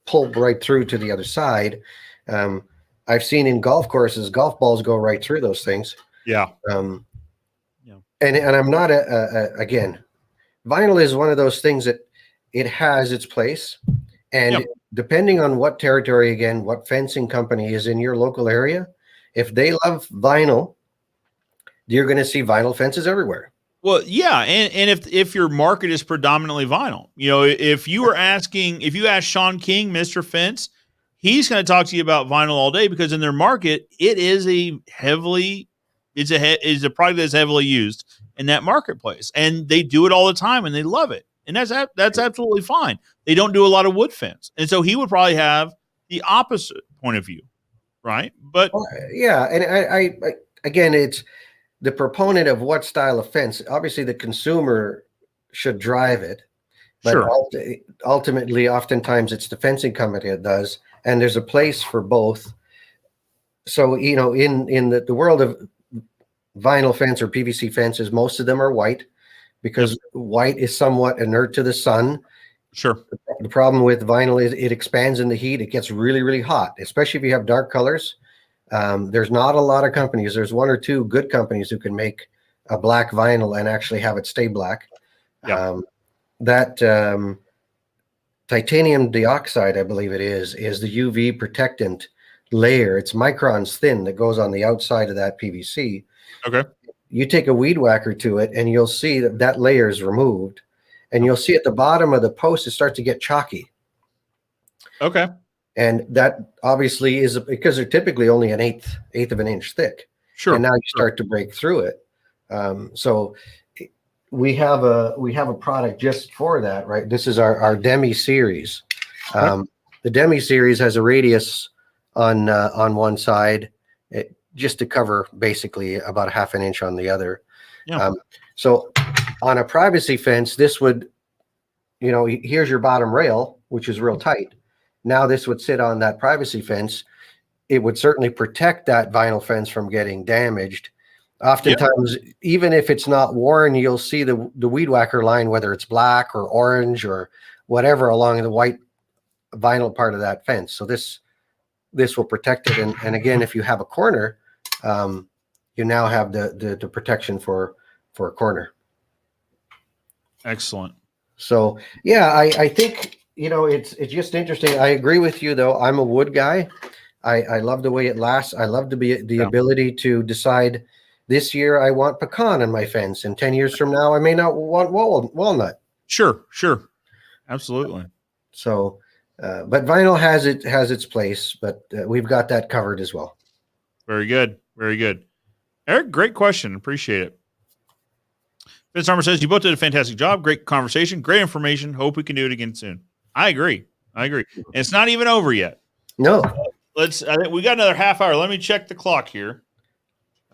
pull right through to the other side. I've seen in golf courses, golf balls go right through those things. Yeah. And I'm not again, vinyl is one of those things that it has its place. And depending on what territory, again, what fencing company is in your local area, if they love vinyl, you're going to see vinyl fences everywhere. Well, yeah, and if your market is predominantly vinyl, you know, if you ask Sean King, Mr. Fence, he's going to talk to you about vinyl all day because in their market, it is a product that's heavily used in that marketplace, and they do it all the time, and they love it, and that's absolutely fine. They don't do a lot of wood fence, and so he would probably have the opposite point of view, right? But yeah, and I again, it's the proponent of what style of fence. Obviously, the consumer should drive it, but ultimately, oftentimes, it's the fencing company that does, and there's a place for both. So, you know, in the world of vinyl fence or PVC fences, most of them are white because white is somewhat inert to the sun. Sure. The problem with vinyl is it expands in the heat. It gets really, really hot, especially if you have dark colors. There's not a lot of companies. There's one or two good companies who can make a black vinyl and actually have it stay black. Titanium dioxide, I believe it is the UV protectant layer. It's microns thin that goes on the outside of that PVC. Okay. You take a weed whacker to it and you'll see that layer is removed, and you'll see at the bottom of the post, it starts to get chalky. Okay. And that obviously is because they're typically only an eighth of an inch thick. Sure. And now you start to break through it. So we have a product just for that, right? This is our Demi series. The Demi series has a radius on one side, just to cover basically about 1/2 inch on the other. So on a privacy fence, this would, you know, here's your bottom rail, which is real tight. Now this would sit on that privacy fence. It would certainly protect that vinyl fence from getting damaged. Oftentimes, even if it's not worn, you'll see the weed whacker line, whether it's black or orange or whatever, along the white vinyl part of that fence. So this will protect it. And again, if you have a corner, you now have the protection for a corner. Excellent. So yeah, I think, you know, it's just interesting. I agree with you though. I'm a wood guy. I love the way it lasts. I love the ability to decide this year I want pecan on my fence, and 10 years from now I may not want walnut. Sure. Absolutely. So, but vinyl has its place, but we've got that covered as well. Very good. Eric, great question. Appreciate it. Fence Armor says, you both did a fantastic job. Great conversation. Great information. Hope we can do it again soon. I agree. And it's not even over yet. No, I think we got another half hour. Let me check the clock here.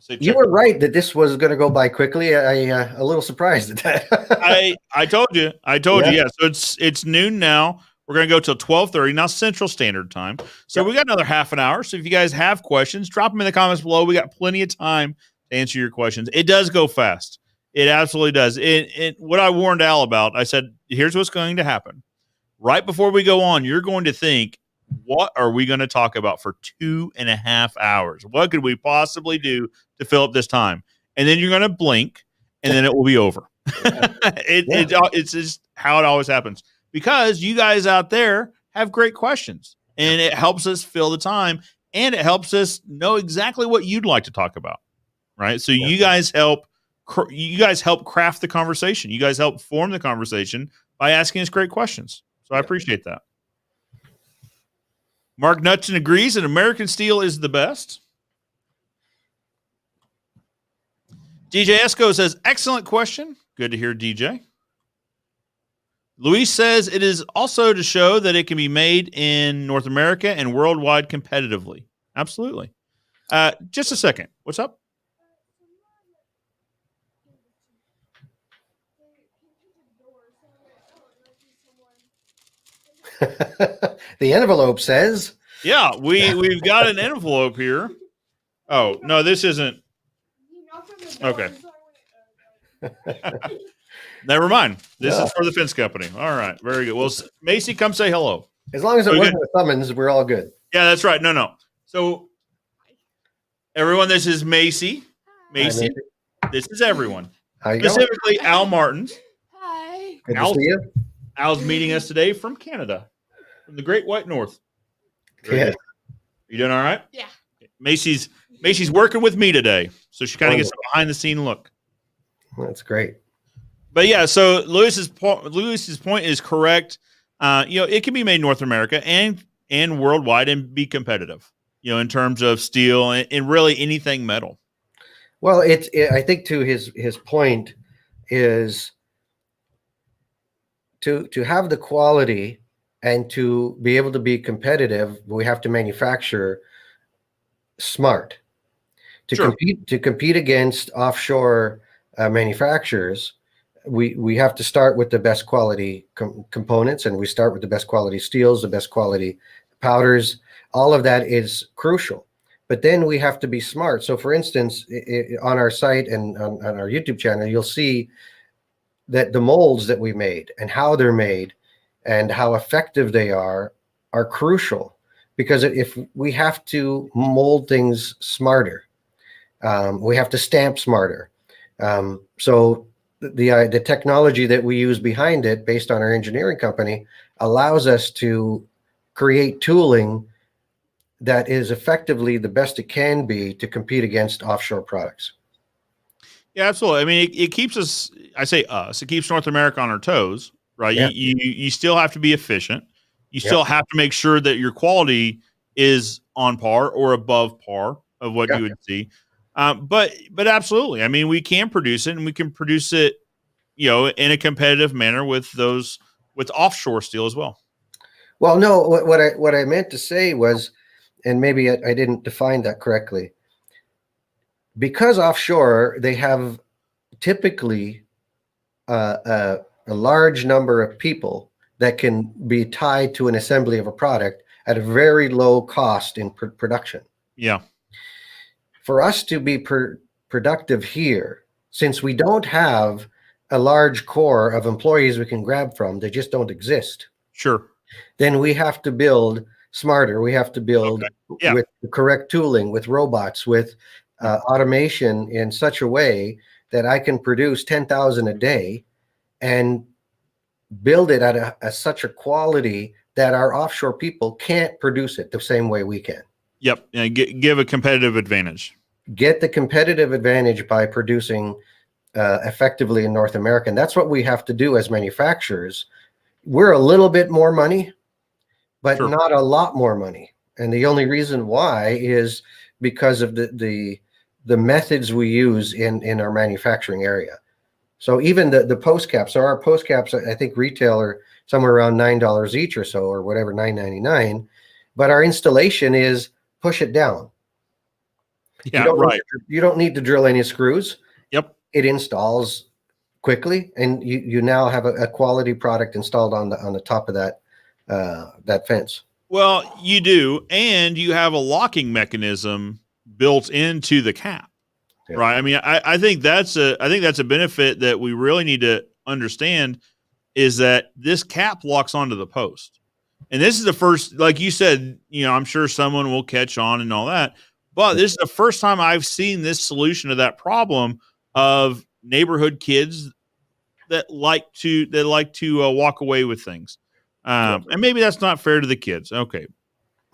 you were right that this was going to go by quickly. I a little surprised at that. I told you. Yeah. Yeah. So it's noon now. We're gonna go till 12:30 now Central Standard Time. So we got another half an hour. So if you guys have questions, drop them in the comments below. We got plenty of time to answer your questions. It does go fast. It absolutely does. What I warned Al about, I said, here's what's going to happen. Right before we go on, you're going to think, what are we going to talk about for 2.5 hours? What could we possibly do to fill up this time? And then you're going to blink, and then it will be over. It's just how it always happens, because you guys out there have great questions, and it helps us fill the time, and it helps us know exactly what you'd like to talk about. Right. So you guys help craft the conversation. You guys help form the conversation by asking us great questions. So I appreciate that. Mark Knutson agrees that American steel is the best. DJ Esco says, excellent question. Good to hear, DJ. Luis says it is also to show that it can be made in North America and worldwide competitively. Absolutely. Just a second. What's up? The envelope says. Yeah, we've got an envelope here. Oh, no, this isn't. Okay. Never mind. This is for the fence company. All right. Very good. Well, Macy, come say hello. As long as it wasn't a summons, we're all good. Yeah, that's right. No. So, everyone, this is Macy. Macy. This is everyone. Specifically, Al Martins. Hi. Good to see you. Al's meeting us today from Canada, from the Great White North. Yeah. You doing all right? Yeah. Macy's working with me today, so she kind of gets a behind the scene look. That's great. But yeah, so Lewis's point is correct. It can be made in North America and worldwide and be competitive. In terms of steel and really anything metal. Well, I think to his point is to have the quality and to be able to be competitive, we have to manufacture smart. To compete against offshore manufacturers, we have to start with the best quality components, and we start with the best quality steels, the best quality powders. All of that is crucial. But then we have to be smart. So, for instance, on our site and on our YouTube channel, you'll see that the molds that we made and how they're made and how effective they are crucial, because if we have to mold things smarter, we have to stamp smarter. So the technology that we use behind it, based on our engineering company, allows us to create tooling that is effectively the best it can be to compete against offshore products. Yeah, absolutely. I mean, it keeps us, I say us, it keeps North America on our toes, right? Yeah. You still have to be efficient. You still have to make sure that your quality is on par or above par of what you would see. But absolutely. I mean, we can produce it, and we can produce it, in a competitive manner with offshore steel as well. Well, no, what I meant to say was, and maybe I didn't define that correctly, because offshore, they have typically a large number of people that can be tied to an assembly of a product at a very low cost in production. Yeah. For us to be productive here, since we don't have a large core of employees we can grab from, they just don't exist. Sure. Then we have to build smarter. We have to build with the correct tooling, with robots, with automation in such a way that I can produce 10,000 a day and build it at such a quality that our offshore people can't produce it the same way we can. Yep. And give a competitive advantage. Get the competitive advantage by producing effectively in North America. And that's what we have to do as manufacturers. We're a little bit more money, but not a lot more money. And the only reason why is because of the methods we use in our manufacturing area. So even the post caps, so our post caps, I think retail are somewhere around $9 each or so, or whatever, $9.99. but our installation is push it down. Yeah, right. You don't need to drill any screws. Yep. It installs quickly, and you now have a quality product installed on the top of that fence. Well, you do, and you have a locking mechanism built into the cap, right? I mean, I think that's a benefit that we really need to understand, is that this cap locks onto the post. And this is the first, like you said, I'm sure someone will catch on and all that, but this is the first time I've seen this solution to that problem of neighborhood kids that like to walk away with things. And maybe that's not fair to the kids. Okay.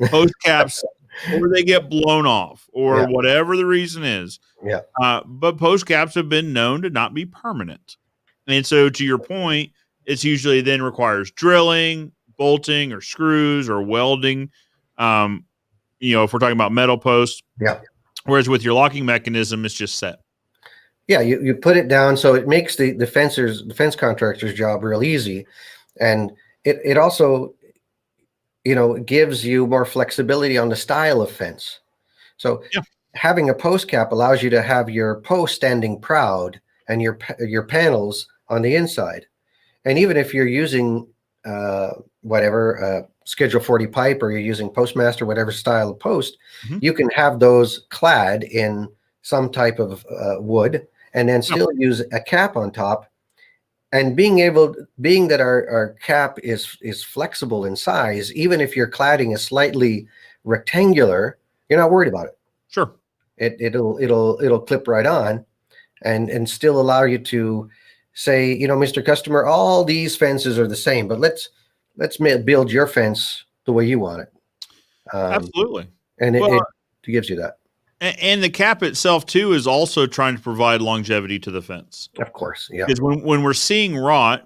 Post caps, or they get blown off, or whatever the reason is. Yeah. But post caps have been known to not be permanent. And so, to your point, it's usually then requires drilling, bolting, or screws, or welding. If we're talking about metal posts. Yeah. Whereas with your locking mechanism, it's just set. Yeah, you put it down, so it makes the fence contractor's job real easy, and it also gives you more flexibility on the style of fence. So having a post cap allows you to have your post standing proud and your panels on the inside, and even if you're using Schedule 40 pipe, or you're using Postmaster, whatever style of post, you can have those clad in some type of wood, and then still use a cap on top. And being that our cap is flexible in size, even if your cladding is slightly rectangular, you're not worried about it. Sure. It'll clip right on, and still allow you to say, Mr. Customer, all these fences are the same, but let's build your fence the way you want it. Absolutely. And it gives you that. And the cap itself, too, is also trying to provide longevity to the fence. Of course, yeah. Because when we're seeing rot,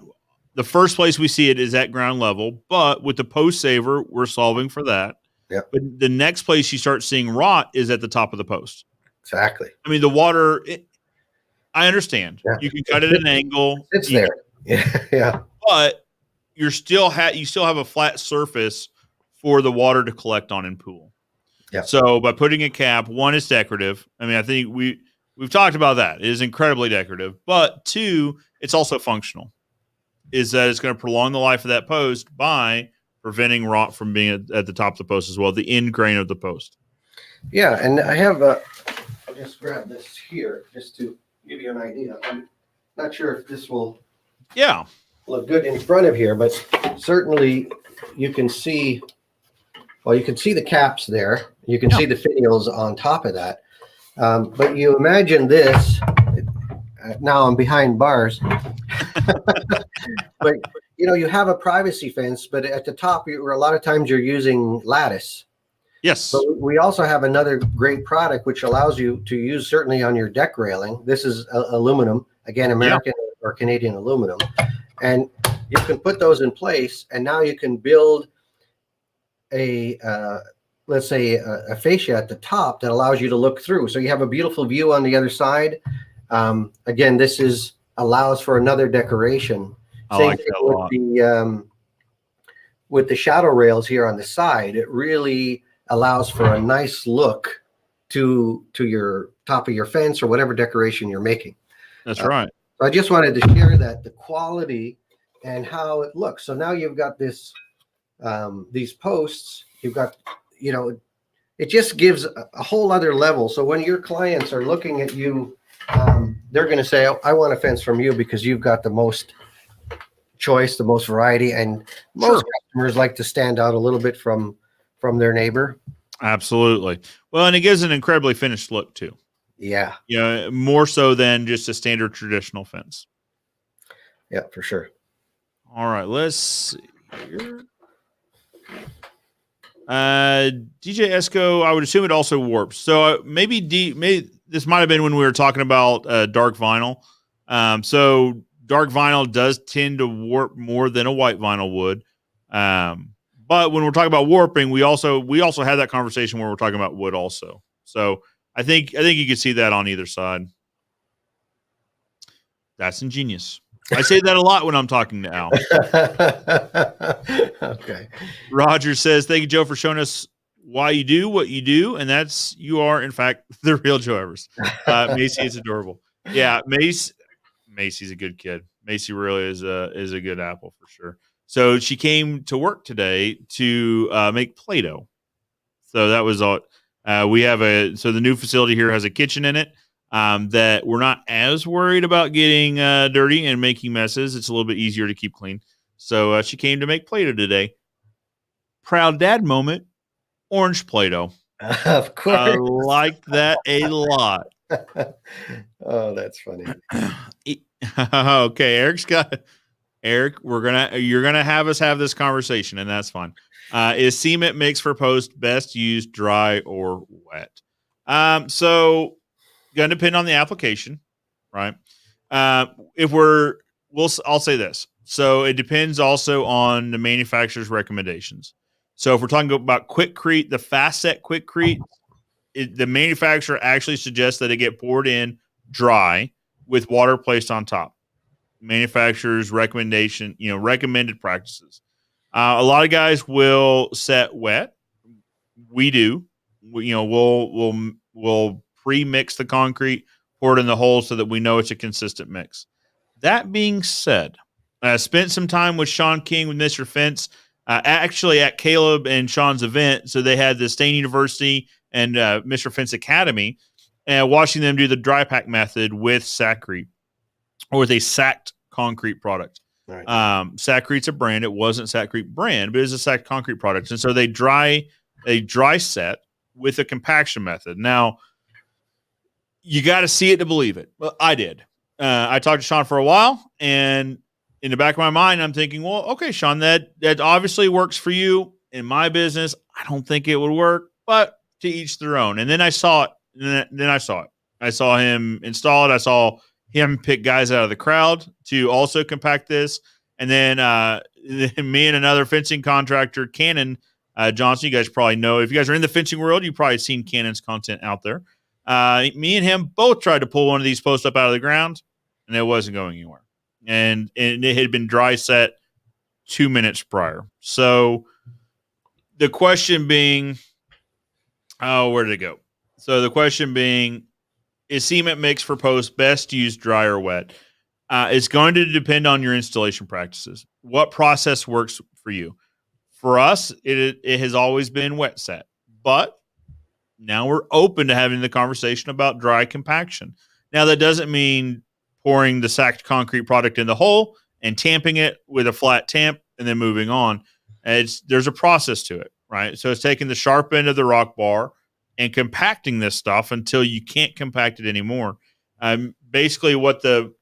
the first place we see it is at ground level. But with the Postsaver, we're solving for that. Yeah. But the next place you start seeing rot is at the top of the post. Exactly. I mean, the water, I understand. Yeah. You can cut it at an angle. It's there. Yeah. But you still have a flat surface for the water to collect on and pool. Yeah. So by putting a cap, one, is decorative. I mean, I think we've talked about that. It is incredibly decorative. But two, it's also functional. Is that it's going to prolong the life of that post by preventing rot from being at the top of the post as well, the end grain of the post. Yeah, and I have I'll just grab this here just to give you an idea. I'm not sure if this will look good in front of here, but certainly you can see. Well, you can see the caps there. You can see the finials on top of that. But you imagine this. Now I'm behind bars. But, you have a privacy fence, but at the top, a lot of times you're using lattice. Yes. But we also have another great product which allows you to use certainly on your deck railing. This is aluminum, again, American or Canadian aluminum. And you can put those in place, and now you can build let's say a fascia at the top that allows you to look through. So you have a beautiful view on the other side. Again, this allows for another decoration. Same thing with the shadow rails here on the side. It really allows for a nice look to your top of your fence or whatever decoration you're making. That's right. So I just wanted to share the quality and how it looks. So now you've got these posts, you've got, it just gives a whole other level. So when your clients are looking at you, they're going to say, I want a fence from you because you've got the most choice, the most variety. And most customers like to stand out a little bit from their neighbor. Absolutely. Well, and it gives an incredibly finished look too. Yeah. More so than just a standard traditional fence. Yeah, for sure. All right. Let's see here. DJ Esco, I would assume it also warps. So maybe this might have been when we were talking about dark vinyl. So dark vinyl does tend to warp more than a white vinyl would. But when we're talking about warping, we also had that conversation where we're talking about wood also. So I think you can see that on either side. That's ingenious. I say that a lot when I'm talking to Al. Okay. Roger says, "Thank you, Joe, for showing us why you do what you do, and that's you are, in fact, the real Joe Everest." Macy is adorable. Yeah, Macy's a good kid. Macy really is a good apple for sure. So she came to work today to make Play-Doh. So that was all. We have the new facility here has a kitchen in it that we're not as worried about getting dirty and making messes. It's a little bit easier to keep clean. So she came to make Play-Doh today. Proud dad moment. Orange Play-Doh. Of course. I liked that a lot. Oh, that's funny. Okay, Eric, you're gonna have us have this conversation, and that's fine. Is cement mix for post best used dry or wet? So gonna depend on the application, right? I'll say this. So it depends also on the manufacturer's recommendations. So if we're talking about Quickcrete, the fast set Quickcrete, the manufacturer actually suggests that it get poured in dry with water placed on top. Manufacturer's recommended practices. A lot of guys will set wet. We do. We'll pre-mix the concrete, pour it in the hole so that we know it's a consistent mix. That being said, I spent some time with Sean King with Mr. Fence, actually at Caleb and Sean's event. So they had the Stain University and Mr. Fence Academy, and watching them do the dry pack method with Sackcrete or with a sacked concrete product. Right. Sackcrete's a brand. It wasn't Sackcrete brand, but it's a sacked concrete product. And so they dry set with a compaction method. Now, you got to see it to believe it. Well, I did. I talked to Sean for a while, and in the back of my mind, I'm thinking, well, okay, Sean, that obviously works for you. In my business, I don't think it would work, but to each their own. And then I saw it. I saw him install it. I saw him pick guys out of the crowd to also compact this. And then me and another fencing contractor, Cannon Johnson, you guys probably know. If you guys are in the fencing world, you've probably seen Cannon's content out there. Me and him both tried to pull one of these posts up out of the ground, and it wasn't going anywhere. And it had been dry set 2 minutes prior. So the question being, where did it go? So the question being, is cement mix for post best used dry or wet? It's going to depend on your installation practices. What process works for you? For us, it has always been wet set, but now we're open to having the conversation about dry compaction. Now, that doesn't mean pouring the sacked concrete product in the hole and tamping it with a flat tamp and then moving on. There's a process to it, right? So it's taking the sharp end of the rock bar and compacting this stuff until you can't compact it anymore. Basically, what the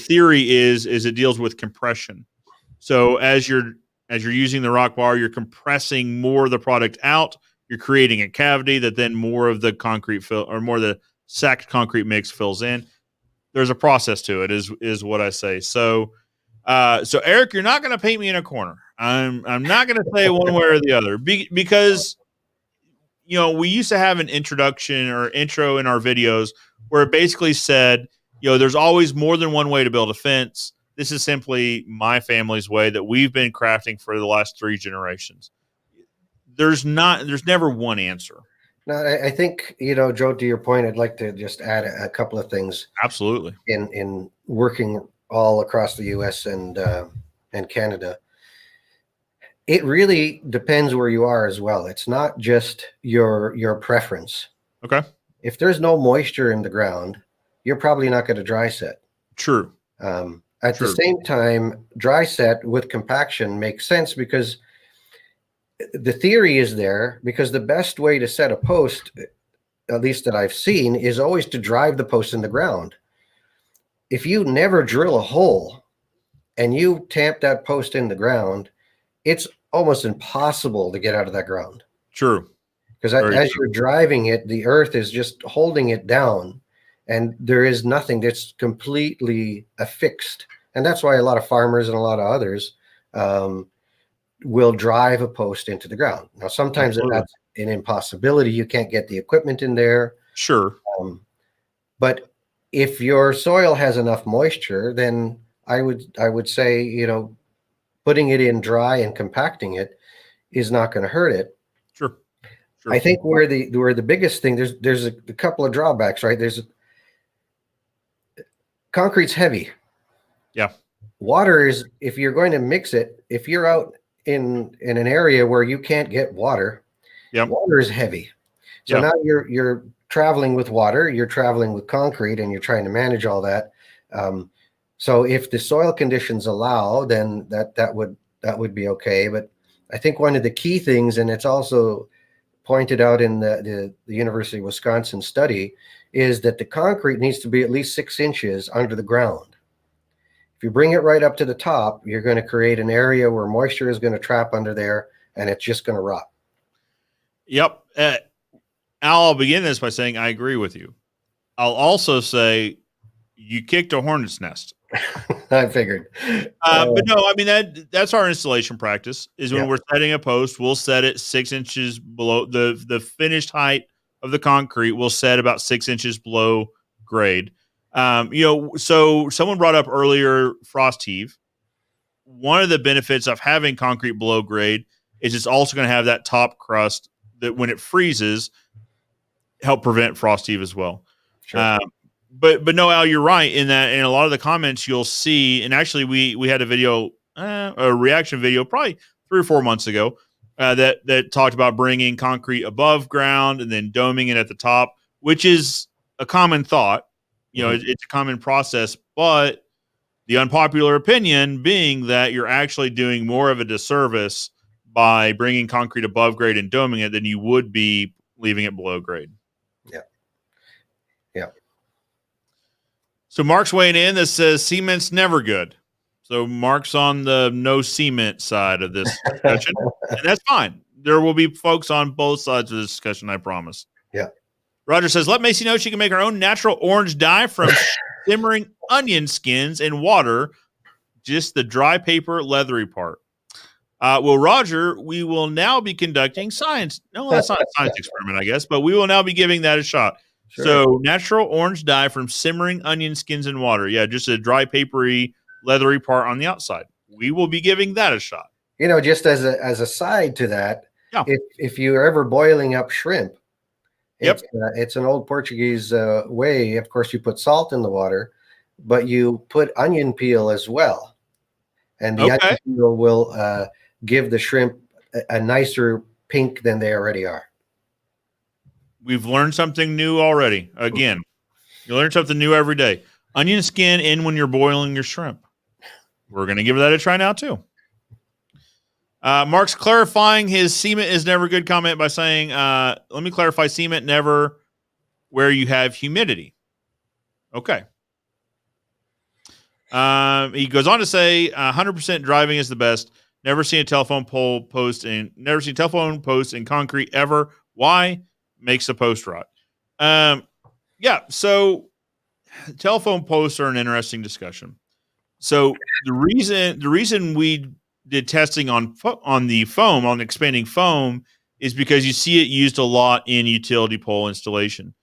theory is it deals with compression. So as you're using the rock bar, you're compressing more of the product out. You're creating a cavity that then more of the concrete more of the sacked concrete mix fills in. There's a process to it, is what I say. So Eric, you're not going to paint me in a corner. I'm not going to say one way or the other because we used to have an introduction or intro in our videos where it basically said, there's always more than one way to build a fence. This is simply my family's way that we've been crafting for the last 3 generations. There's never one answer. No, I think, Joe, to your point, I'd like to just add a couple of things. Absolutely. In working all across the U.S. and Canada, it really depends where you are as well. It's not just your preference. Okay. If there's no moisture in the ground, you're probably not going to dry set. True. At the same time, dry set with compaction makes sense because the theory is there, because the best way to set a post, at least that I've seen, is always to drive the post in the ground. If you never drill a hole and you tamp that post in the ground, it's almost impossible to get out of that ground. True. Because as you're driving it, the earth is just holding it down, and there is nothing that's completely affixed. And that's why a lot of farmers and a lot of others will drive a post into the ground. Now, sometimes that's an impossibility. You can't get the equipment in there. Sure. But if your soil has enough moisture, then I would say, putting it in dry and compacting it is not going to hurt it. Sure. I think where the biggest thing, there's a couple of drawbacks, right? Concrete's heavy. Yeah. Water is, if you're going to mix it, if you're out in an area where you can't get water, water is heavy. So now you're traveling with water, you're traveling with concrete, and you're trying to manage all that. So if the soil conditions allow, then that would be okay. But I think one of the key things, and it's also pointed out in the University of Wisconsin study, is that the concrete needs to be at least 6 inches under the ground. If you bring it right up to the top, you're going to create an area where moisture is going to trap under there, and it's just going to rot. Yep. I'll begin this by saying I agree with you. I'll also say you kicked a hornet's nest. I figured. But no, I mean, that's our installation practice is when we're setting a post, we'll set it 6 inches below the finished height of the concrete. We'll set about 6 inches below grade. So someone brought up earlier frost heave. One of the benefits of having concrete below grade is it's also going to have that top crust that when it freezes, help prevent frost heave as well. Sure. But no, Al, you're right in that in a lot of the comments you'll see, and actually we had a video, a reaction video probably 3 or 4 months ago that talked about bringing concrete above ground and then doming it at the top, which is a common thought. It's a common process, but the unpopular opinion being that you're actually doing more of a disservice by bringing concrete above grade and doming it than you would be leaving it below grade. Yeah. So Mark's weighing in that says cement's never good. So Mark's on the no cement side of this discussion, and that's fine. There will be folks on both sides of this discussion, I promise. Yeah. Roger says, let Macy know she can make her own natural orange dye from simmering onion skins and water, just the dry paper leathery part. Well, Roger, we will now be conducting science. No, that's not a science experiment, I guess, but we will now be giving that a shot. Sure. So natural orange dye from simmering onion skins and water. Yeah, just a dry, papery, leathery part on the outside. We will be giving that a shot. Just as a side to that, if you're ever boiling up shrimp, it's an old Portuguese way. Of course, you put salt in the water, but you put onion peel as well. And the onion peel will give the shrimp a nicer pink than they already are. We've learned something new already. Again, you learn something new every day. Onion skin in when you're boiling your shrimp. We're going to give that a try now, too. Mark's clarifying his cement is never good comment by saying, let me clarify, cement never where you have humidity. Okay. He goes on to say 100% driving is the best. Never seen a telephone pole post in concrete ever. Why? Makes the post rot. So telephone posts are an interesting discussion. So the reason we did testing on the foam, on expanding foam, is because you see it used a lot in utility pole installation.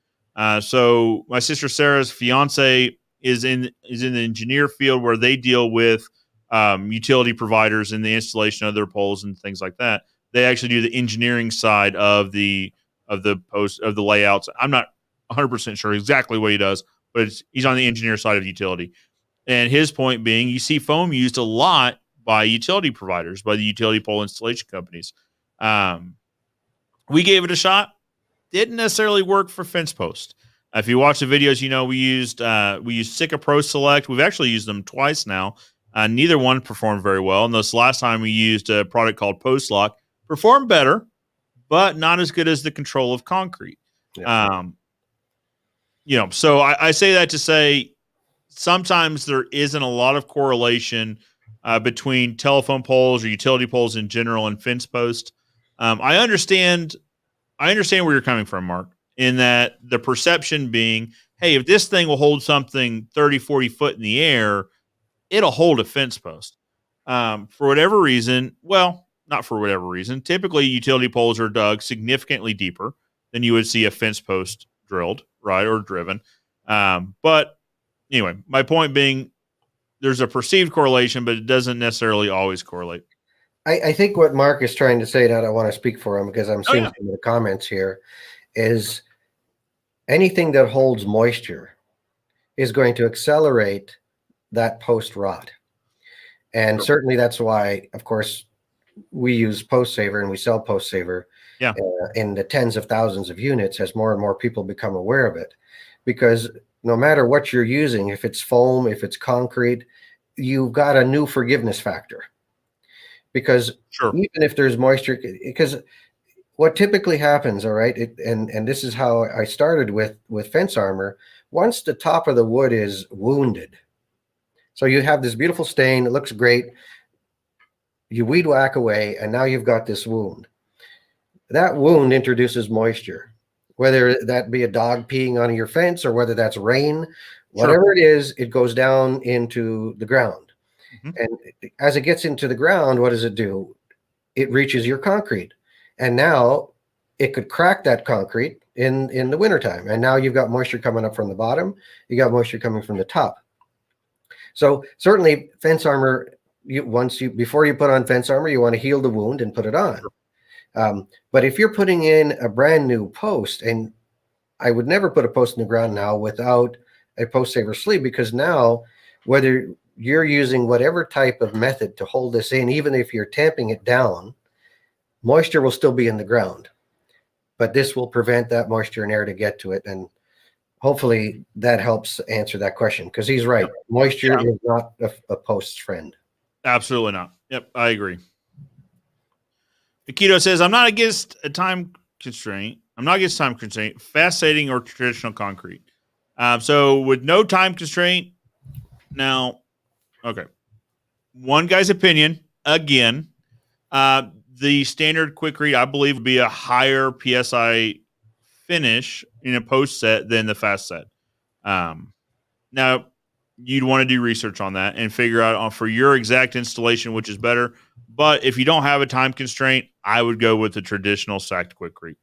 So my sister Sarah's fiance is in the engineer field where they deal with utility providers in the installation of their poles and things like that. They actually do the engineering side of the post of the layouts. I'm not 100% sure exactly what he does, but he's on the engineer side of utility. And his point being, you see foam used a lot by utility providers, by the utility pole installation companies. We gave it a shot. Didn't necessarily work for fence post. If you watch the videos, we used Sika Pro Select. We've actually used them twice now. Neither one performed very well. And this last time we used a product called Post Lock, performed better, but not as good as the control of concrete. Yeah. So I say that to say sometimes there isn't a lot of correlation between telephone poles or utility poles in general and fence post. I understand where you're coming from, Mark, in that the perception being, hey, if this thing will hold something 30, 40 foot in the air, it'll hold a fence post. For whatever reason, well, not for whatever reason, typically utility poles are dug significantly deeper than you would see a fence post drilled, right, or driven. But anyway, my point being, there's a perceived correlation, but it doesn't necessarily always correlate. I think what Mark is trying to say, that I want to speak for him because I'm seeing yeah. some of the comments here, is anything that holds moisture is going to accelerate that post rot. And certainly that's why, of course, we use Postsaver and we sell Postsaver in the tens of thousands of units as more and more people become aware of it. Because no matter what you're using, if it's foam, if it's concrete, you've got a new forgiveness factor. Because even if there's moisture, because what typically happens, all right, and this is how I started with fence armor. Once the top of the wood is wounded, so you have this beautiful stain, it looks great, you weed whack away, and now you've got this wound. That wound introduces moisture, whether that be a dog peeing on your fence or whether that's rain, whatever it is, it goes down into the ground. And as it gets into the ground, what does it do? It reaches your concrete. And now it could crack that concrete in the wintertime. And now you've got moisture coming up from the bottom. You got moisture coming from the top. So certainly fence armor, before you put on fence armor, you want to heal the wound and put it on. But if you're putting in a brand new post, and I would never put a post in the ground now without a Postsaver sleeve, because now whether you're using whatever type of method to hold this in, even if you're tamping it down, moisture will still be in the ground. But this will prevent that moisture and air to get to it. And hopefully that helps answer that question, because he's right. Moisture is not a post's friend. Absolutely not. Yep, I agree. Akito says, I'm not against a time constraint. I'm not against time constraint, fast setting or traditional concrete. So with no time constraint, now, okay. One guy's opinion, again, the standard quick read, I believe, would be a higher PSI finish in a post set than the fast set. Now, you'd want to do research on that and figure out for your exact installation which is better. But if you don't have a time constraint, I would go with the traditional stacked quickcrete.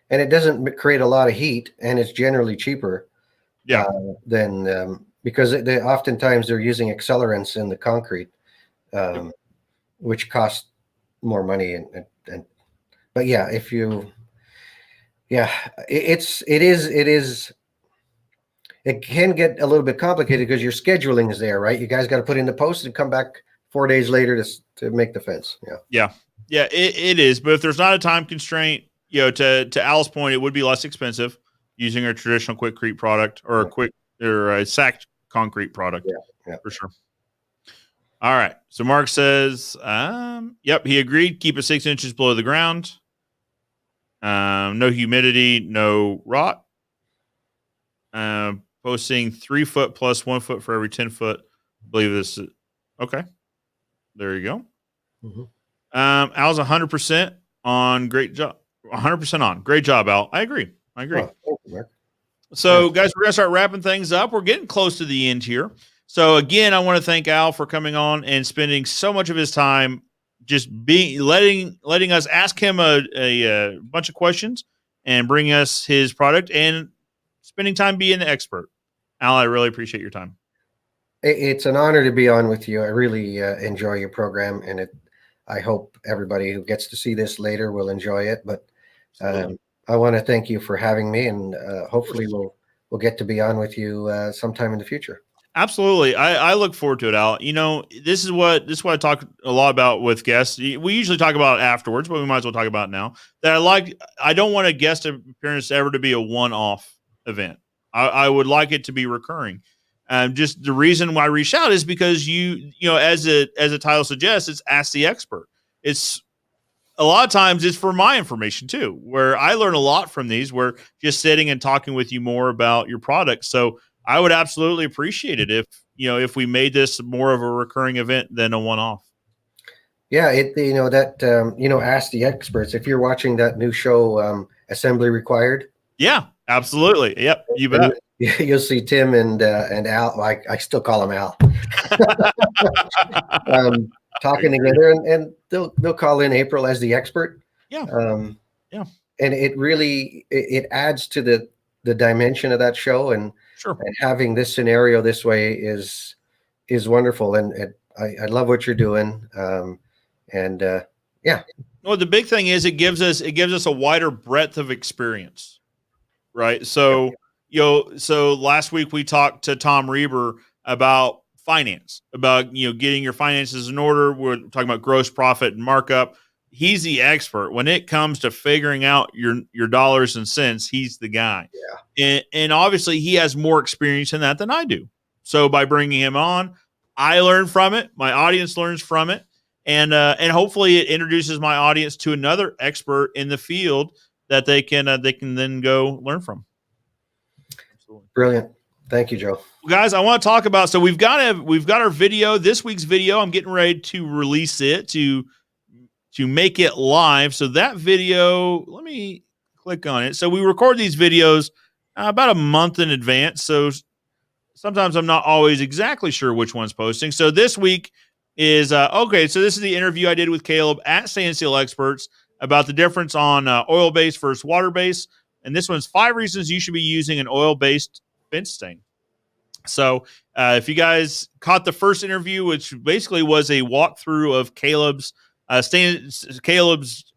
And it doesn't create a lot of heat, and it's generally cheaper. Than because oftentimes they're using accelerants in the concrete, which cost more money. But yeah, if you, it can get a little bit complicated because your scheduling is there, right? You guys got to put in the post and come back 4 days later to make the fence. Yeah, it is. But if there's not a time constraint, to Al's point, it would be less expensive using a traditional quickcrete product or a sacked concrete product. Yeah, for sure. All right. So Mark says, yep, he agreed. Keep it 6 inches below the ground. No humidity, no rot. Posting 3 foot plus 1 foot for every 10 foot. I believe this is okay. There you go. Al's 100% on. Great job. 100% on. Great job, Al. I agree. Oh, thank you, Mark. So, guys, we're going to start wrapping things up. We're getting close to the end here. So, again, I want to thank Al for coming on and spending so much of his time just letting us ask him a bunch of questions and bring us his product and spending time being the expert. Al, I really appreciate your time. It's an honor to be on with you. I really enjoy your program, and I hope everybody who gets to see this later will enjoy it. But I want to thank you for having me, and hopefully we'll get to be on with you sometime in the future. Absolutely. I look forward to it, Al. This is what I talk a lot about with guests. We usually talk about it afterwards, but we might as well talk about it now. I don't want a guest appearance ever to be a one-off event. I would like it to be recurring. Just the reason why I reached out is because as the title suggests, it's Ask the Expert. It's a lot of times it's for my information too, where I learn a lot from these. We're just sitting and talking with you more about your product. So I would absolutely appreciate it if we made this more of a recurring event than a one-off. Yeah, Ask the Experts. If you're watching that new show, Assembly Required. Yeah, absolutely. Yep, you bet. You'll see Tim and Al. I still call him Al. Talking together, and they'll call in April as the expert. Yeah. And it really it adds to the dimension of that show, and sure. And having this scenario this way is wonderful, and I love what you're doing. Yeah. Well, the big thing is it gives us a wider breadth of experience, right? So, so last week we talked to Tom Reber about finance, about getting your finances in order. We're talking about gross profit and markup. He's the expert when it comes to figuring out your dollars and cents. He's the guy, and obviously he has more experience in that than I do. So by bringing him on, I learn from it. My audience learns from it. And hopefully it introduces my audience to another expert in the field that they can then go learn from. Absolutely. Brilliant. Thank you, Joe. Well, guys, I want to talk about, so we've got our video, this week's video. I'm getting ready to release it to make it live. So that video, let me click on it. So we record these videos about a month in advance. So sometimes I'm not always exactly sure which one's posting. So this week is okay. So this is the interview I did with Caleb at Sand Seal Experts about the difference on oil-based versus water-based. And this one's 5 reasons you should be using an oil-based fence stain. So if you guys caught the first interview, which basically was a walkthrough of Caleb's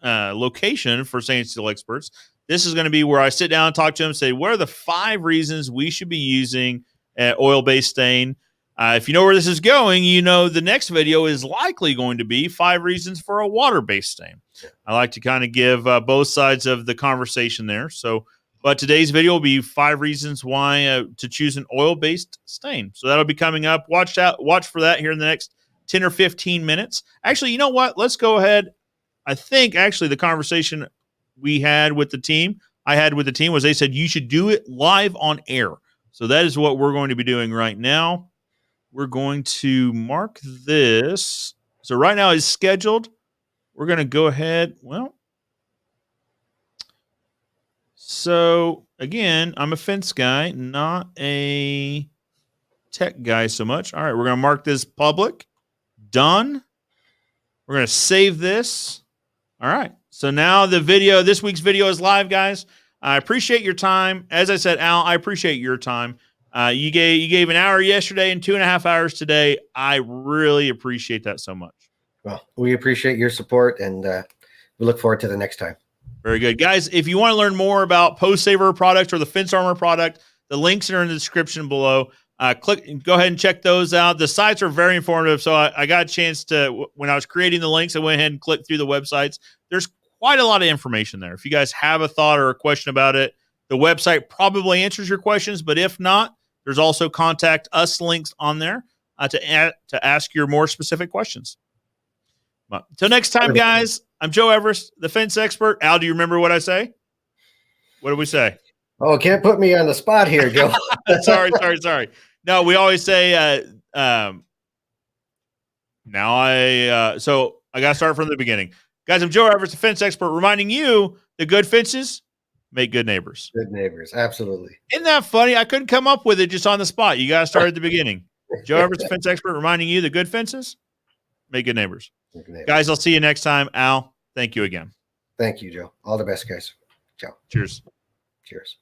location for Sand Seal Experts, this is going to be where I sit down and talk to him and say, what are the 5 reasons we should be using an oil-based stain? If you know where this is going, the next video is likely going to be 5 reasons for a water-based stain. I like to kind of give both sides of the conversation there. So, but today's video will be 5 reasons why to choose an oil-based stain. So that'll be coming up. Watch for that here in the next 10 or 15 minutes. Actually, you know what? Let's go ahead. I think actually the conversation I had with the team was they said you should do it live on air. So that is what we're going to be doing right now. We're going to mark this. So right now is scheduled. We're going to go ahead. Well, so again, I'm a fence guy, not a tech guy so much. All right, we're going to mark this public. Done. We're going to save this. All right. So now this week's video is live, guys. I appreciate your time. As I said, Al, I appreciate your time. You gave an hour yesterday and 2.5 hours today. I really appreciate that so much. Well, we appreciate your support, and we look forward to the next time. Very good. Guys, if you want to learn more about Postsaver product or the Fence Armor product, the links are in the description below. Go ahead and check those out. The sites are very informative. So I got a chance to, when I was creating the links, I went ahead and clicked through the websites. There's quite a lot of information there. If you guys have a thought or a question about it, the website probably answers your questions, but if not, there's also contact us links on there to ask your more specific questions. Until next time, guys, I'm Joe Everest, the fence expert. Al, do you remember what I say? What did we say? Oh, can't put me on the spot here, Joe. Sorry. No, we always say, so I got to start from the beginning. Guys, I'm Joe Everest, the fence expert, reminding you that good fences make good neighbors. Good neighbors, absolutely. Isn't that funny? I couldn't come up with it just on the spot. You got to start at the beginning. Joe Everest, the fence expert, reminding you that good fences make good neighbors. Guys, I'll see you next time. Al, thank you again. Thank you, Joe. All the best, guys. Ciao. Cheers. Cheers.